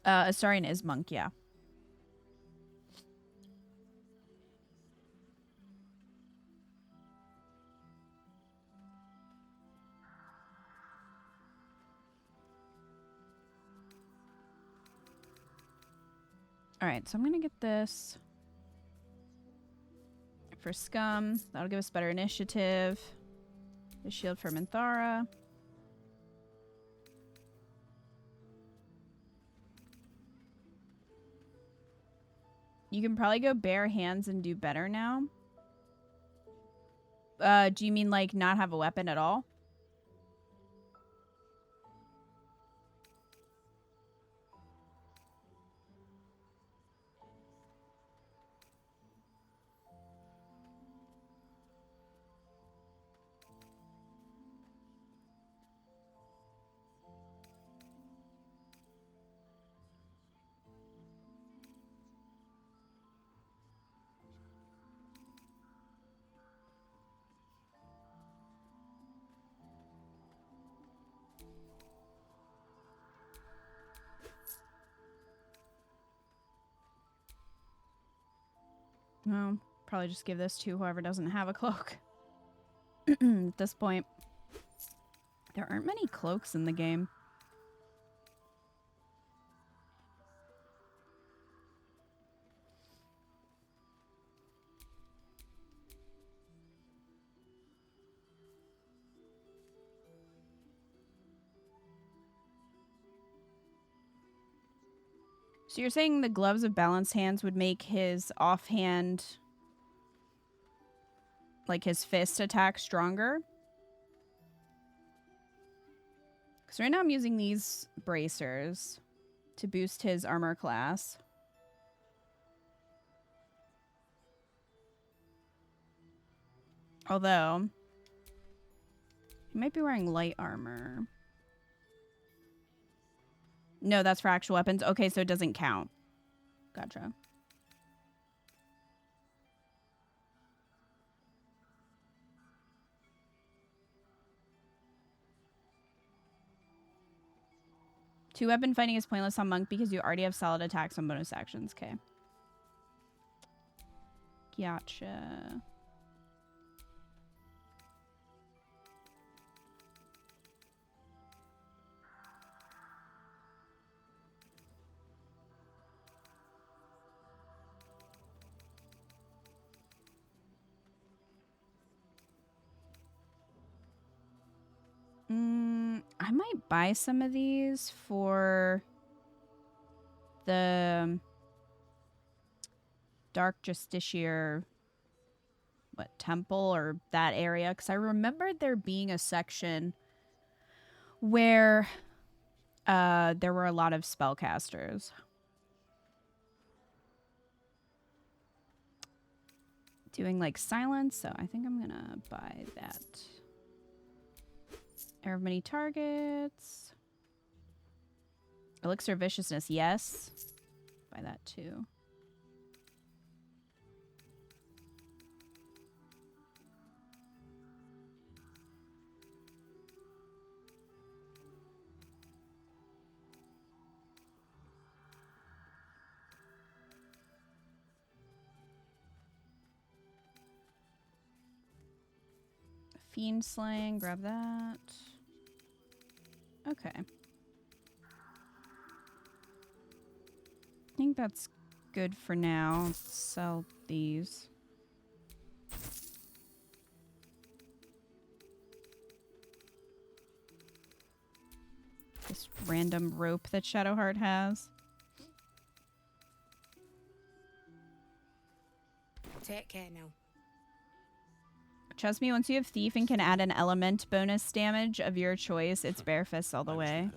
Astarion is monk, yeah. Alright, so I'm gonna get this for Scum. That'll give us better initiative. The shield for Minthara. You can probably go bare hands and do better now. Do you mean like not have a weapon at all? No, probably just give this to whoever doesn't have a cloak. At this point. There aren't many cloaks in the game. So you're saying the gloves of balanced hands would make his offhand, like his fist attack, stronger? Because right now I'm using these bracers to boost his armor class. Although, he might be wearing light armor. No, that's for actual weapons. Okay, so it doesn't count. Gotcha. Two-weapon fighting is pointless on Monk because you already have solid attacks on bonus actions. Okay. Gotcha. I might buy some of these for the Dark Justiciar, temple or that area, because I remembered there being a section where there were a lot of spellcasters. Doing like silence, so I think I'm gonna buy that. Air of many targets. Elixir of Viciousness, yes. Buy that too. Fiend Slaying, grab that. Okay. I think that's good for now. Let's sell these. This random rope that Shadowheart has. Take care now. Trust me, once you have Thief and can add an element bonus damage of your choice, it's bare fists all the way.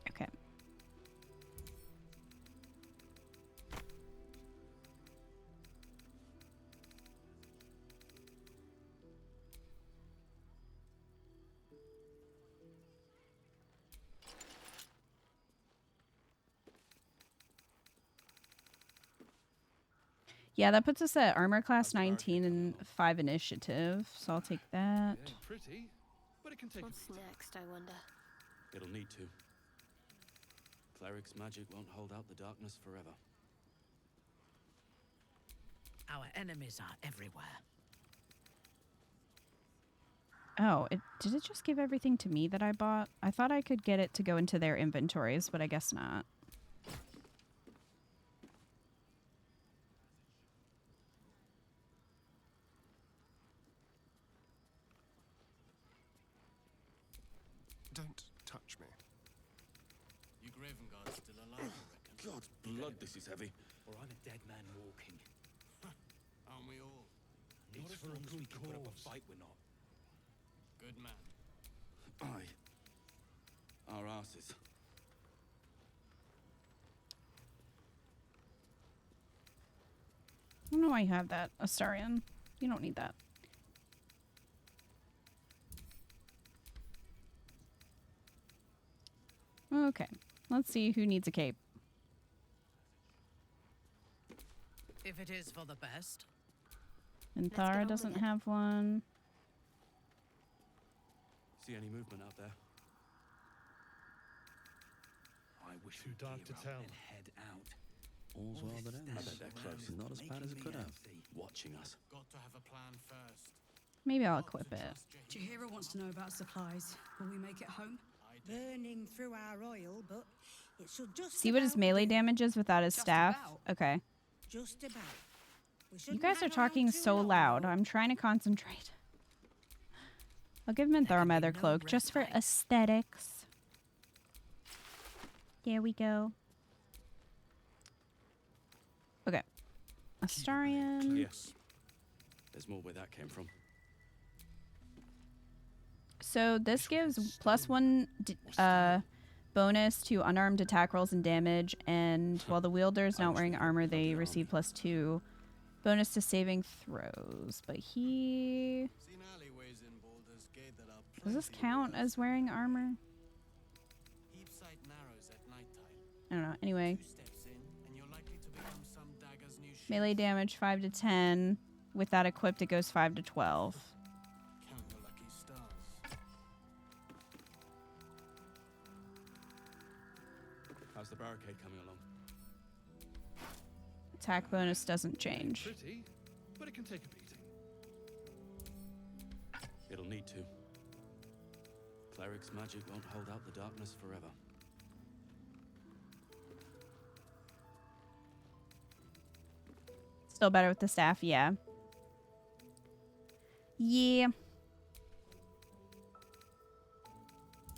Okay. Yeah, that puts us at armor class 19 and 5 initiative, so I'll take that. It ain't pretty, but it can take What's next, I wonder? It'll need to. Cleric's magic won't hold out the darkness forever. Our enemies are everywhere. Oh, did it just give everything to me that I bought? I thought I could get it to go into their inventories, but I guess not. Don't touch me. You Graven Guard's still alive, I reckon. God's blood, this is heavy. Or I'm a dead man walking. Aren't we all? Not as long as we can put up a fight, we're not. Good man. Aye. Our asses. I don't know why you have that, Astarion. You don't need that. Okay, let's see who needs a cape. If it is for the best. And Thara doesn't have one. See any movement out there? I wish Too dark to tell. And head out. All's well that ends. I bet they're close and not as bad as it could have. Watching us. Got to have a plan first. Maybe I'll equip it. Chihiro wants to know about supplies. Will we make it home? Burning through our oil, but it should just See what his melee damage is without his staff? Okay. Just about. You guys are talking so loud. I'm trying to concentrate. I'll give Minthara my other cloak just for aesthetics. There we go. Okay. Astarion. Yes. There's more where that came from. So this gives +1 bonus to unarmed attack rolls and damage, and while the wielder is not wearing armor, they receive +2 bonus to saving throws. But he... Does this count as wearing armor? I don't know. Anyway. Melee damage 5 to 10. With that equipped, it goes 5 to 12. How's the barricade coming along? Attack bonus doesn't change. Pretty, but it can take a beating. It'll need to. Cleric's magic won't hold out the darkness forever. Still better with the staff, yeah. Yeah.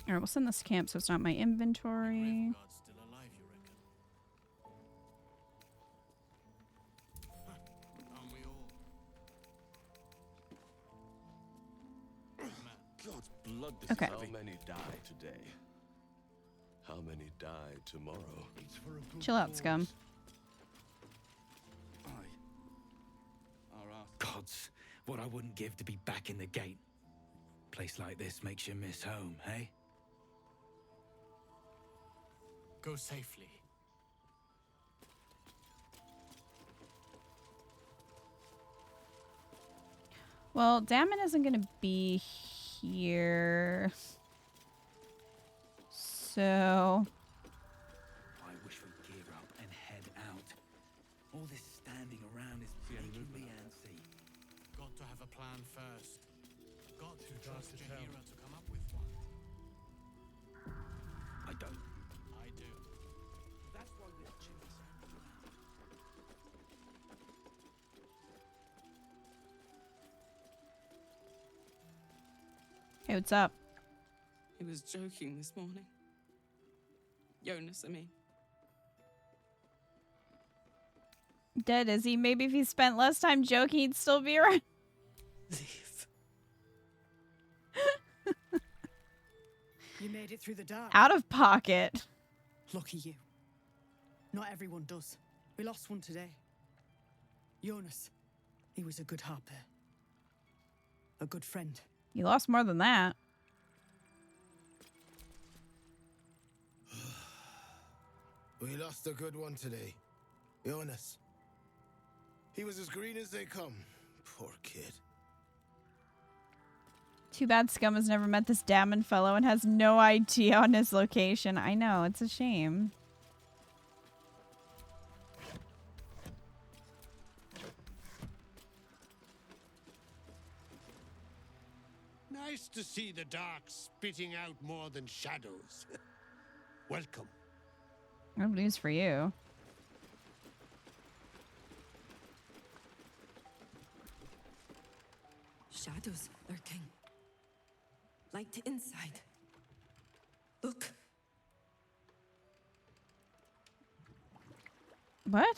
Alright, we'll send this to camp so it's not my inventory. God's blood, this Okay. is how many die today? How many die tomorrow? Chill out, scum. Gods, what I wouldn't give to be back in the gate. Place like this makes you miss home, hey? Go safely. Well, Damon isn't going to be here. So... I wish we'd gear up and head out. All this standing around is making me antsy. Got to have a plan first. Got to trust Jahira to come up with one. I don't. I do. That's why we're choosing. Hey, what's up? He was joking this morning. Jonas, I mean. Dead, is he? Maybe if he spent less time joking, he'd still be around. You made it through the dark. Out of pocket. Lucky you. Not everyone does. We lost one today. Jonas. He was a good harper. A good friend. You lost more than that. We lost a good one today. Jonas. He was as green as they come. Poor kid. Too bad Scum has never met this Damon fellow and has no idea on his location. I know, it's a shame. Nice to see the dark spitting out more than shadows. Welcome. I have news for you. Shadows lurking. Light inside. Look. What?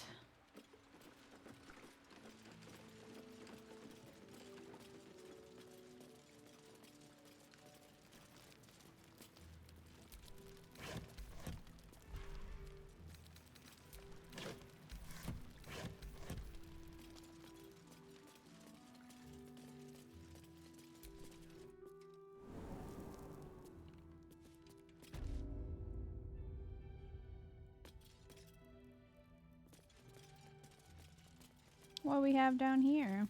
What we have down here?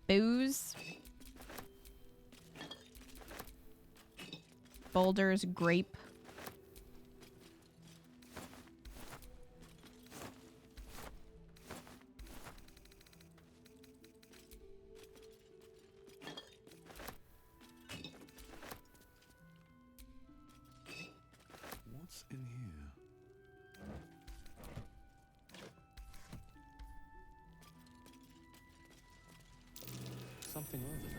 Booze. Baldur's grape. What's in here? Something over there.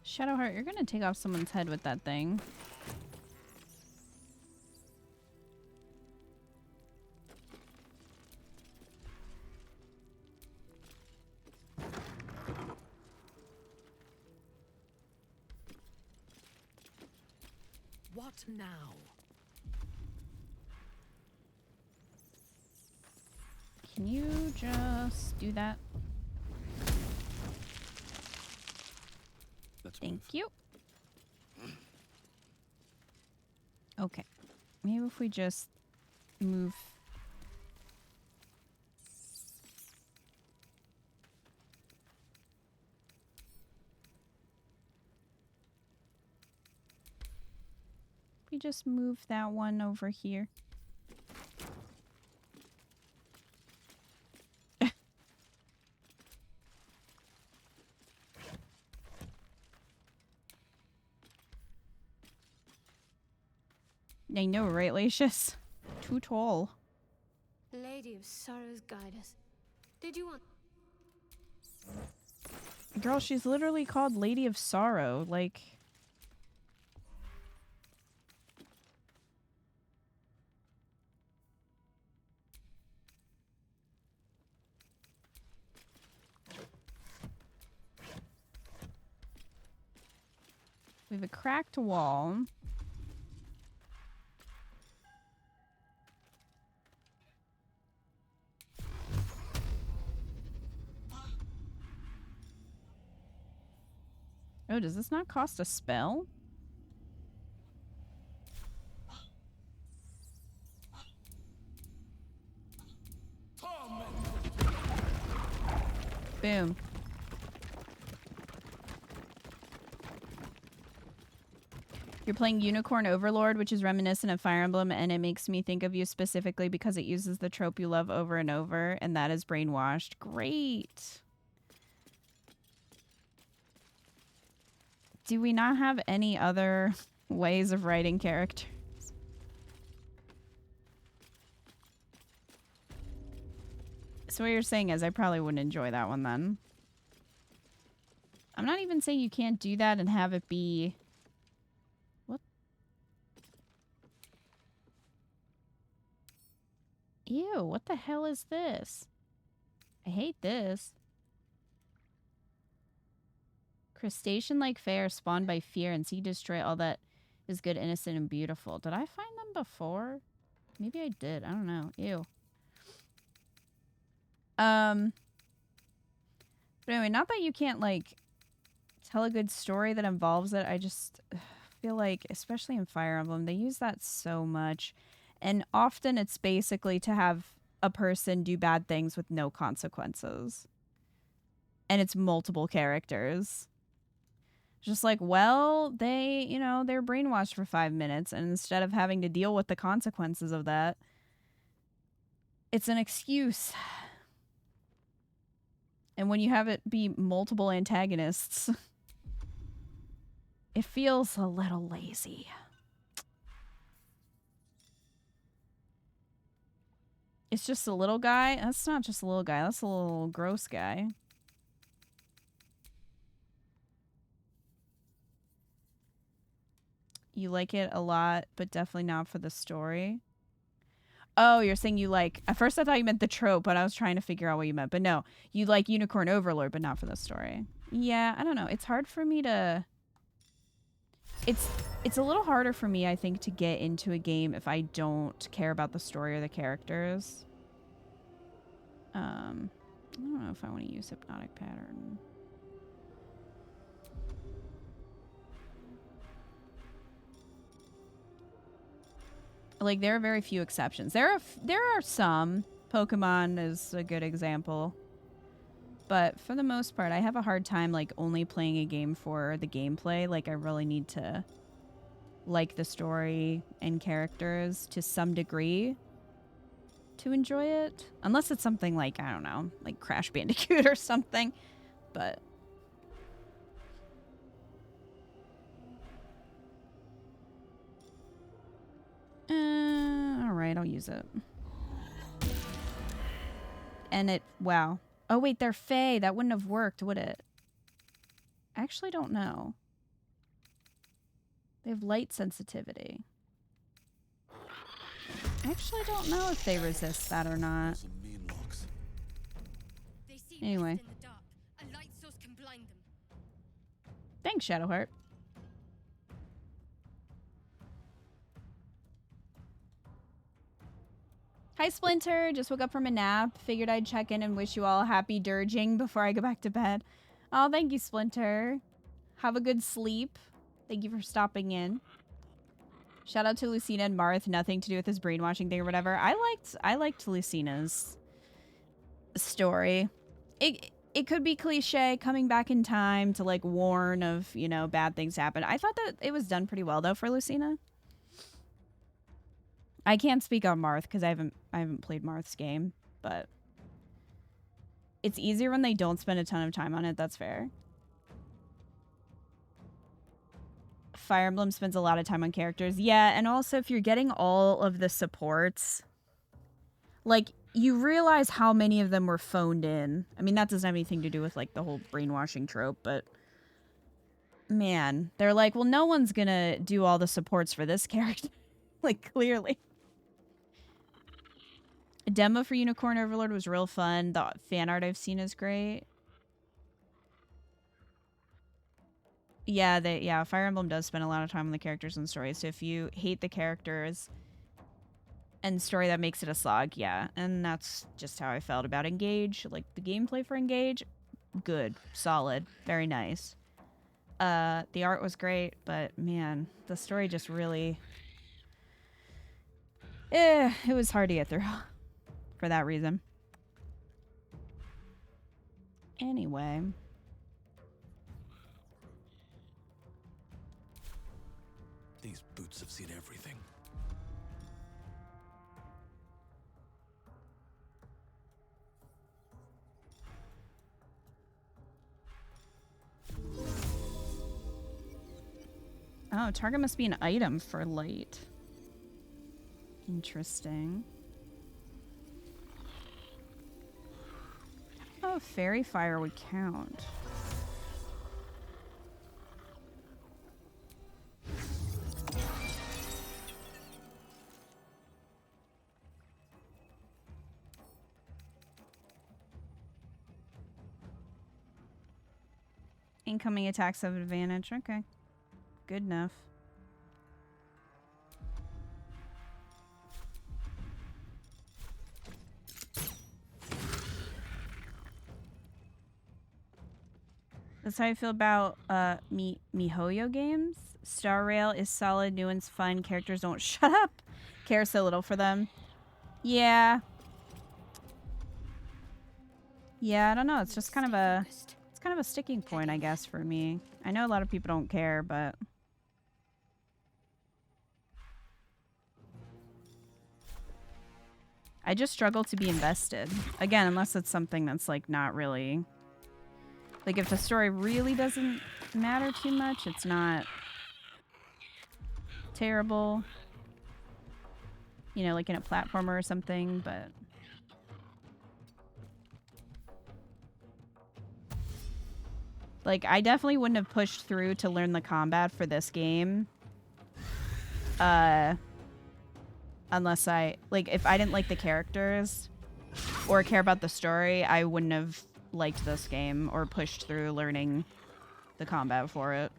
Shadowheart, you're gonna take off someone's head with that thing. What now? Can you just do that? Thank you. Okay. Maybe if we just move. We just move that one over here. I know, right, Lacius? Too tall. Lady of Sorrows, guide us. Did you want... Girl, she's literally called Lady of Sorrow. Like... We have a cracked wall. Oh, does this not cost a spell? Boom. You're playing Unicorn Overlord, which is reminiscent of Fire Emblem, and it makes me think of you specifically because it uses the trope you love over and over, and that is brainwashed. Great. Do we not have any other ways of writing characters? So what you're saying is I probably wouldn't enjoy that one then. I'm not even saying you can't do that and have it be... What? Ew, what the hell is this? I hate this. Crustacean-like fare spawned by fear and see destroy all that is good, innocent, and beautiful. Did I find them before? Maybe I did. I don't know. Ew. But anyway, not that you can't, like, tell a good story that involves it. I just... feel like, especially in Fire Emblem, they use that so much. And often it's basically to have a person do bad things with no consequences. And it's multiple characters. Just like, well, they, you know, they're brainwashed for 5 minutes, and instead of having to deal with the consequences of that, it's an excuse. And when you have it be multiple antagonists, it feels a little lazy. It's just a little guy. That's not just a little guy. That's a little gross guy. You like it a lot, but definitely not for the story. Oh, you're saying you like... At first I thought you meant the trope, but I was trying to figure out what you meant. But no, you like Unicorn Overlord, but not for the story. Yeah, I don't know. It's hard for me to... It's a little harder for me, I think, to get into a game if I don't care about the story or the characters. I don't know if I want to use Hypnotic Pattern. Like, there are very few exceptions. There are some. Pokemon is a good example. But for the most part, I have a hard time, like, only playing a game for the gameplay. Like, I really need to like the story and characters to some degree to enjoy it. Unless it's something like, I don't know, like Crash Bandicoot or something. But... alright, I'll use it. And it... Wow. Oh, wait, they're Fae. That wouldn't have worked, would it? I actually don't know. They have light sensitivity. I actually don't know if they resist that or not. Anyway. Thanks, Shadowheart. Hi, Splinter. Just woke up from a nap. Figured I'd check in and wish you all happy dirging before I go back to bed. Oh, thank you, Splinter. Have a good sleep. Thank you for stopping in. Shout out to Lucina and Marth. Nothing to do with his brainwashing thing or whatever. I liked Lucina's story. It could be cliche, coming back in time to like warn of, you know, bad things happen. I thought that it was done pretty well though for Lucina. I can't speak on Marth because I haven't played Marth's game, but it's easier when they don't spend a ton of time on it. That's fair. Fire Emblem spends a lot of time on characters. Yeah, and also if you're getting all of the supports, like, you realize how many of them were phoned in. I mean, that doesn't have anything to do with, like, the whole brainwashing trope, but... Man, they're like, well, no one's gonna do all the supports for this character. Like, clearly. A demo for Unicorn Overlord was real fun. The fan art I've seen is great. Yeah, Fire Emblem does spend a lot of time on the characters and stories. So if you hate the characters and story, that makes it a slog, yeah. And that's just how I felt about Engage. Like, the gameplay for Engage, good, solid, very nice. The art was great, but man, the story just really... it was hard to get through for that reason. Anyway... These boots have seen everything. Oh, target must be an item for light. Interesting. Oh, fairy fire would count. Incoming attacks have advantage. Okay. Good enough. That's how I feel about MiHoYo games. Star Rail is solid, new one's fun, characters don't shut up. Care so little for them. Yeah. Yeah, I don't know. It's just kind of a sticking point, I guess, for me. I know a lot of people don't care, but I just struggle to be invested. Again, unless it's something that's like not really, like if the story really doesn't matter too much, it's not terrible. You know, like in a platformer or something, but like I definitely wouldn't have pushed through to learn the combat for this game. Unless if I didn't like the characters or care about the story, I wouldn't have liked this game or pushed through learning the combat for it.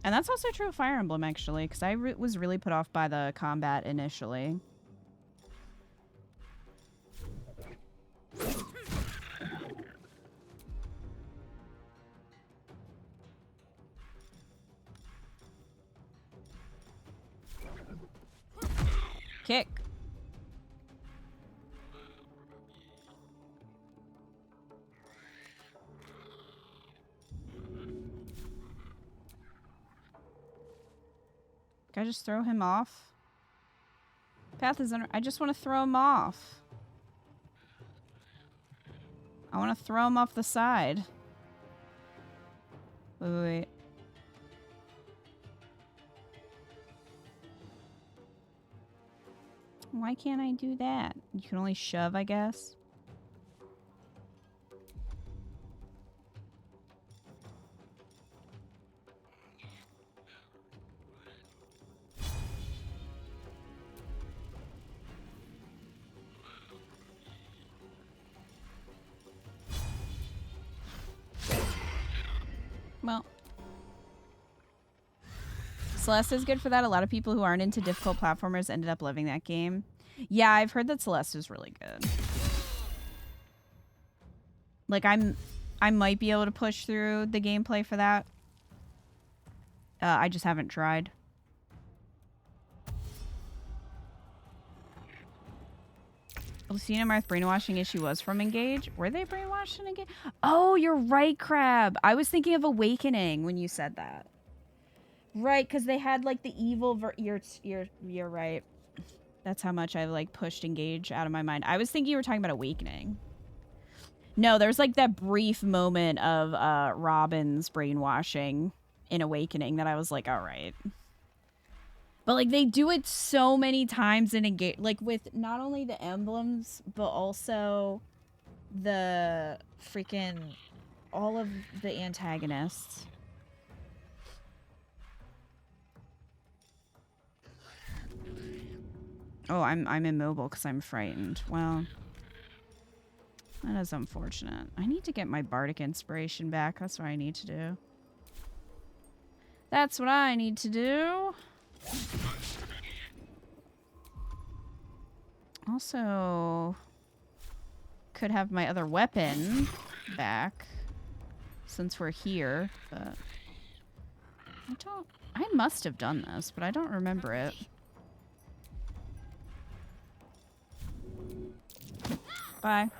And that's also true of Fire Emblem, actually, because I was really put off by the combat initially. Kick. Can I just throw him off? Path is under. I just want to throw him off. I want to throw him off the side. Wait. Why can't I do that? You can only shove, I guess. Well, Celeste is good for that. A lot of people who aren't into difficult platformers ended up loving that game. Yeah, I've heard that Celeste is really good. Like, I might be able to push through the gameplay for that. I just haven't tried. Lucina Marth brainwashing issue was from Engage. Were they brainwashed in Engage? Oh, you're right, Crab. I was thinking of Awakening when you said that. Right, because they had like the evil. You're right. That's how much I like pushed Engage out of my mind. I was thinking you were talking about Awakening. No, there's like that brief moment of Robin's brainwashing in Awakening that I was like, all right. But like they do it so many times in Engage, like with not only the emblems, but also the freaking all of the antagonists. Oh, I'm immobile because I'm frightened. Well, that is unfortunate. I need to get my bardic inspiration back. That's what I need to do. That's what I need to do. Also, could have my other weapon back since we're here, but I must have done this, but I don't remember it. Bye.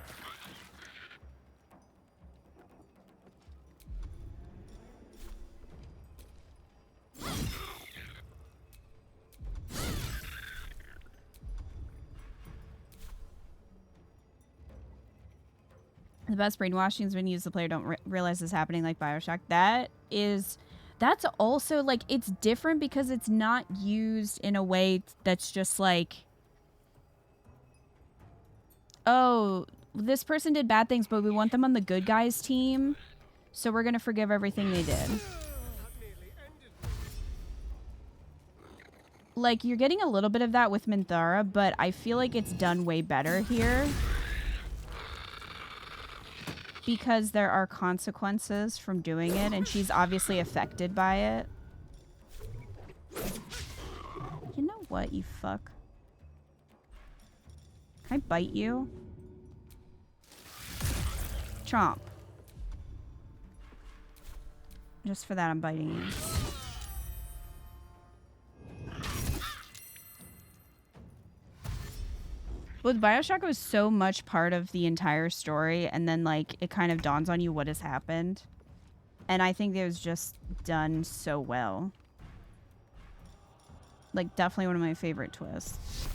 The best brainwashing is when you use the player don't realize it's happening, like Bioshock. That's also like, it's different because it's not used in a way that's just like, oh, this person did bad things, but we want them on the good guys team, so we're gonna forgive everything they did. Like, you're getting a little bit of that with Minthara, but I feel like it's done way better here. Because there are consequences from doing it, and she's obviously affected by it. You know what, you fuck? Can I bite you? Chomp. Just for that, I'm biting you. With Bioshock, it was so much part of the entire story, and then, like, it kind of dawns on you what has happened. And I think it was just done so well. Like, definitely one of my favorite twists.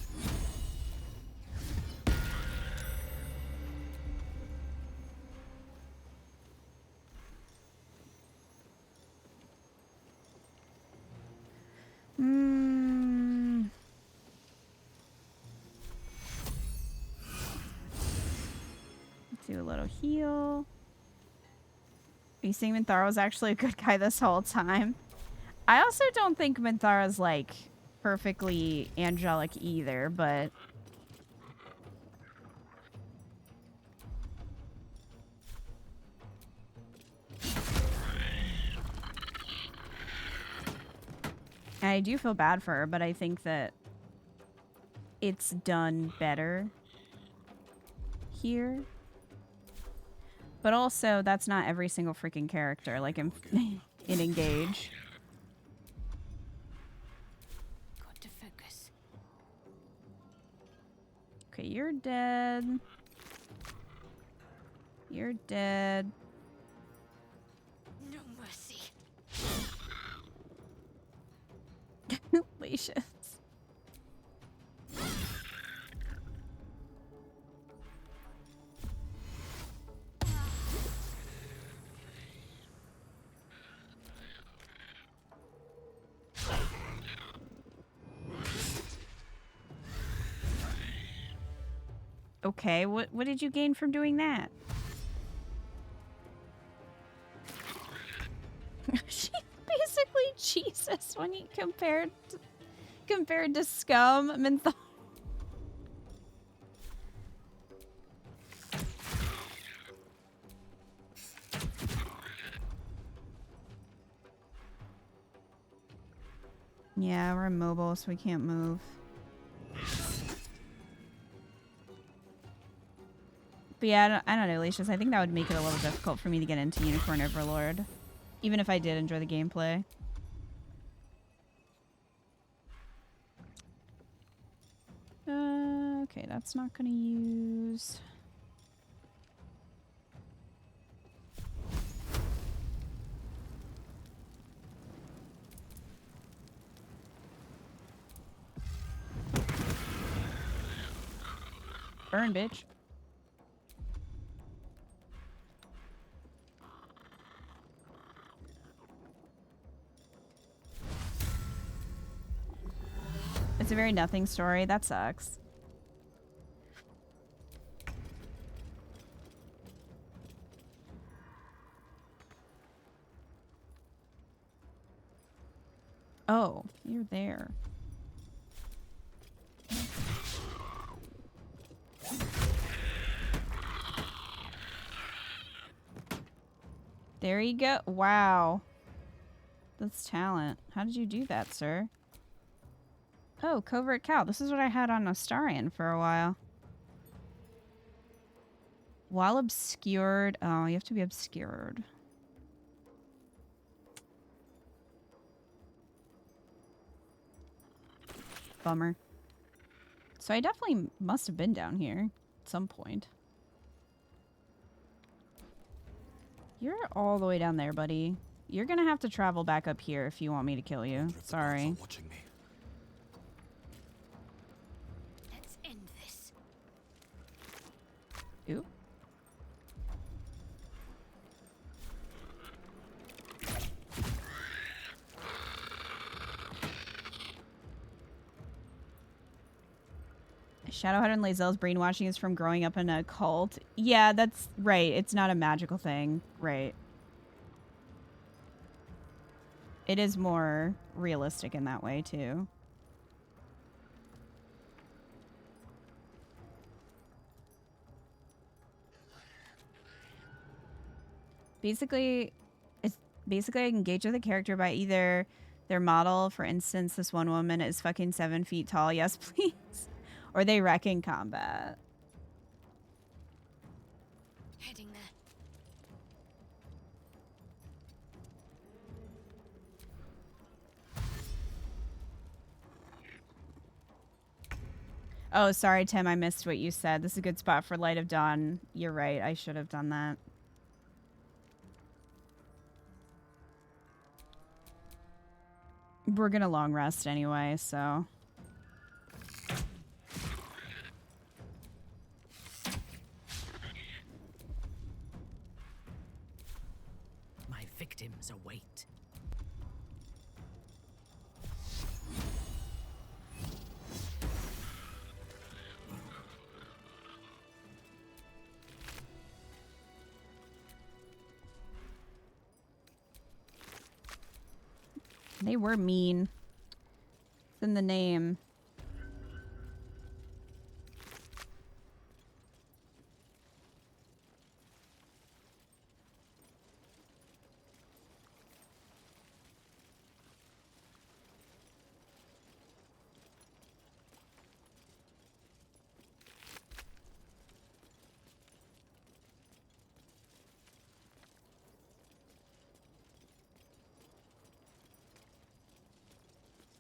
Let's do a little heal. Are you saying Minthara was actually a good guy this whole time? I also don't think Minthara's, like, perfectly angelic either, but... I do feel bad for her, but I think that it's done better here. But also, that's not every single freaking character, like in Engage. Got to focus. Okay, you're dead. You're dead. No mercy. Delicious. Okay, what did you gain from doing that? She's basically Jesus when you compared to Scum. Menthol. Yeah, we're immobile, so we can't move. But yeah, I don't know, Alicious. I think that would make it a little difficult for me to get into Unicorn Overlord. Even if I did enjoy the gameplay. Okay, that's not gonna use... Burn, bitch. It's a very nothing story. That sucks. Oh, you're there. There you go. Wow. That's talent. How did you do that, sir? Oh, Covert Cow. This is what I had on Astarion for a while. While obscured. Oh, you have to be obscured. Bummer. So I definitely must have been down here at some point. You're all the way down there, buddy. You're gonna have to travel back up here if you want me to kill you. Sorry. Let's end this. Ooh. Shadowhead and Lae'zel's brainwashing is from growing up in a cult. Yeah, that's right. It's not a magical thing. Right. It is more realistic in that way, too. Basically, it's basically I engage with a character by either their model. For instance, this one woman is fucking 7 feet tall. Yes, please. Or they wreck in combat. Heading there. Oh, sorry, Tim. I missed what you said. This is a good spot for Light of Dawn. You're right. I should have done that. We're gonna long rest anyway, so... My victims await. They were mean. It's in the name.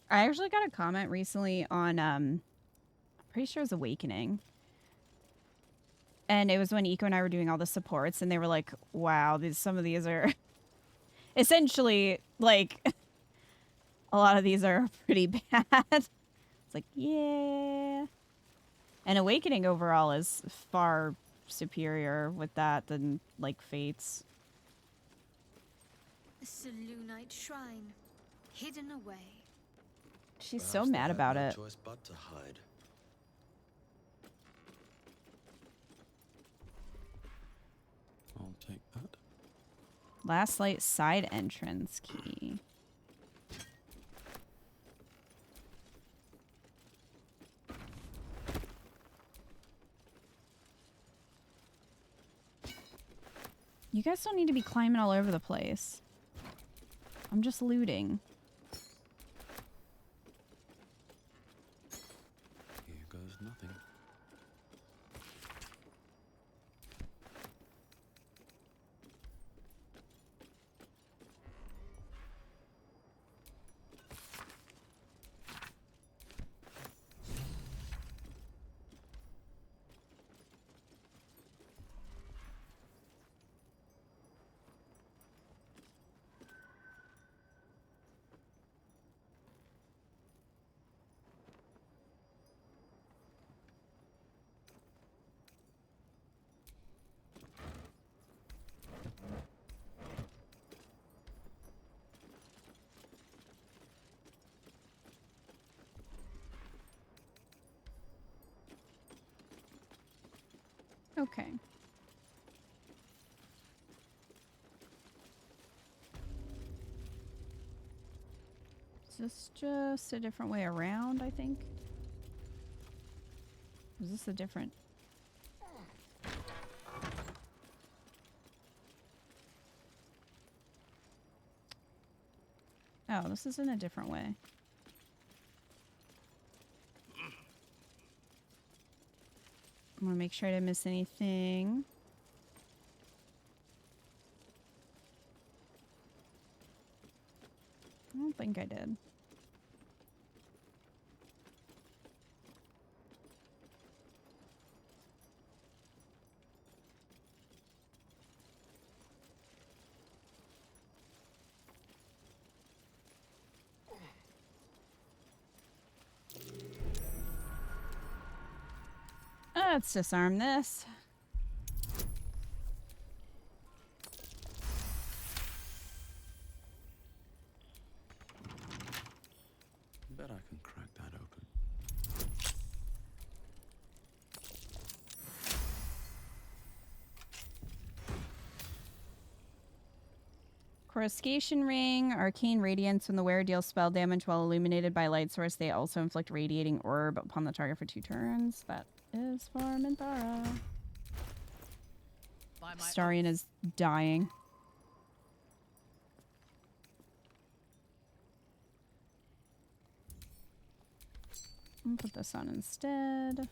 I actually got a comment recently on, I'm pretty sure it was Awakening. And it was when Eco and I were doing all the supports, and they were like, wow, some of these are essentially, like, a lot of these are pretty bad. It's like, yeah. And Awakening overall is far superior with that than, like, Fates. A Selûnite shrine, hidden away. She's Perhaps so they mad had about no it. choice but to hide. I'll take that. Last light side entrance key. You guys don't need to be climbing all over the place. I'm just looting. Here goes nothing. Okay. Is this just a different way around, I think? Is this a different... Oh, this is in a different way. I want to make sure I didn't miss anything. I don't think I did. Let's disarm this. Bet I can crack that open. Coruscation ring, arcane radiance. When the wearer deals spell damage while illuminated by light source, they also inflict radiating orb upon the target for 2 turns. That is for Minthara. Starion is dying. I'll put this on instead.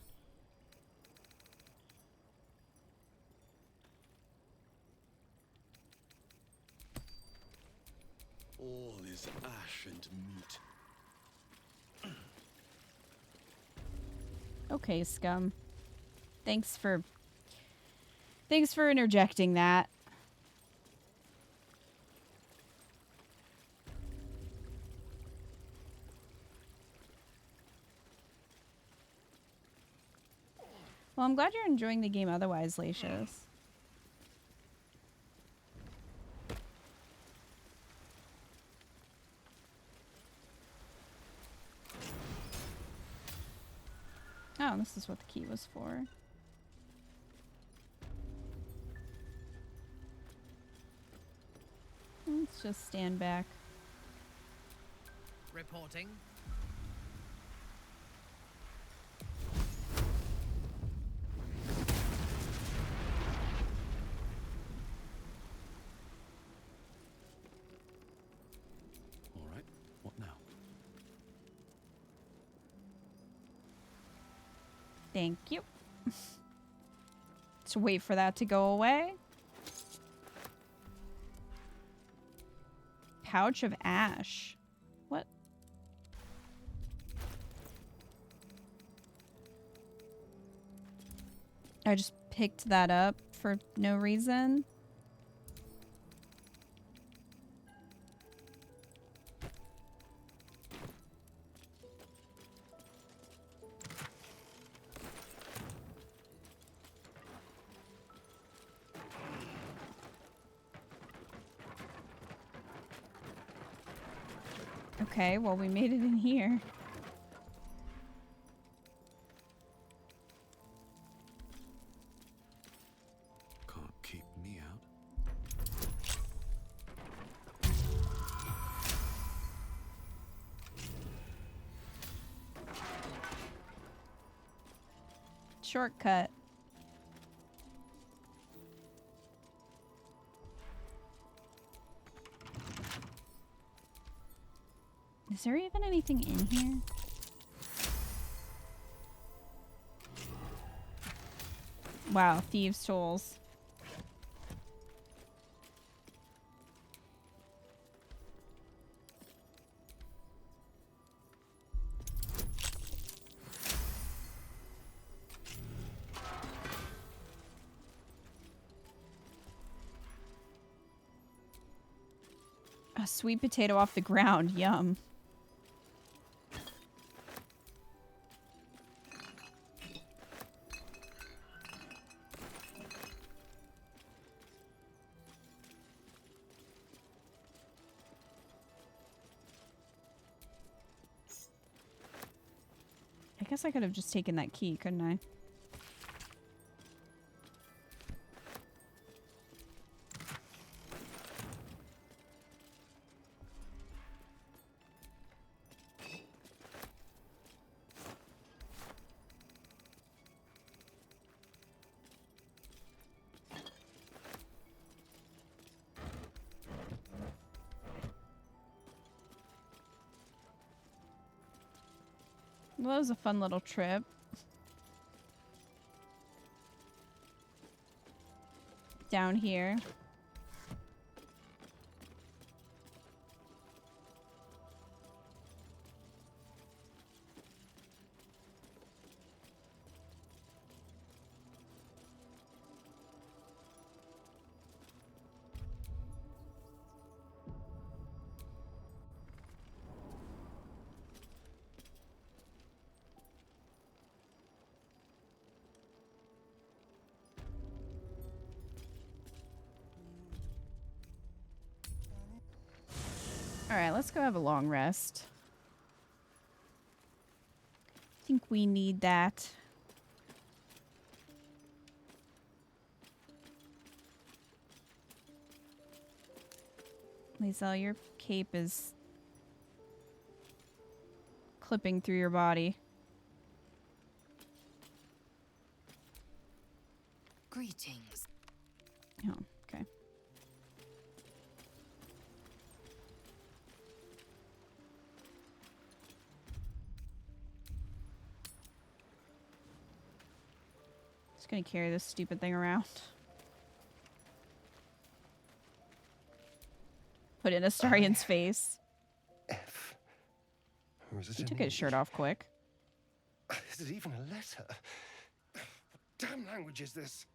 All is ash and meat. Okay, scum. Thanks for interjecting that. Well, I'm glad you're enjoying the game otherwise, Lacius. Oh, this is what the key was for. Let's just stand back. Reporting. All right, what now? Thank you. Let's wait for that to go away. Pouch of ash. What? I just picked that up for no reason. Okay, well, we made it in here. Can't keep me out. Shortcut. Is there even anything in here? Wow, thieves' tools. A sweet potato off the ground. Yum. I guess I could have just taken that key, couldn't I? Well, that was a fun little trip. Down here. All right, let's go have a long rest. I think we need that. Lizelle, your cape is clipping through your body. Greetings. Oh, okay. Just gonna carry this stupid thing around. Put it in Astarian's face. F. Or is it He an took his E? shirt off quick. Is it even a letter? What damn language is this?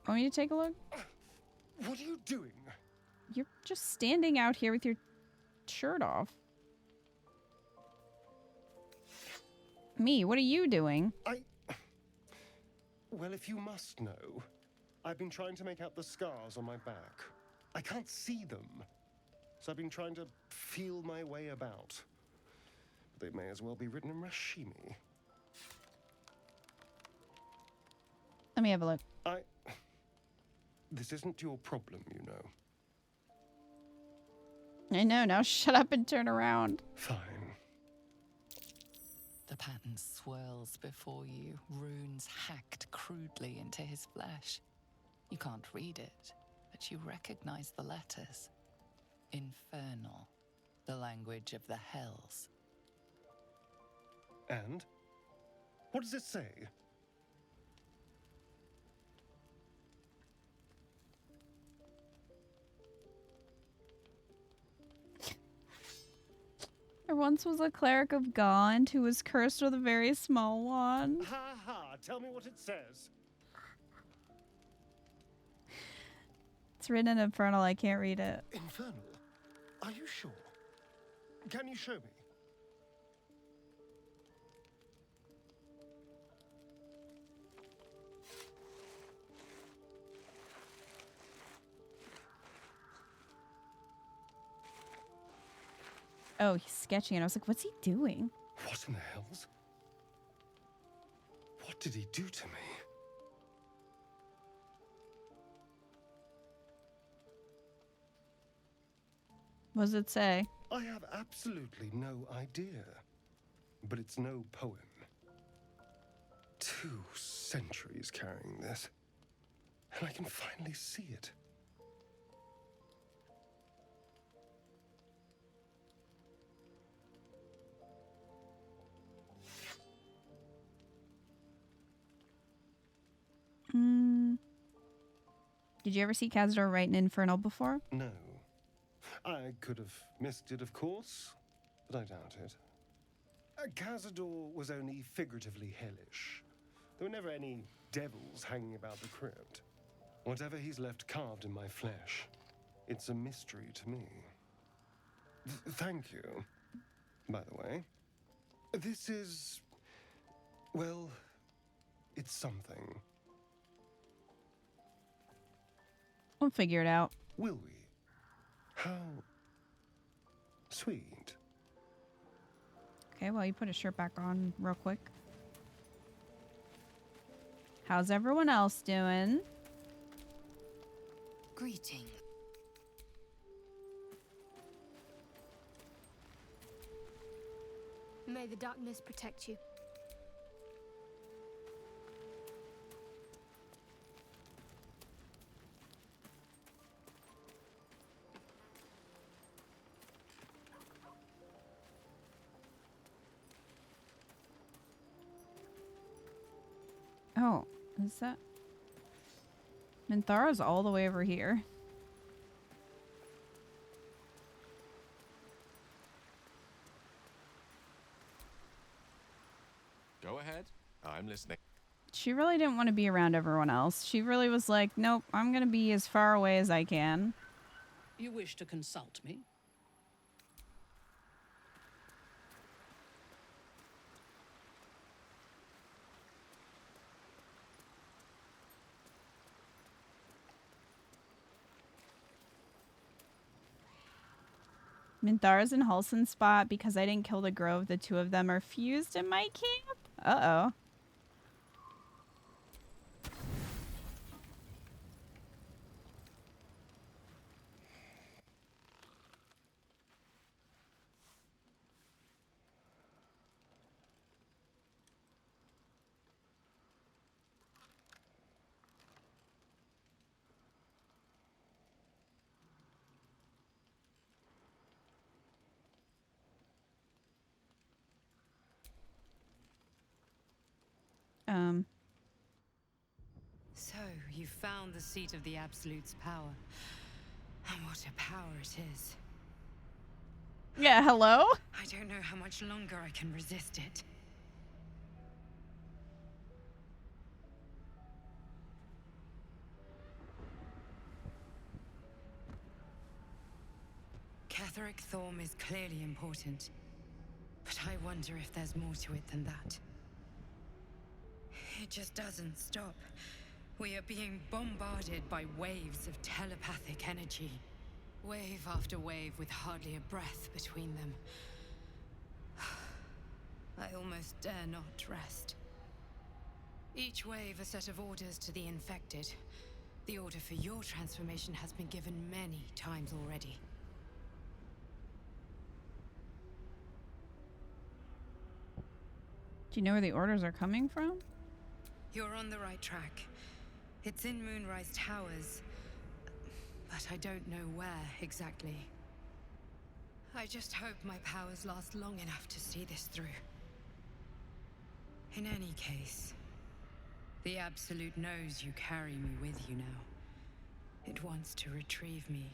Want me to take a look? What are you doing? You're just standing out here with your shirt off. Me, what are you doing? Well, if you must know, I've been trying to make out the scars on my back. I can't see them. So I've been trying to feel my way about. But they may as well be written in Rashimi. Let me have a look. This isn't your problem, you know. I know, now shut up and turn around. Fine. The pattern swirls before you, runes hacked crudely into his flesh. You can't read it, but you recognize the letters. Infernal, the language of the hells. And? What does it say? There once was a cleric of Gaunt who was cursed with a very small one. Ha ha! Tell me what it says. It's written in Infernal, I can't read it. Infernal? Are you sure? Can you show me? Oh, he's sketching it. I was like, what's he doing? What in the hells? What did he do to me? What does it say? I have absolutely no idea. But it's no poem. 2 centuries carrying this. And I can finally see it. Did you ever see Cazador write an Infernal before? No. I could have missed it, of course, but I doubt it. Cazador was only figuratively hellish. There were never any devils hanging about the crypt. Whatever he's left carved in my flesh, it's a mystery to me. Thank you, by the way. This is... well, it's something. We'll figure it out. Will we? How sweet. Okay, well, you put his shirt back on real quick. How's everyone else doing? Greeting. May the darkness protect you. Oh, is that... Minthara's all the way over here. Go ahead. I'm listening. She really didn't want to be around everyone else. She really was like, nope, I'm going to be as far away as I can. You wish to consult me? Minthara's in Halson's spot because I didn't kill the grove. The 2 of them are fused in my camp. Uh-oh. So, you found the seat of the Absolute's power. And what a power it is. Yeah, hello? I don't know how much longer I can resist it. Catherick Thorm is clearly important, but I wonder if there's more to it than that. It just doesn't stop. We are being bombarded by waves of telepathic energy. Wave after wave with hardly a breath between them. I almost dare not rest. Each wave a set of orders to the infected. The order for your transformation has been given many times already. Do you know where the orders are coming from? You're on the right track. It's in Moonrise Towers, but I don't know where exactly. I just hope my powers last long enough to see this through. In any case, the Absolute knows you carry me with you now. It wants to retrieve me.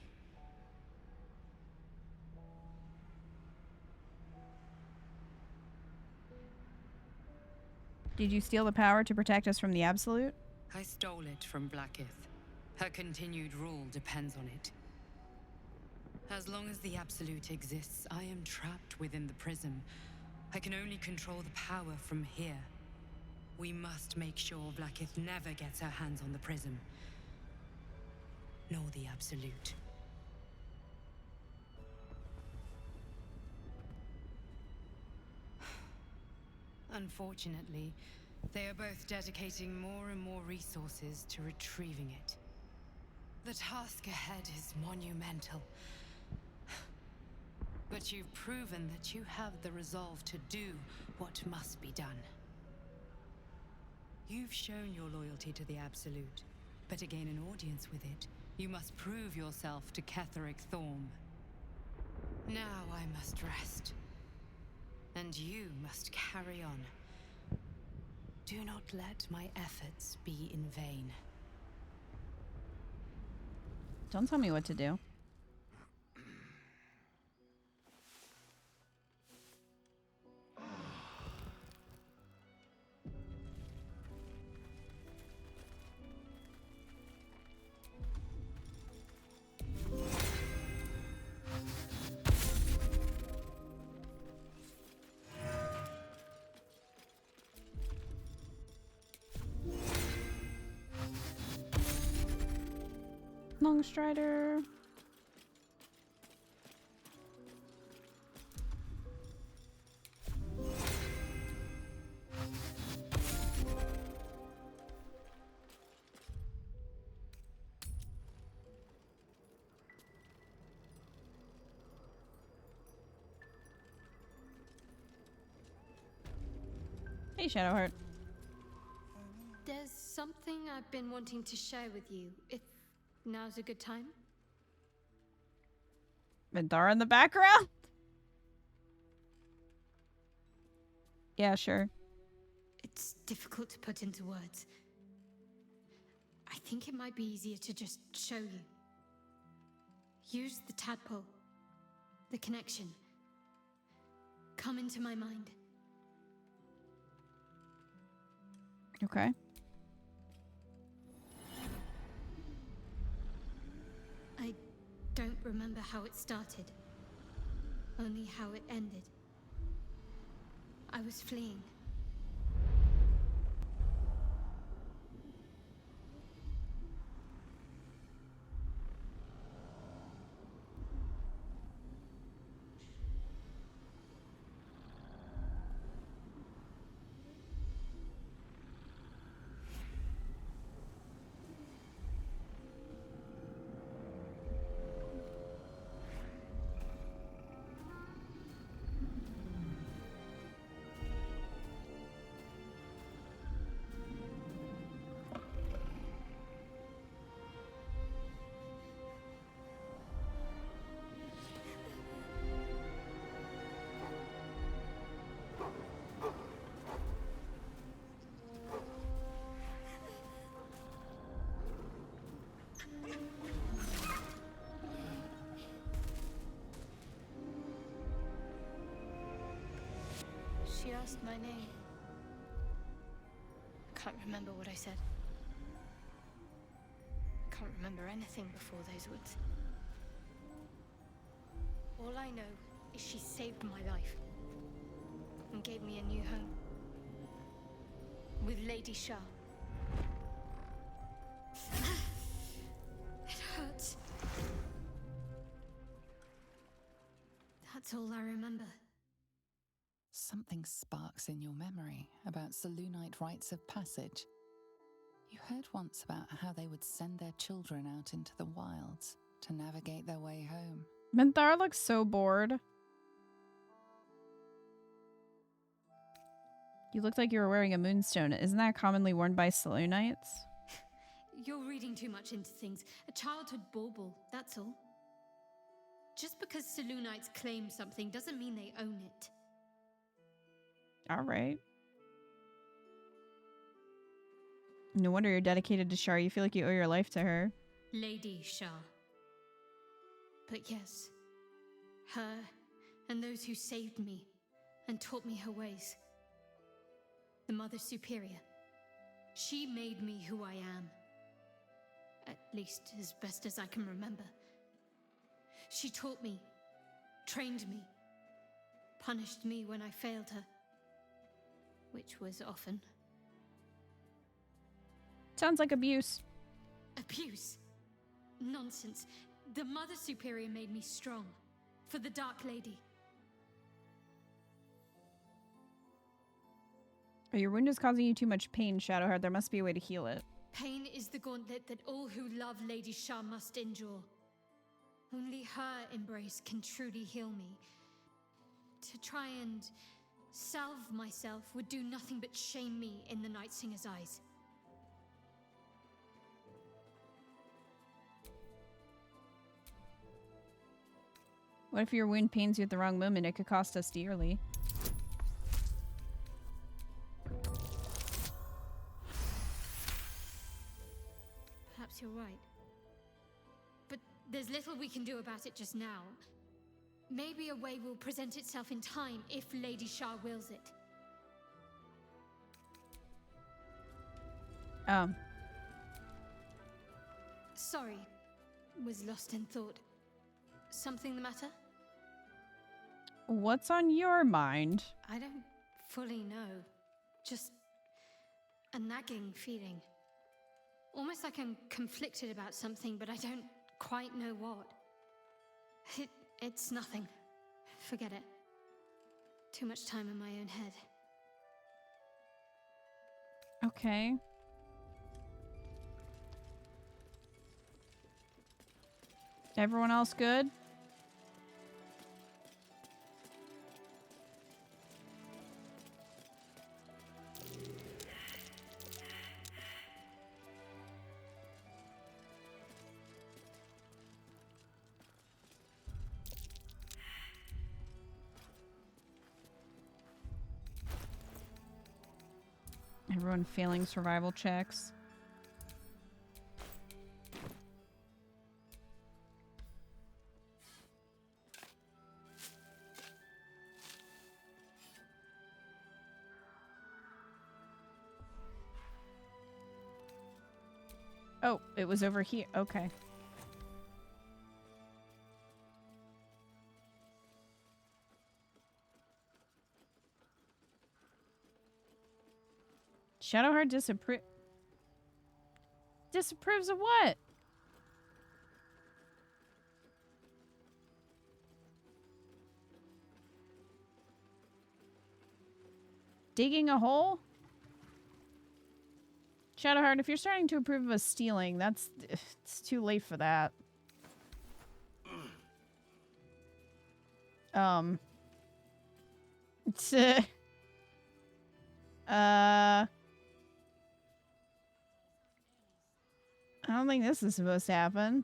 Did you steal the power to protect us from the Absolute? I stole it from Blackith. Her continued rule depends on it. As long as the Absolute exists, I am trapped within the prism. I can only control the power from here. We must make sure Blackith never gets her hands on the prism. Nor the Absolute. Unfortunately, they are both dedicating more and more resources to retrieving it. The task ahead is monumental. But you've proven that you have the resolve to do what must be done. You've shown your loyalty to the Absolute, but to gain an audience with it, you must prove yourself to Catherick Thorm. Now I must rest. And you must carry on. Do not let my efforts be in vain. Don't tell me what to do. Longstrider. Hey, Shadowheart. There's something I've been wanting to share with you, if now's a good time. Vindara in the background? Yeah, sure. It's difficult to put into words. I think it might be easier to just show you. Use the tadpole. The connection. Come into my mind. Okay. I don't remember how it started. Only how it ended. I was fleeing. She asked my name. I can't remember what I said. I can't remember anything before those woods. All I know is she saved my life and gave me a new home with Lady Shah. It hurts. That's all I remember. Something sparks in your memory about Selûnite rites of passage. You heard once about how they would send their children out into the wilds to navigate their way home. Minthara looks so bored. You looked like you were wearing a moonstone. Isn't that commonly worn by Selûnites? You're reading too much into things. A childhood bauble, that's all. Just because Selûnites claim something doesn't mean they own it. All right. No wonder you're dedicated to Shar. You feel like you owe your life to her. Lady Shah. But yes, her and those who saved me and taught me her ways. The Mother Superior. She made me who I am. At least as best as I can remember. She taught me, trained me, punished me when I failed her. Which was often. Sounds like abuse. Abuse? Nonsense. The Mother Superior made me strong. For the Dark Lady. Oh, your wound is causing you too much pain, Shadowheart. There must be a way to heal it. Pain is the gauntlet that all who love Lady Shah must endure. Only her embrace can truly heal me. To try and salve myself would do nothing but shame me in the Night Singer's eyes. What if your wound pains you at the wrong moment? It could cost us dearly. Perhaps you're right. But there's little we can do about it just now. Maybe a way will present itself in time if Lady Shah wills it. Sorry. Was lost in thought. Something the matter? What's on your mind? I don't fully know. Just a nagging feeling. Almost like I'm conflicted about something, but I don't quite know what. It's nothing. Forget it. Too much time in my own head. Okay. Everyone else good? Everyone failing survival checks. Oh, it was over here. Okay. Shadowheart disapproves of what? Digging a hole? Shadowheart, if you're starting to approve of us stealing, it's too late for that. It's I don't think this is supposed to happen.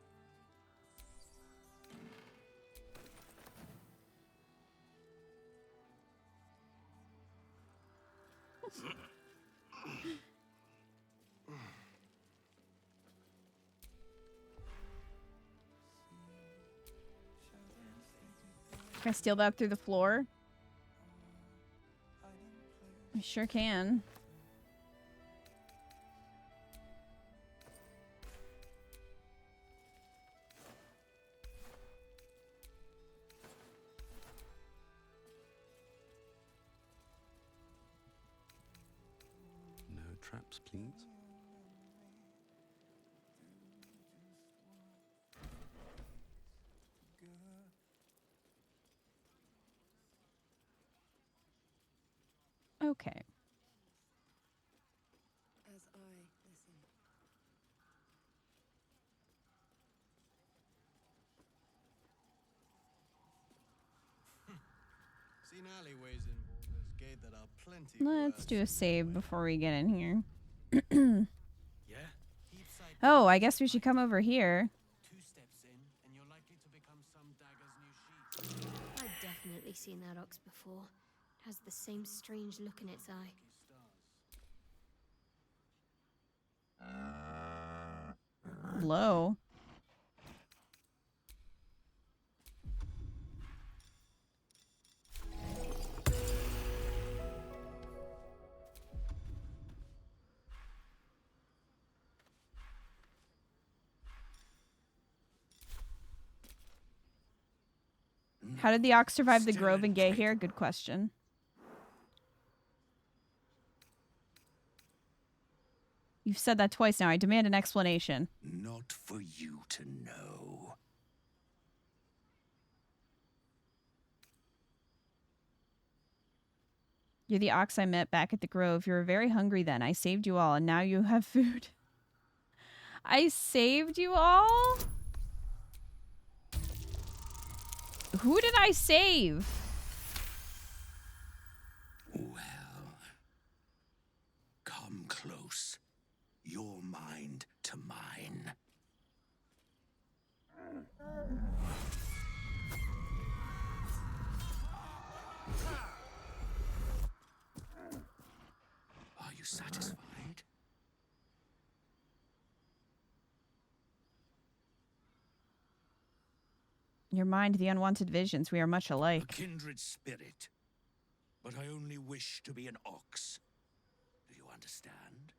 Can I steal that through the floor? We sure can. No traps, please. Okay. As I listen. Seen alleyways in Baldur's Gate that are plenty Let's worse. do a save before we get in here. Yeah? Oh, I guess we should come over here. 2 steps in, and you're likely to become some dagger's new sheet. I've definitely seen that ox before. It has the same strange look in its eye. Low. How did the ox survive the grove and get here? Good question. You've said that twice now. I demand an explanation. Not for you to know. You're the ox I met back at the grove. You were very hungry then. I saved you all, and now you have food. I saved you all? Who did I save? Well, come close. Your mind to mine. Are you satisfied? Your mind, the unwanted visions. We are much alike. A kindred spirit. But I only wish to be an ox. Do you understand?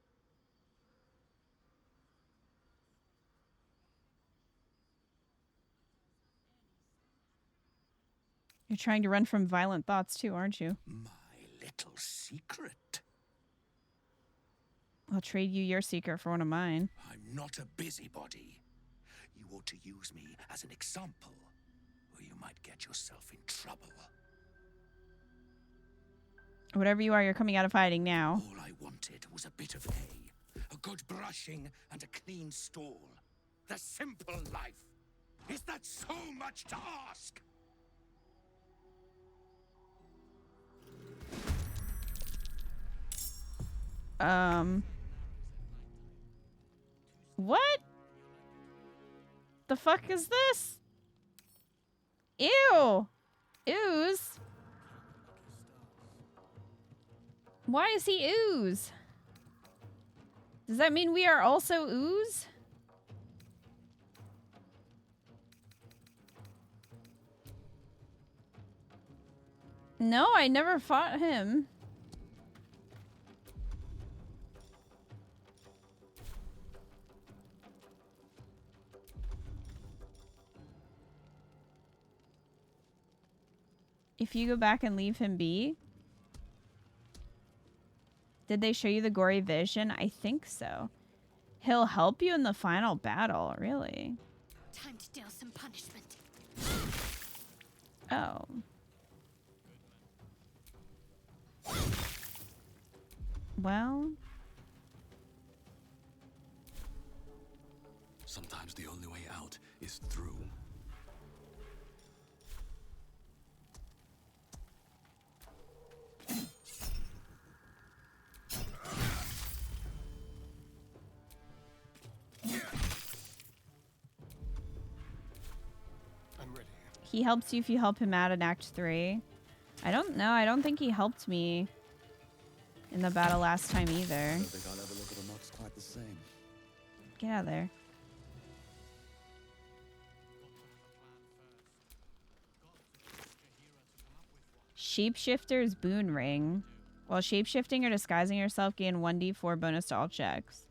You're trying to run from violent thoughts too, aren't you? My little secret. I'll trade you your secret for one of mine. I'm not a busybody. You ought to use me as an example, or you might get yourself in trouble. Whatever you are, you're coming out of hiding now. All I wanted was a bit of hay, a good brushing, and a clean stall. The simple life. Is that so much to ask? What? The fuck is this? Ew. Ooze. Why is he ooze? Does that mean we are also ooze? No, I never fought him. If you go back and leave him be? Did they show you the gory vision? I think so. He'll help you in the final battle, really. Time to deal some punishment. Oh. Well. Sometimes the only way out is through. I'm ready. He helps you if you help him out in Act 3. I don't know. I don't think he helped me in the battle last time either. I don't think I'll ever look at a mox quite the same. Get out of there. Shapeshifter's boon ring. While shapeshifting or disguising yourself, gain 1d4 bonus to all checks.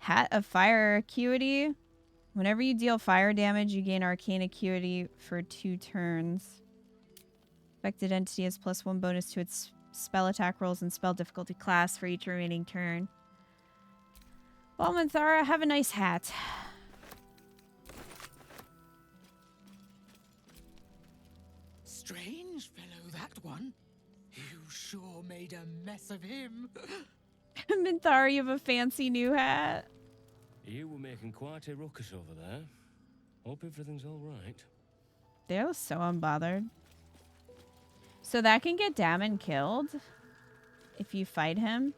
Hat of Fire Acuity. Whenever you deal fire damage, you gain Arcane Acuity for 2 turns. Affected entity has +1 bonus to its spell attack rolls and spell difficulty class for each remaining turn. Well, Minthara, have a nice hat. Strange fellow, that one. You sure made a mess of him. Minthara, you have a fancy new hat. You were making quite a ruckus over there. Hope everything's all right. They're so unbothered. So that can get Damon killed if you fight him.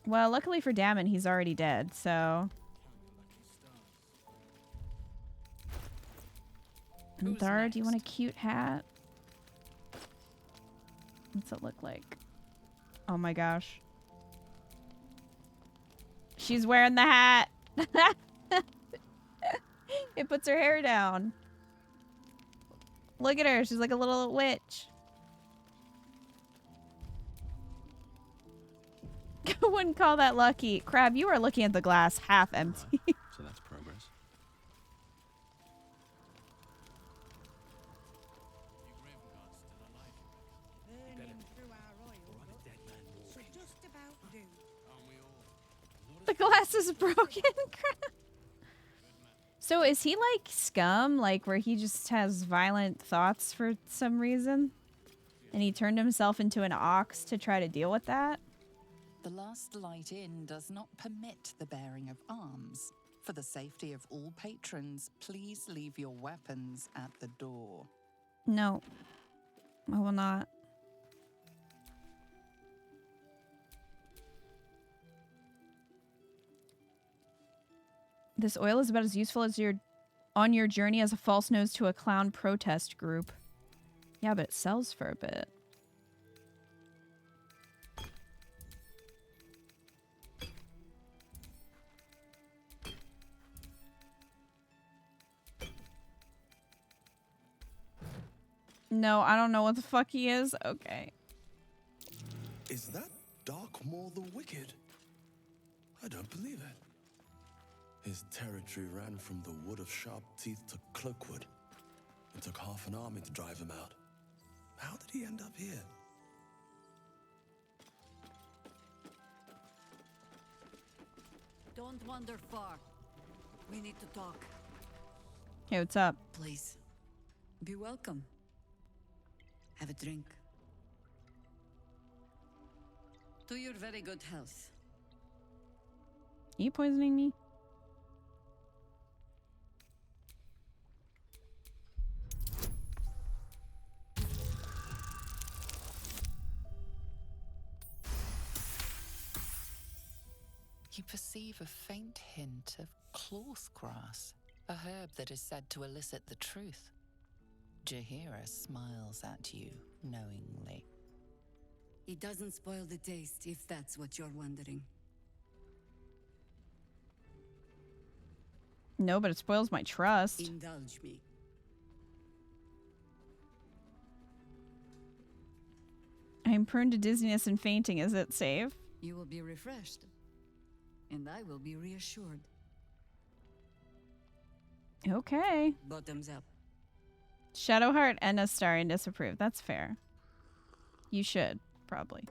Well, luckily for Damon, he's already dead, so... Minthara, do you want a cute hat? What's it look like? Oh my gosh. She's wearing the hat. It puts her hair down. Look at her. She's like a little witch. I wouldn't call that lucky. Crab, you are looking at the glass half empty. So that's progress. The glass is broken. So is he like Scum, like where he just has violent thoughts for some reason? And he turned himself into an ox to try to deal with that? The Last Light Inn does not permit the bearing of arms. For the safety of all patrons, please leave your weapons at the door. No, I will not. This oil is about as useful as on your journey as a false nose to a clown protest group. Yeah, but it sells for a bit. No, I don't know what the fuck he is. Okay. Is that Darkmoor the Wicked? I don't believe it. His territory ran from the Wood of Sharp Teeth to Cloakwood. It took half an army to drive him out. How did he end up here? Don't wander far. We need to talk. Hey, what's up? Please. Be welcome. Have a drink. To your very good health. Are you poisoning me? You perceive a faint hint of cloth grass, a herb that is said to elicit the truth. Jahira smiles at you knowingly. It doesn't spoil the taste, if that's what you're wondering. No, but it spoils my trust. Indulge me. I'm prone to dizziness and fainting. Is it safe? You will be refreshed. And I will be reassured. Okay. Bottoms up. Shadowheart and a star and disapprove. That's fair. You should, probably.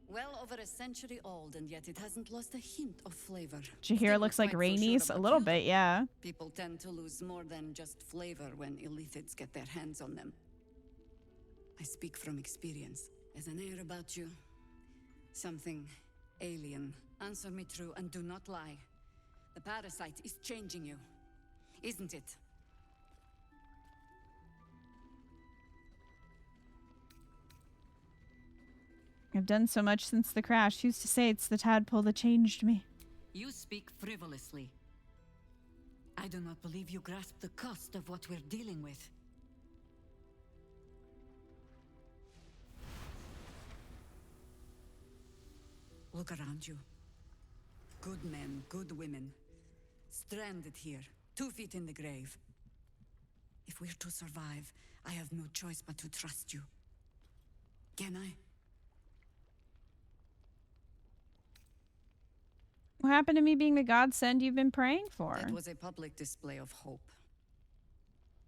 Well over a century old, and yet it hasn't lost a hint of flavor. Jahira looks like Rhaenys a little bit, yeah. People tend to lose more than just flavor when illithids get their hands on them. I speak from experience. There's an air about you. Something alien. Answer me true and do not lie. The parasite is changing you, isn't it? I've done so much since the crash. Who's to say it's the tadpole that changed me? You speak frivolously. I do not believe you grasp the cost of what we're dealing with. Look around you. Good men, good women. Stranded here, 2 feet in the grave. If we're to survive, I have no choice but to trust you. Can I? What happened to me being the godsend you've been praying for? That was a public display of hope,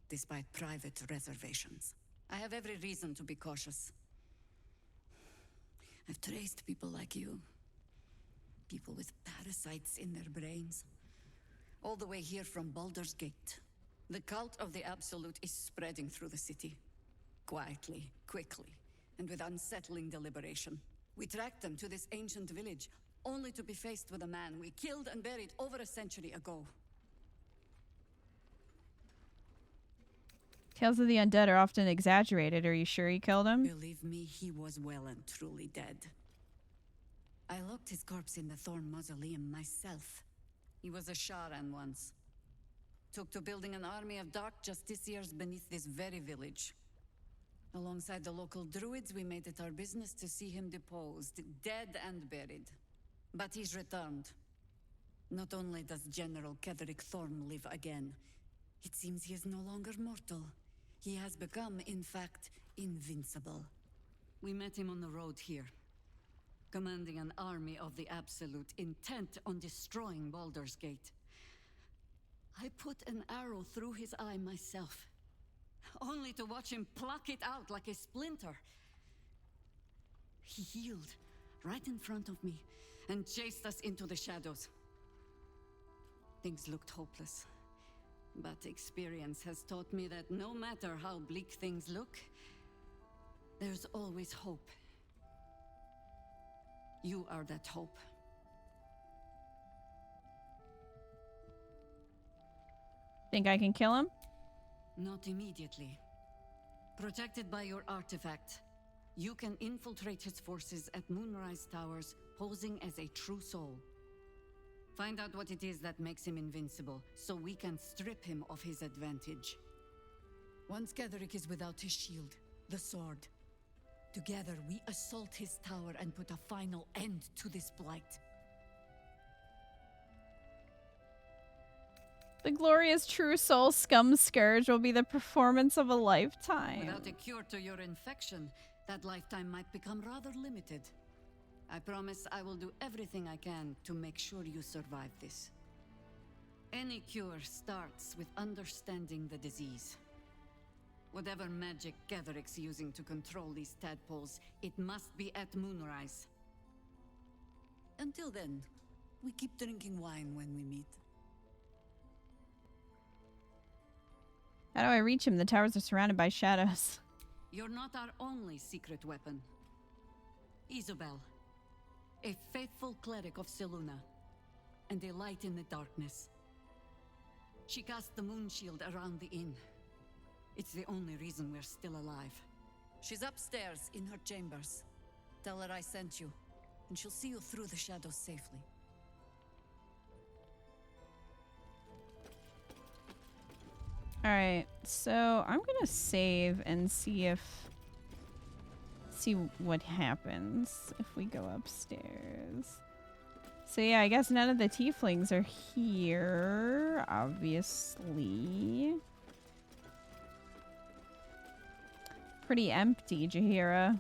despite private reservations. I have every reason to be cautious. I've traced people like you. People with parasites in their brains. All the way here from Baldur's Gate. The cult of the Absolute is spreading through the city. Quietly, quickly, and with unsettling deliberation. We tracked them to this ancient village, only to be faced with a man we killed and buried over a century ago. Tales of the undead are often exaggerated. Are you sure you killed him? Believe me, he was well and truly dead. I locked his corpse in the Thorn Mausoleum myself. He was a Sharan once. Took to building an army of dark justiciars beneath this very village. Alongside the local druids, we made it our business to see him deposed, dead and buried. But he's returned. Not only does General Ketheric Thorm live again, it seems he is no longer mortal. He has become, in fact, invincible. We met him on the road here, commanding an army of the Absolute, intent on destroying Baldur's Gate. I put an arrow through his eye myself, only to watch him pluck it out like a splinter. He healed right in front of me and chased us into the shadows. Things looked hopeless, but experience has taught me that no matter how bleak things look, there's always hope. You are that hope. Think I can kill him? Not immediately. Protected by your artifact, you can infiltrate his forces at Moonrise Towers, posing as a true soul. Find out what it is that makes him invincible, so we can strip him of his advantage. Once Ketheric is without his shield, the sword, together we assault his tower and put a final end to this blight. The glorious true soul scum scourge will be the performance of a lifetime. Without a cure to your infection, that lifetime might become rather limited. I promise I will do everything I can to make sure you survive this. Any cure starts with understanding the disease. Whatever magic Ketheric's using to control these tadpoles, it must be at Moonrise. Until then, we keep drinking wine when we meet. How do I reach him? The towers are surrounded by shadows. You're not our only secret weapon. Isobel, a faithful cleric of Selûne, and a light in the darkness. She cast the moon shield around the inn. It's the only reason we're still alive. She's upstairs in her chambers. Tell her I sent you, and she'll see you through the shadows safely. Alright, so I'm gonna save and see what happens if we go upstairs. So yeah, I guess none of the tieflings are here, obviously. Pretty empty, Jaheira.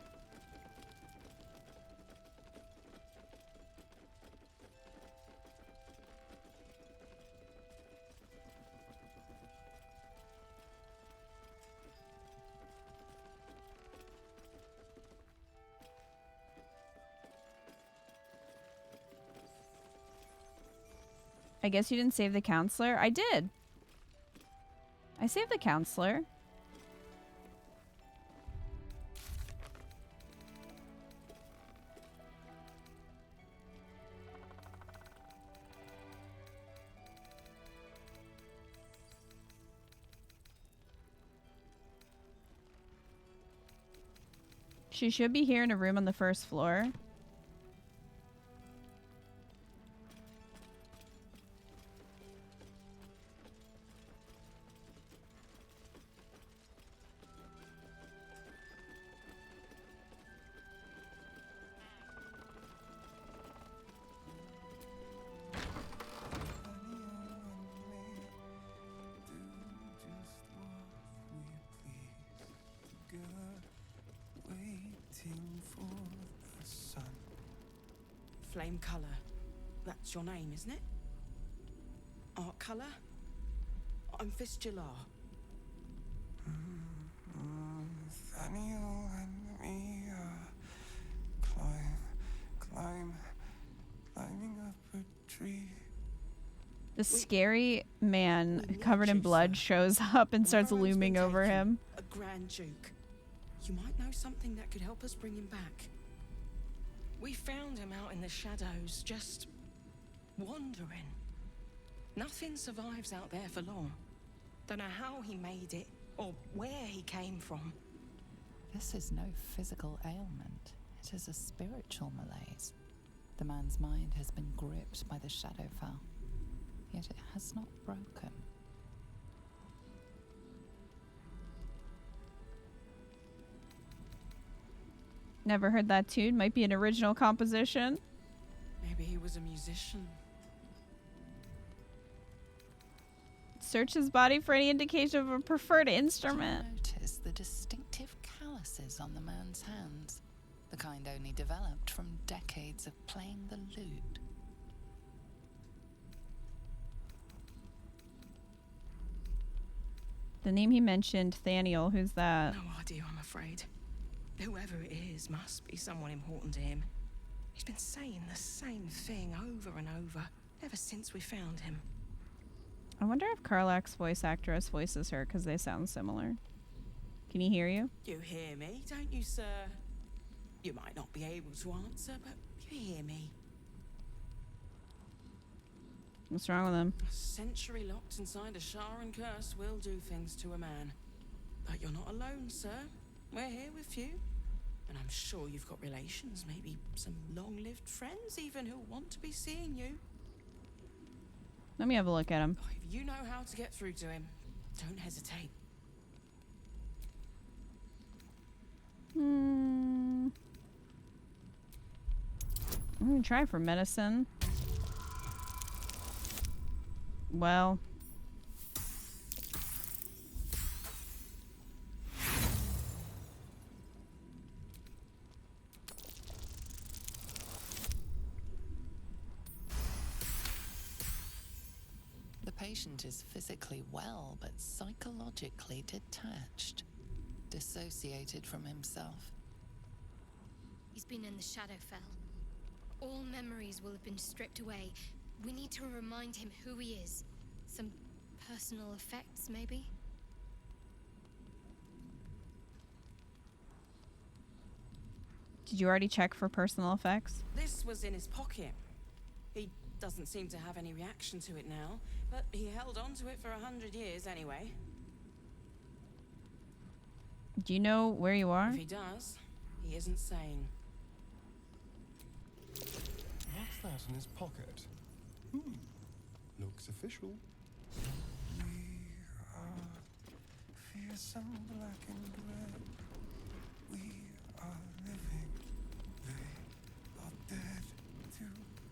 I guess you didn't save the counselor? I did. I saved the counselor. She should be here in a room on the first floor. Flame color. That's your name, isn't it? Art color? I'm Fistula. Nathaniel and me climbing up a tree. The scary man covered in blood shows up and starts looming over him. A Grand Duke. You might know something that could help us bring him back. We found him out in the shadows, just wandering. Nothing survives out there for long. Don't know how he made it or where he came from. This is no physical ailment. It is a spiritual malaise. The man's mind has been gripped by the Shadowfell, yet it has not broken. Never heard that tune. Might be an original composition. Maybe he was a musician. Search his body for any indication of a preferred instrument. Notice the distinctive calluses on the man's hands, the kind only developed from decades of playing the lute. The name he mentioned, Thaniel, who's that? No idea, I'm afraid. Whoever it is must be someone important to him. He's been saying the same thing over and over ever since we found him. I wonder if Karlach's voice actress voices her because they sound similar. Can he hear you? You hear me, don't you, sir? You might not be able to answer, but you hear me. What's wrong with him? A century locked inside a Sharan curse will do things to a man. But you're not alone, sir. We're here with you. And I'm sure you've got relations, maybe some long-lived friends even who want to be seeing you. Let me have a look at him. If you know how to get through to him, don't hesitate. I'm gonna try for medicine. Well. The patient is physically well, but psychologically detached, dissociated from himself. He's been in the Shadowfell. All memories will have been stripped away. We need to remind him who he is. Some personal effects, maybe? Did you already check for personal effects? This was in his pocket. He doesn't seem to have any reaction to it now, but he held on to it for 100 years anyway. Do you know where you are? If he does, he isn't sane. What's that in his pocket? Looks official. We are fearsome black and red. We are living. They are dead. Two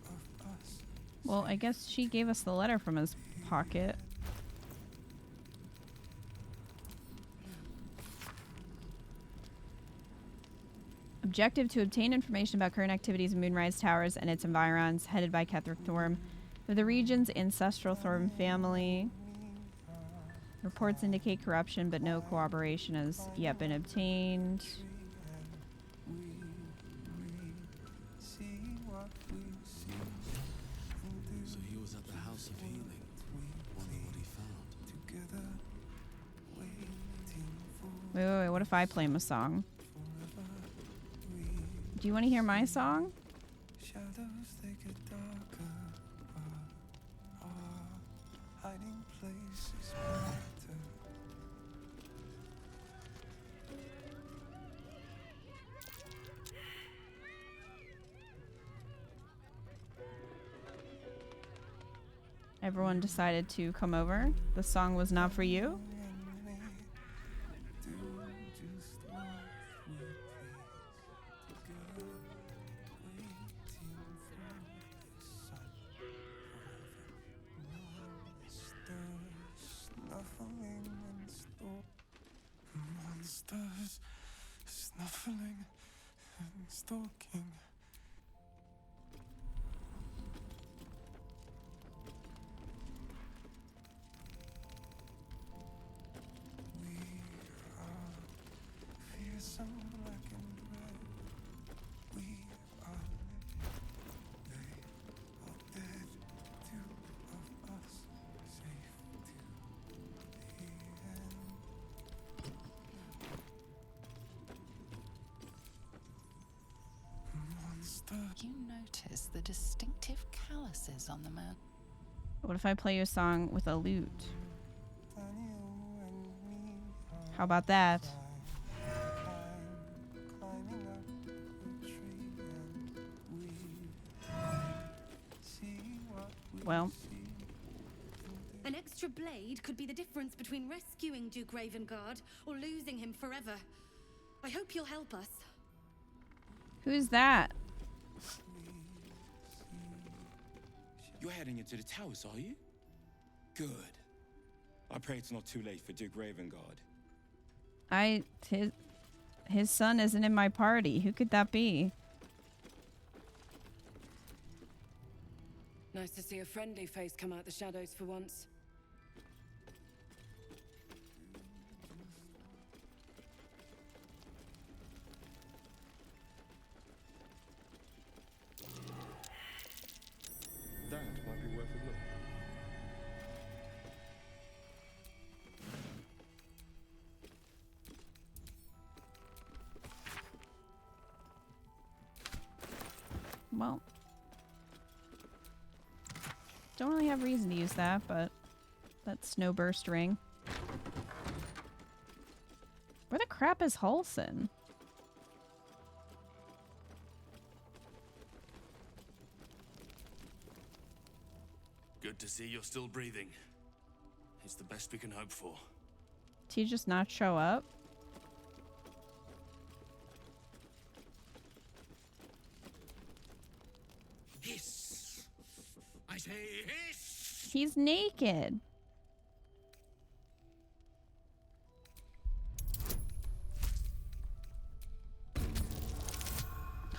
of us. Well, I guess she gave us the letter from his pocket. Objective: to obtain information about current activities of Moonrise Towers and its environs, headed by Ketheric Thorm of the region's ancestral Thorm family. Reports indicate corruption, but no cooperation has yet been obtained. So he was at the House of Healing. Wonder what he found. Wait, what if I play him a song? Do you want to hear my song? Shadows they get darker, but our hiding place is brighter. Everyone decided to come over. The song was not for you. Monsters snuffling and stalking. You notice the distinctive calluses on the man. What if I play you a song with a lute? How about that? Well. An extra blade could be the difference between rescuing Duke Ravengard or losing him forever. I hope you'll help us. Who's that? You're heading into the towers, are you? Good. I pray it's not too late for Duke Ravengard. His son isn't in my party. Who could that be? Nice to see a friendly face come out the shadows for once. That might be worth a look. Well, don't really have reason to use that, but that snowburst ring. Where the crap is Halsin? Good to see you're still breathing. It's the best we can hope for. Did he just not show up? Hiss! I say hiss! He's naked.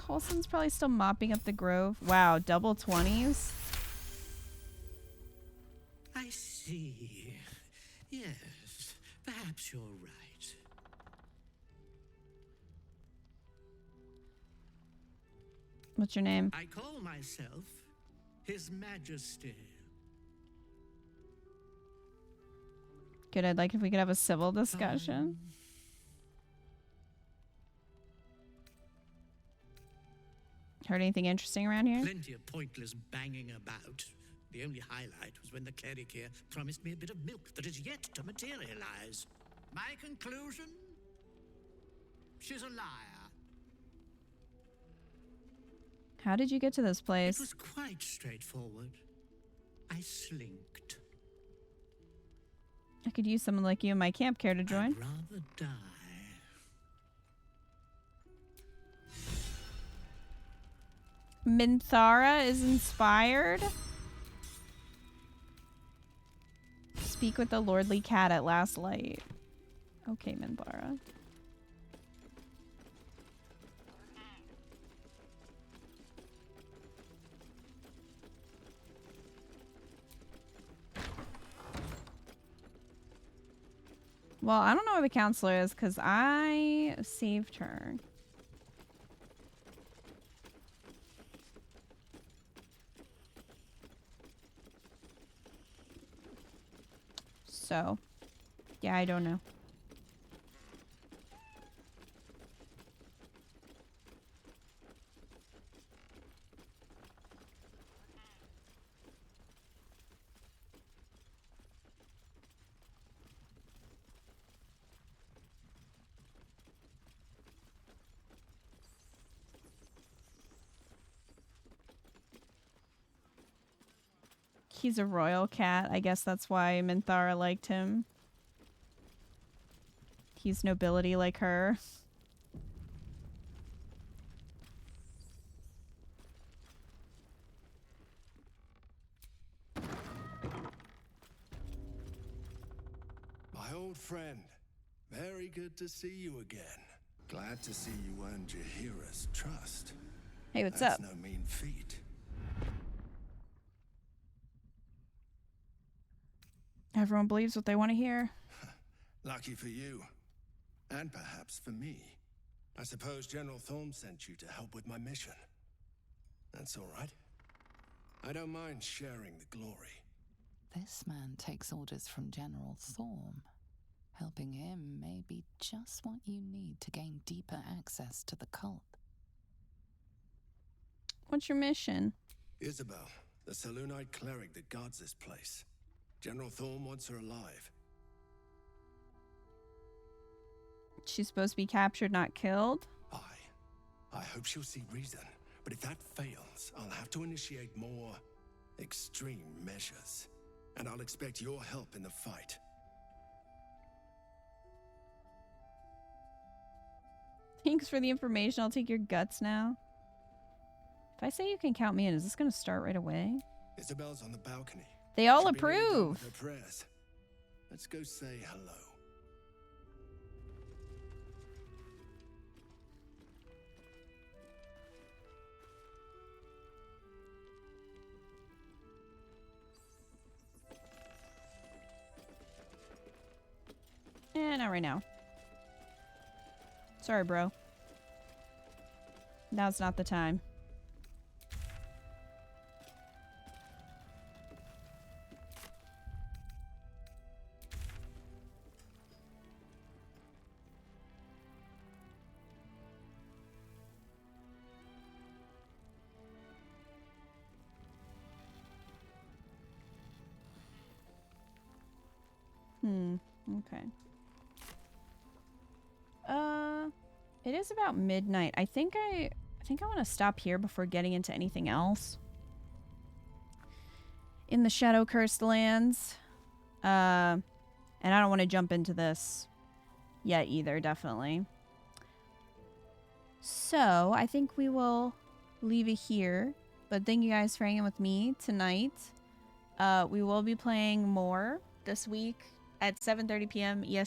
Halsin's probably still mopping up the grove. Wow, double 20s. I see. Yes, perhaps you're right. What's your name? I call myself His Majesty. Good, I'd like if we could have a civil discussion. Heard anything interesting around here? Plenty of pointless banging about. The only highlight was when the cleric here promised me a bit of milk that is yet to materialize. My conclusion? She's a liar. How did you get to this place? It was quite straightforward. I slinked. I could use someone like you in my camp. Care to join? I'd rather die. Minthara is inspired. Speak with the lordly cat at last light. Okay, Minthara. Well, I don't know where the counselor is because I saved her. So, yeah, I don't know. He's a royal cat. I guess that's why Minthara liked him. He's nobility like her. My old friend, very good to see you again. Glad to see you earned your hero's trust. Hey, what's That's up? no mean feat. Everyone believes what they want to hear. Lucky for you. And perhaps for me. I suppose General Thorm sent you to help with my mission. That's all right. I don't mind sharing the glory. This man takes orders from General Thorm. Helping him may be just what you need to gain deeper access to the cult. What's your mission? Isabel, the Selûnite cleric that guards this place. General Thorm wants her alive. She's supposed to be captured, not killed? I hope she'll see reason. But if that fails, I'll have to initiate more extreme measures. And I'll expect your help in the fight. Thanks for the information. I'll take your guts now. If I say you can count me in, is this going to start right away? Isabel's on the balcony. They all Should be nearly done approve. with her prayers. Let's go say hello. Not right now. Sorry, bro. Now's not the time. Okay. It is about midnight. I think I want to stop here before getting into anything else in the Shadow Cursed Lands. And I don't want to jump into this yet either, definitely. So, I think we will leave it here. But thank you guys for hanging with me tonight. We will be playing more this week at 7:30 p.m. EST.